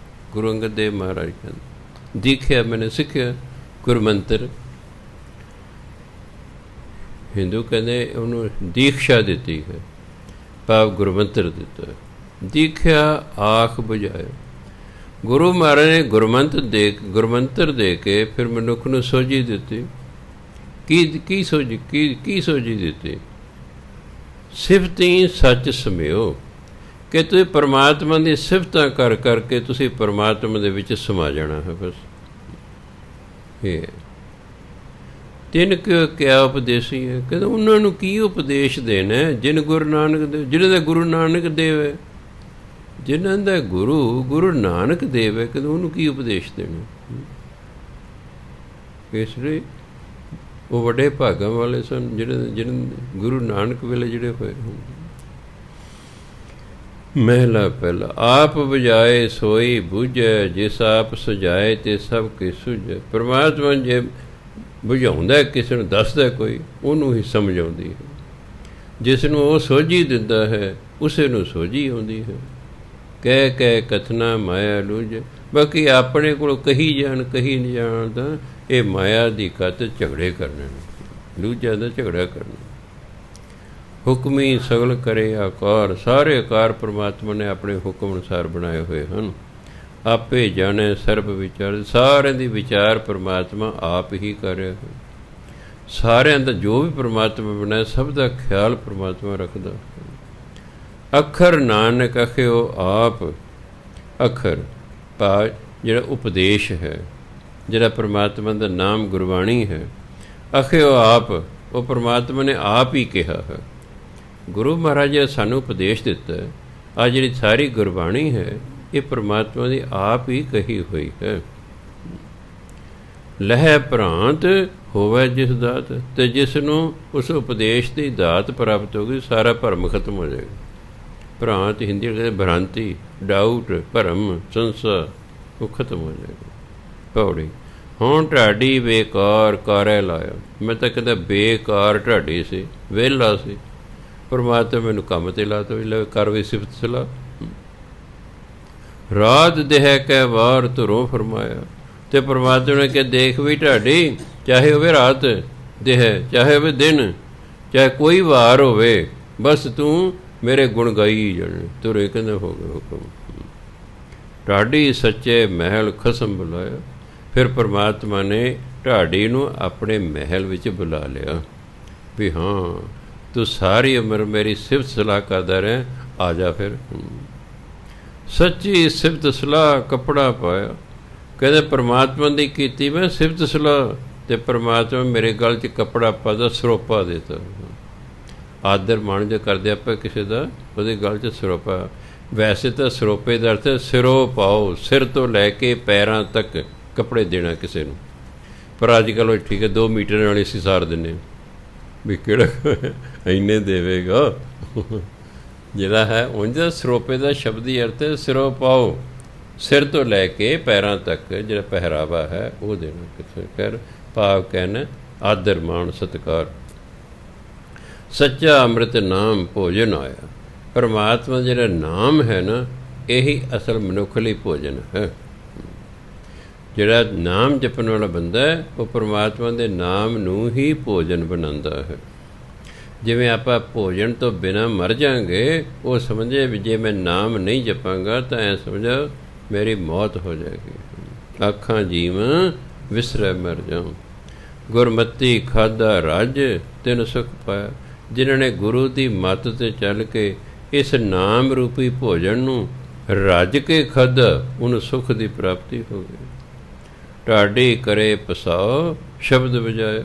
ਗੁਰੂ ਅੰਗਦ ਦੇਵ ਮਹਾਰਾਜ ਕਹਿੰਦੇ, ਦੀਖਿਆ ਮੈਨੇ ਸਿੱਖਿਆ, ਗੁਰਮੰਤਰ। ਹਿੰਦੂ ਕਹਿੰਦੇ ਉਹਨੂੰ ਦੀਕਸ਼ਾ ਦਿੱਤੀ ਹੈ, ਭਾਵ ਗੁਰਮੰਤਰ ਦਿੱਤਾ ਹੈ। ਦੀਖਿਆ ਆਖ ਬੁਝਾਇਆ। ਗੁਰੂ ਮਹਾਰਾਜ ਨੇ ਗੁਰਮੰਤਰ ਦੇ ਕੇ ਫਿਰ ਮਨੁੱਖ ਨੂੰ ਸੋਝੀ ਦਿੱਤੀ। ਕੀ ਸੋਝੀ ਦਿੱਤੀ? ਸਿਫਤੀ ਸੱਚ ਸਮਿਓ, ਕਿ ਤੁਸੀਂ ਪਰਮਾਤਮਾ ਦੀ ਸਿਫਤਾਂ ਕਰ ਕਰਕੇ ਤੁਸੀਂ ਪਰਮਾਤਮਾ ਦੇ ਵਿੱਚ ਸਮਾ ਜਾਣਾ ਹੈ। ਬਸ ਇਹ ਤਿਨ ਕਿਆ ਉਪਦੇਸੀ ਹੈ। ਕਹਿੰਦੇ ਉਹਨਾਂ ਨੂੰ ਕੀ ਉਪਦੇਸ਼ ਦੇਣਾ ਜਿਨ ਗੁਰੂ ਨਾਨਕ ਦੇਵ, ਜਿਹਨਾਂ ਦਾ ਗੁਰੂ ਨਾਨਕ ਦੇਵ ਹੈ, ਜਿਹਨਾਂ ਦਾ ਗੁਰੂ ਨਾਨਕ ਦੇਵ ਹੈ, ਕਹਿੰਦੇ ਉਹਨੂੰ ਕੀ ਉਪਦੇਸ਼ ਦੇਣਾ। ਇਸ ਲਈ ਉਹ ਵੱਡੇ ਭਾਗਾਂ ਵਾਲੇ ਸਨ ਜਿਹਨਾਂ ਗੁਰੂ ਨਾਨਕ ਵੇਲੇ ਜਿਹੜੇ ਹੋਏ। ਮਹਿਲਾ ਪਹਿਲਾ, ਆਪ ਬੁਝਾਏ ਸੋਈ ਬੁਝੈ, ਜਿਸ ਆਪ ਸੁਝਾਏ ਤੇ ਸਭ ਕੀ ਸੁਝੈ। ਪਰਮਾਤਮਾ ਜੇ ਬੁਝਾਉਂਦਾ ਕਿਸੇ ਨੂੰ, ਦੱਸਦਾ ਕੋਈ, ਉਹਨੂੰ ਹੀ ਸਮਝ ਆਉਂਦੀ ਹੈ। ਜਿਸ ਨੂੰ ਉਹ ਸੋਝੀ ਦਿੰਦਾ ਹੈ ਉਸੇ ਨੂੰ ਸੋਝੀ ਆਉਂਦੀ ਹੈ। ਕਹਿ ਕਹਿ ਕਥਨਾ ਮਾਇਆ ਲੂਝ। ਬਾਕੀ ਆਪਣੇ ਕੋਲ ਕਹੀ ਜਾਣ ਕਹੀ ਨਹੀਂ ਜਾਣ ਤਾਂ ਇਹ ਮਾਇਆ ਦੀ ਕਤ ਝਗੜੇ ਕਰਨੇ, ਲੂਝਾਂ ਦਾ ਝਗੜਾ ਕਰਨਾ। ਹੁਕਮੀ ਸਗਲ ਕਰੇ ਆਕਾਰ, ਸਾਰੇ ਆਕਾਰ ਪਰਮਾਤਮਾ ਨੇ ਆਪਣੇ ਹੁਕਮ ਅਨੁਸਾਰ ਬਣਾਏ ਹੋਏ ਹਨ। ਆਪੇ ਜਾਣੇ ਸਰਬ ਵਿਚਾਰ, ਸਾਰਿਆਂ ਦੀ ਵਿਚਾਰ ਪਰਮਾਤਮਾ ਆਪ ਹੀ ਕਰ ਰਿਹਾ ਹੈ। ਸਾਰਿਆਂ ਦਾ ਜੋ ਵੀ ਪਰਮਾਤਮਾ ਬਣਾਇਆ ਸਭ ਦਾ ਖਿਆਲ ਪਰਮਾਤਮਾ ਰੱਖਦਾ। ਅੱਖਰ ਨਾਨਕ ਅਖਿਓ ਆਪ, ਅੱਖਰ ਭਾਵ ਜਿਹੜਾ ਉਪਦੇਸ਼ ਹੈ, ਜਿਹੜਾ ਪਰਮਾਤਮਾ ਦਾ ਨਾਮ ਗੁਰਬਾਣੀ ਹੈ। ਅਖਿਓ ਆਪ, ਉਹ ਪਰਮਾਤਮਾ ਨੇ ਆਪ ਹੀ ਕਿਹਾ ਹੈ। ਗੁਰੂ ਮਹਾਰਾਜ ਨੇ ਸਾਨੂੰ ਉਪਦੇਸ਼ ਦਿੱਤਾ ਹੈ। ਆਹ ਜਿਹੜੀ ਸਾਰੀ ਗੁਰਬਾਣੀ ਹੈ ਇਹ ਪਰਮਾਤਮਾ ਦੀ ਆਪ ਹੀ ਕਹੀ ਹੋਈ ਹੈ। ਲਹਿ ਭ੍ਰਾਂਤ ਹੋਵੇ ਜਿਸ ਦਾਤ, ਤੇ ਜਿਸ ਨੂੰ ਉਸ ਉਪਦੇਸ਼ ਦੀ ਦਾਤ ਪ੍ਰਾਪਤ ਹੋ ਗਈ ਸਾਰਾ ਭਰਮ ਖਤਮ ਹੋ ਜਾਏਗਾ। ਭ੍ਰਾਂਤ ਹਿੰਦੀ ਵਿੱਚ ਭ੍ਰਾਂਤੀ, ਡਾਊਟ, ਭਰਮ, ਸੰਸਾ, ਉਹ ਖਤਮ ਹੋ ਜਾਏਗਾ। ਪੌੜੀ, ਹੁਣ ਢਾਡੀ ਬੇਕਾਰ ਕਾਰੇ ਲਾਇਆ। ਮੈਂ ਤਾਂ ਕਹਿੰਦਾ ਬੇਕਾਰ ਢਾਡੀ ਸੀ, ਵਿਹਲਾ ਸੀ, ਪਰਮਾਤਮਾ ਮੈਨੂੰ ਕੰਮ 'ਤੇ ਲਾ ਤਾ, ਵੀ ਕਰ ਵੀ ਸਿਫਤ ਸਲਾਹ। ਰਾਤ ਦੇਹ ਕੈ ਵਾਰ ਧੁਰੋਂ ਫਰਮਾਇਆ, ਤੇ ਪਰਮਾਤਮਾ ਨੇ ਕਿਹਾ ਦੇਖ ਵੀ ਢਾਡੀ, ਚਾਹੇ ਹੋਵੇ ਰਾਤ ਦੇਹ, ਚਾਹੇ ਹੋਵੇ ਦਿਨ, ਚਾਹੇ ਕੋਈ ਵਾਰ ਹੋਵੇ, ਬਸ ਤੂੰ ਮੇਰੇ ਗੁਣ ਗਾਈ ਜਾਣੇ। ਤੁਰੇ ਕਹਿੰਦੇ ਹੋ ਗਏ ਹੁਕਮ। ਢਾਡੀ ਸੱਚੇ ਮਹਿਲ ਖਸਮ ਬੁਲਾਇਆ। ਫਿਰ ਪਰਮਾਤਮਾ ਨੇ ਢਾਡੀ ਨੂੰ ਆਪਣੇ ਮਹਿਲ ਵਿੱਚ ਬੁਲਾ ਲਿਆ ਵੀ ਹਾਂ ਤੂੰ ਸਾਰੀ ਉਮਰ ਮੇਰੀ ਸਿਫਤ ਸਲਾਹ ਕਰਦਾ ਰਹਿ, ਆ ਜਾ ਫਿਰ। ਸੱਚੀ ਸਿਫਤ ਸਲਾਹ ਕੱਪੜਾ ਪਾਇਆ। ਕਹਿੰਦੇ ਪਰਮਾਤਮਾ ਦੀ ਕੀਤੀ ਮੈਂ ਸਿਫਤ ਸਲਾਹ, ਤੇ ਪਰਮਾਤਮਾ ਮੇਰੇ ਗਲ 'ਚ ਕੱਪੜਾ ਪਾਦਾ, ਸਰੋਪਾ ਦੇਤਾ। ਆਦਰ ਮਾਣ ਜੇ ਕਰਦੇ ਆਪਾਂ ਕਿਸੇ ਦਾ, ਉਹਦੇ ਗਲ 'ਚ ਸਰੋਪਾ। ਵੈਸੇ ਤਾਂ ਸਰੋਪੇ ਦਾ ਅਰਥ ਸਿਰੋਂ ਪਾਓ, ਸਿਰ ਤੋਂ ਲੈ ਕੇ ਪੈਰਾਂ ਤੱਕ ਕੱਪੜੇ ਦੇਣਾ ਕਿਸੇ ਨੂੰ। ਪਰ ਅੱਜ ਕੱਲ੍ਹ ਉਹ ਠੀਕ ਹੈ 2 ਮੀਟਰ ਵਾਲੀ ਅਸੀਂ ਸਾਰ ਦਿੰਦੇ ਵੀ ਕਿਹੜਾ ਇੰਨੇ ਦੇਵੇਗਾ। ਜਿਹੜਾ ਹੈ ਉਂਝ ਸਰੋਪੇ ਦਾ ਸ਼ਬਦੀ ਅਰਥ ਸਿਰੋਂ ਪਾਓ, ਸਿਰ ਤੋਂ ਲੈ ਕੇ ਪੈਰਾਂ ਤੱਕ ਜਿਹੜਾ ਪਹਿਰਾਵਾ ਹੈ ਉਹ ਦੇਣਾ ਕਿਸੇ। ਫਿਰ ਭਾਵ ਕਹਿਣ ਆਦਰ ਮਾਣ ਸਤਿਕਾਰ। ਸੱਚਾ ਅੰਮ੍ਰਿਤ ਨਾਮ ਭੋਜਨ ਆਇਆ। ਪਰਮਾਤਮਾ ਜਿਹੜਾ ਨਾਮ ਹੈ ਨਾ, ਇਹੀ ਅਸਲ ਮਨੁੱਖ ਲਈ ਭੋਜਨ ਹੈ। ਜਿਹੜਾ ਨਾਮ ਜਪਣ ਵਾਲਾ ਬੰਦਾ ਹੈ ਉਹ ਪਰਮਾਤਮਾ ਦੇ ਨਾਮ ਨੂੰ ਹੀ ਭੋਜਨ ਬਣਾਉਂਦਾ ਹੈ। ਜਿਵੇਂ ਆਪਾਂ ਭੋਜਨ ਤੋਂ ਬਿਨਾਂ ਮਰ ਜਾਵਾਂਗੇ, ਉਹ ਸਮਝੇ ਵੀ ਜੇ ਮੈਂ ਨਾਮ ਨਹੀਂ ਜਪਾਂਗਾ ਤਾਂ ਐਂ ਸਮਝੋ ਮੇਰੀ ਮੌਤ ਹੋ ਜਾਏਗੀ। ਆਖਾਂ ਜੀਵ ਵਿਸਰੈ ਮਰ ਜਾਉ। ਗੁਰਮਤੀ ਖਾਧਾ ਰੱਜ ਤਿਨ ਸੁਖ ਪਾਇਆ। ਜਿਨ੍ਹਾਂ ਨੇ ਗੁਰੂ ਦੀ ਮੱਤ 'ਤੇ ਚੱਲ ਕੇ ਇਸ ਨਾਮ ਰੂਪੀ ਭੋਜਨ ਨੂੰ ਰੱਜ ਕੇ ਖਾਧਾ, ਉਹਨੂੰ ਸੁੱਖ ਦੀ ਪ੍ਰਾਪਤੀ ਹੋ ਗਈ। ਢਾਡੀ ਕਰੇ ਪਸਾਓ ਸ਼ਬਦ ਵਜਾਇਆ।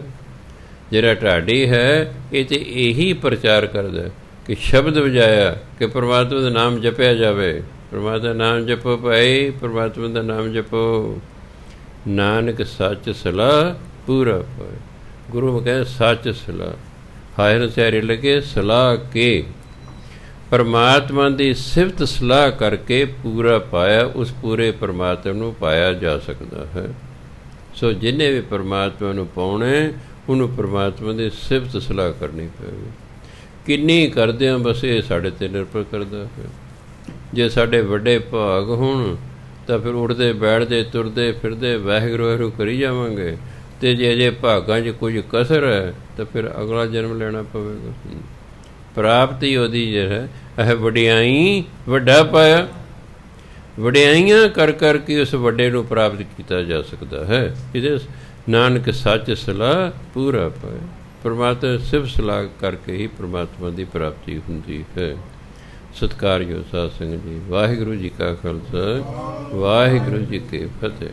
ਜਿਹੜਾ ਢਾਡੀ ਹੈ ਇਹ ਤਾਂ ਇਹੀ ਪ੍ਰਚਾਰ ਕਰਦਾ ਕਿ ਸ਼ਬਦ ਵਜਾਇਆ, ਕਿ ਪਰਮਾਤਮਾ ਦਾ ਨਾਮ ਜਪਿਆ ਜਾਵੇ। ਪਰਮਾਤਮਾ ਦਾ ਨਾਮ ਜਪੋ ਭਾਈ, ਪਰਮਾਤਮਾ ਦਾ ਨਾਮ ਜਪੋ। ਨਾਨਕ ਸੱਚ ਸਲਾਹ ਪੂਰਾ ਪਾਏ। ਗੁਰੂ ਕਹਿੰਦੇ ਸੱਚ ਸਲਾਹ, ਹਾਇਰ ਸਿਆਰੀ ਲੱਗੇ ਸਲਾਹ ਕੇ ਪਰਮਾਤਮਾ ਦੀ ਸਿਫਤ ਸਲਾਹ ਕਰਕੇ ਪੂਰਾ ਪਾਇਆ। ਉਸ ਪੂਰੇ ਪਰਮਾਤਮਾ ਨੂੰ ਪਾਇਆ ਜਾ ਸਕਦਾ ਹੈ। ਸੋ ਜਿਹਨੇ ਵੀ ਪਰਮਾਤਮਾ ਨੂੰ ਪਾਉਣਾ ਉਹਨੂੰ ਪਰਮਾਤਮਾ ਦੀ ਸਿਫਤ ਸਲਾਹ ਕਰਨੀ ਪਵੇਗੀ। ਕਿੰਨੀ ਕਰਦੇ ਹਾਂ ਬਸ ਇਹ ਸਾਡੇ 'ਤੇ ਨਿਰਭਰ ਕਰਦਾ ਹੈ। ਜੇ ਸਾਡੇ ਵੱਡੇ ਭਾਗ ਹੋਣ ਤਾਂ ਫਿਰ ਉੱਠਦੇ ਬੈਠਦੇ ਤੁਰਦੇ ਫਿਰਦੇ ਵਾਹਿਗੁਰੂ ਵਾਹਿਗੁਰੂ ਕਰੀ ਜਾਵਾਂਗੇ, ਅਤੇ ਜੇ ਭਾਗਾਂ 'ਚ ਕੁਝ ਕਸਰ ਹੈ ਤਾਂ ਫਿਰ ਅਗਲਾ ਜਨਮ ਲੈਣਾ ਪਵੇਗਾ। ਪ੍ਰਾਪਤੀ ਉਹਦੀ ਜਿਹੜਾ ਹੈ ਵਡਿਆਈ ਵੱਡਾ ਪਾਇਆ। ਵਡਿਆਈਆਂ ਕਰ ਕਰਕੇ ਉਸ ਵੱਡੇ ਨੂੰ ਪ੍ਰਾਪਤ ਕੀਤਾ ਜਾ ਸਕਦਾ ਹੈ। ਇਹਦੇ ਨਾਨਕ ਸੱਚ ਸਲਾਹ ਪੂਰਾ ਪਾਇਆ। ਪਰਮਾਤਮਾ ਸਿਫਤ ਸਲਾਹ ਕਰਕੇ ਹੀ ਪਰਮਾਤਮਾ ਦੀ ਪ੍ਰਾਪਤੀ ਹੁੰਦੀ ਹੈ। ਸਤਿਕਾਰਯੋਗ ਸਾਧ ਸੰਗਤ ਜੀ, ਵਾਹਿਗੁਰੂ ਜੀ ਕਾ ਖਾਲਸਾ, ਵਾਹਿਗੁਰੂ ਜੀ ਕੀ ਫਤਿਹ।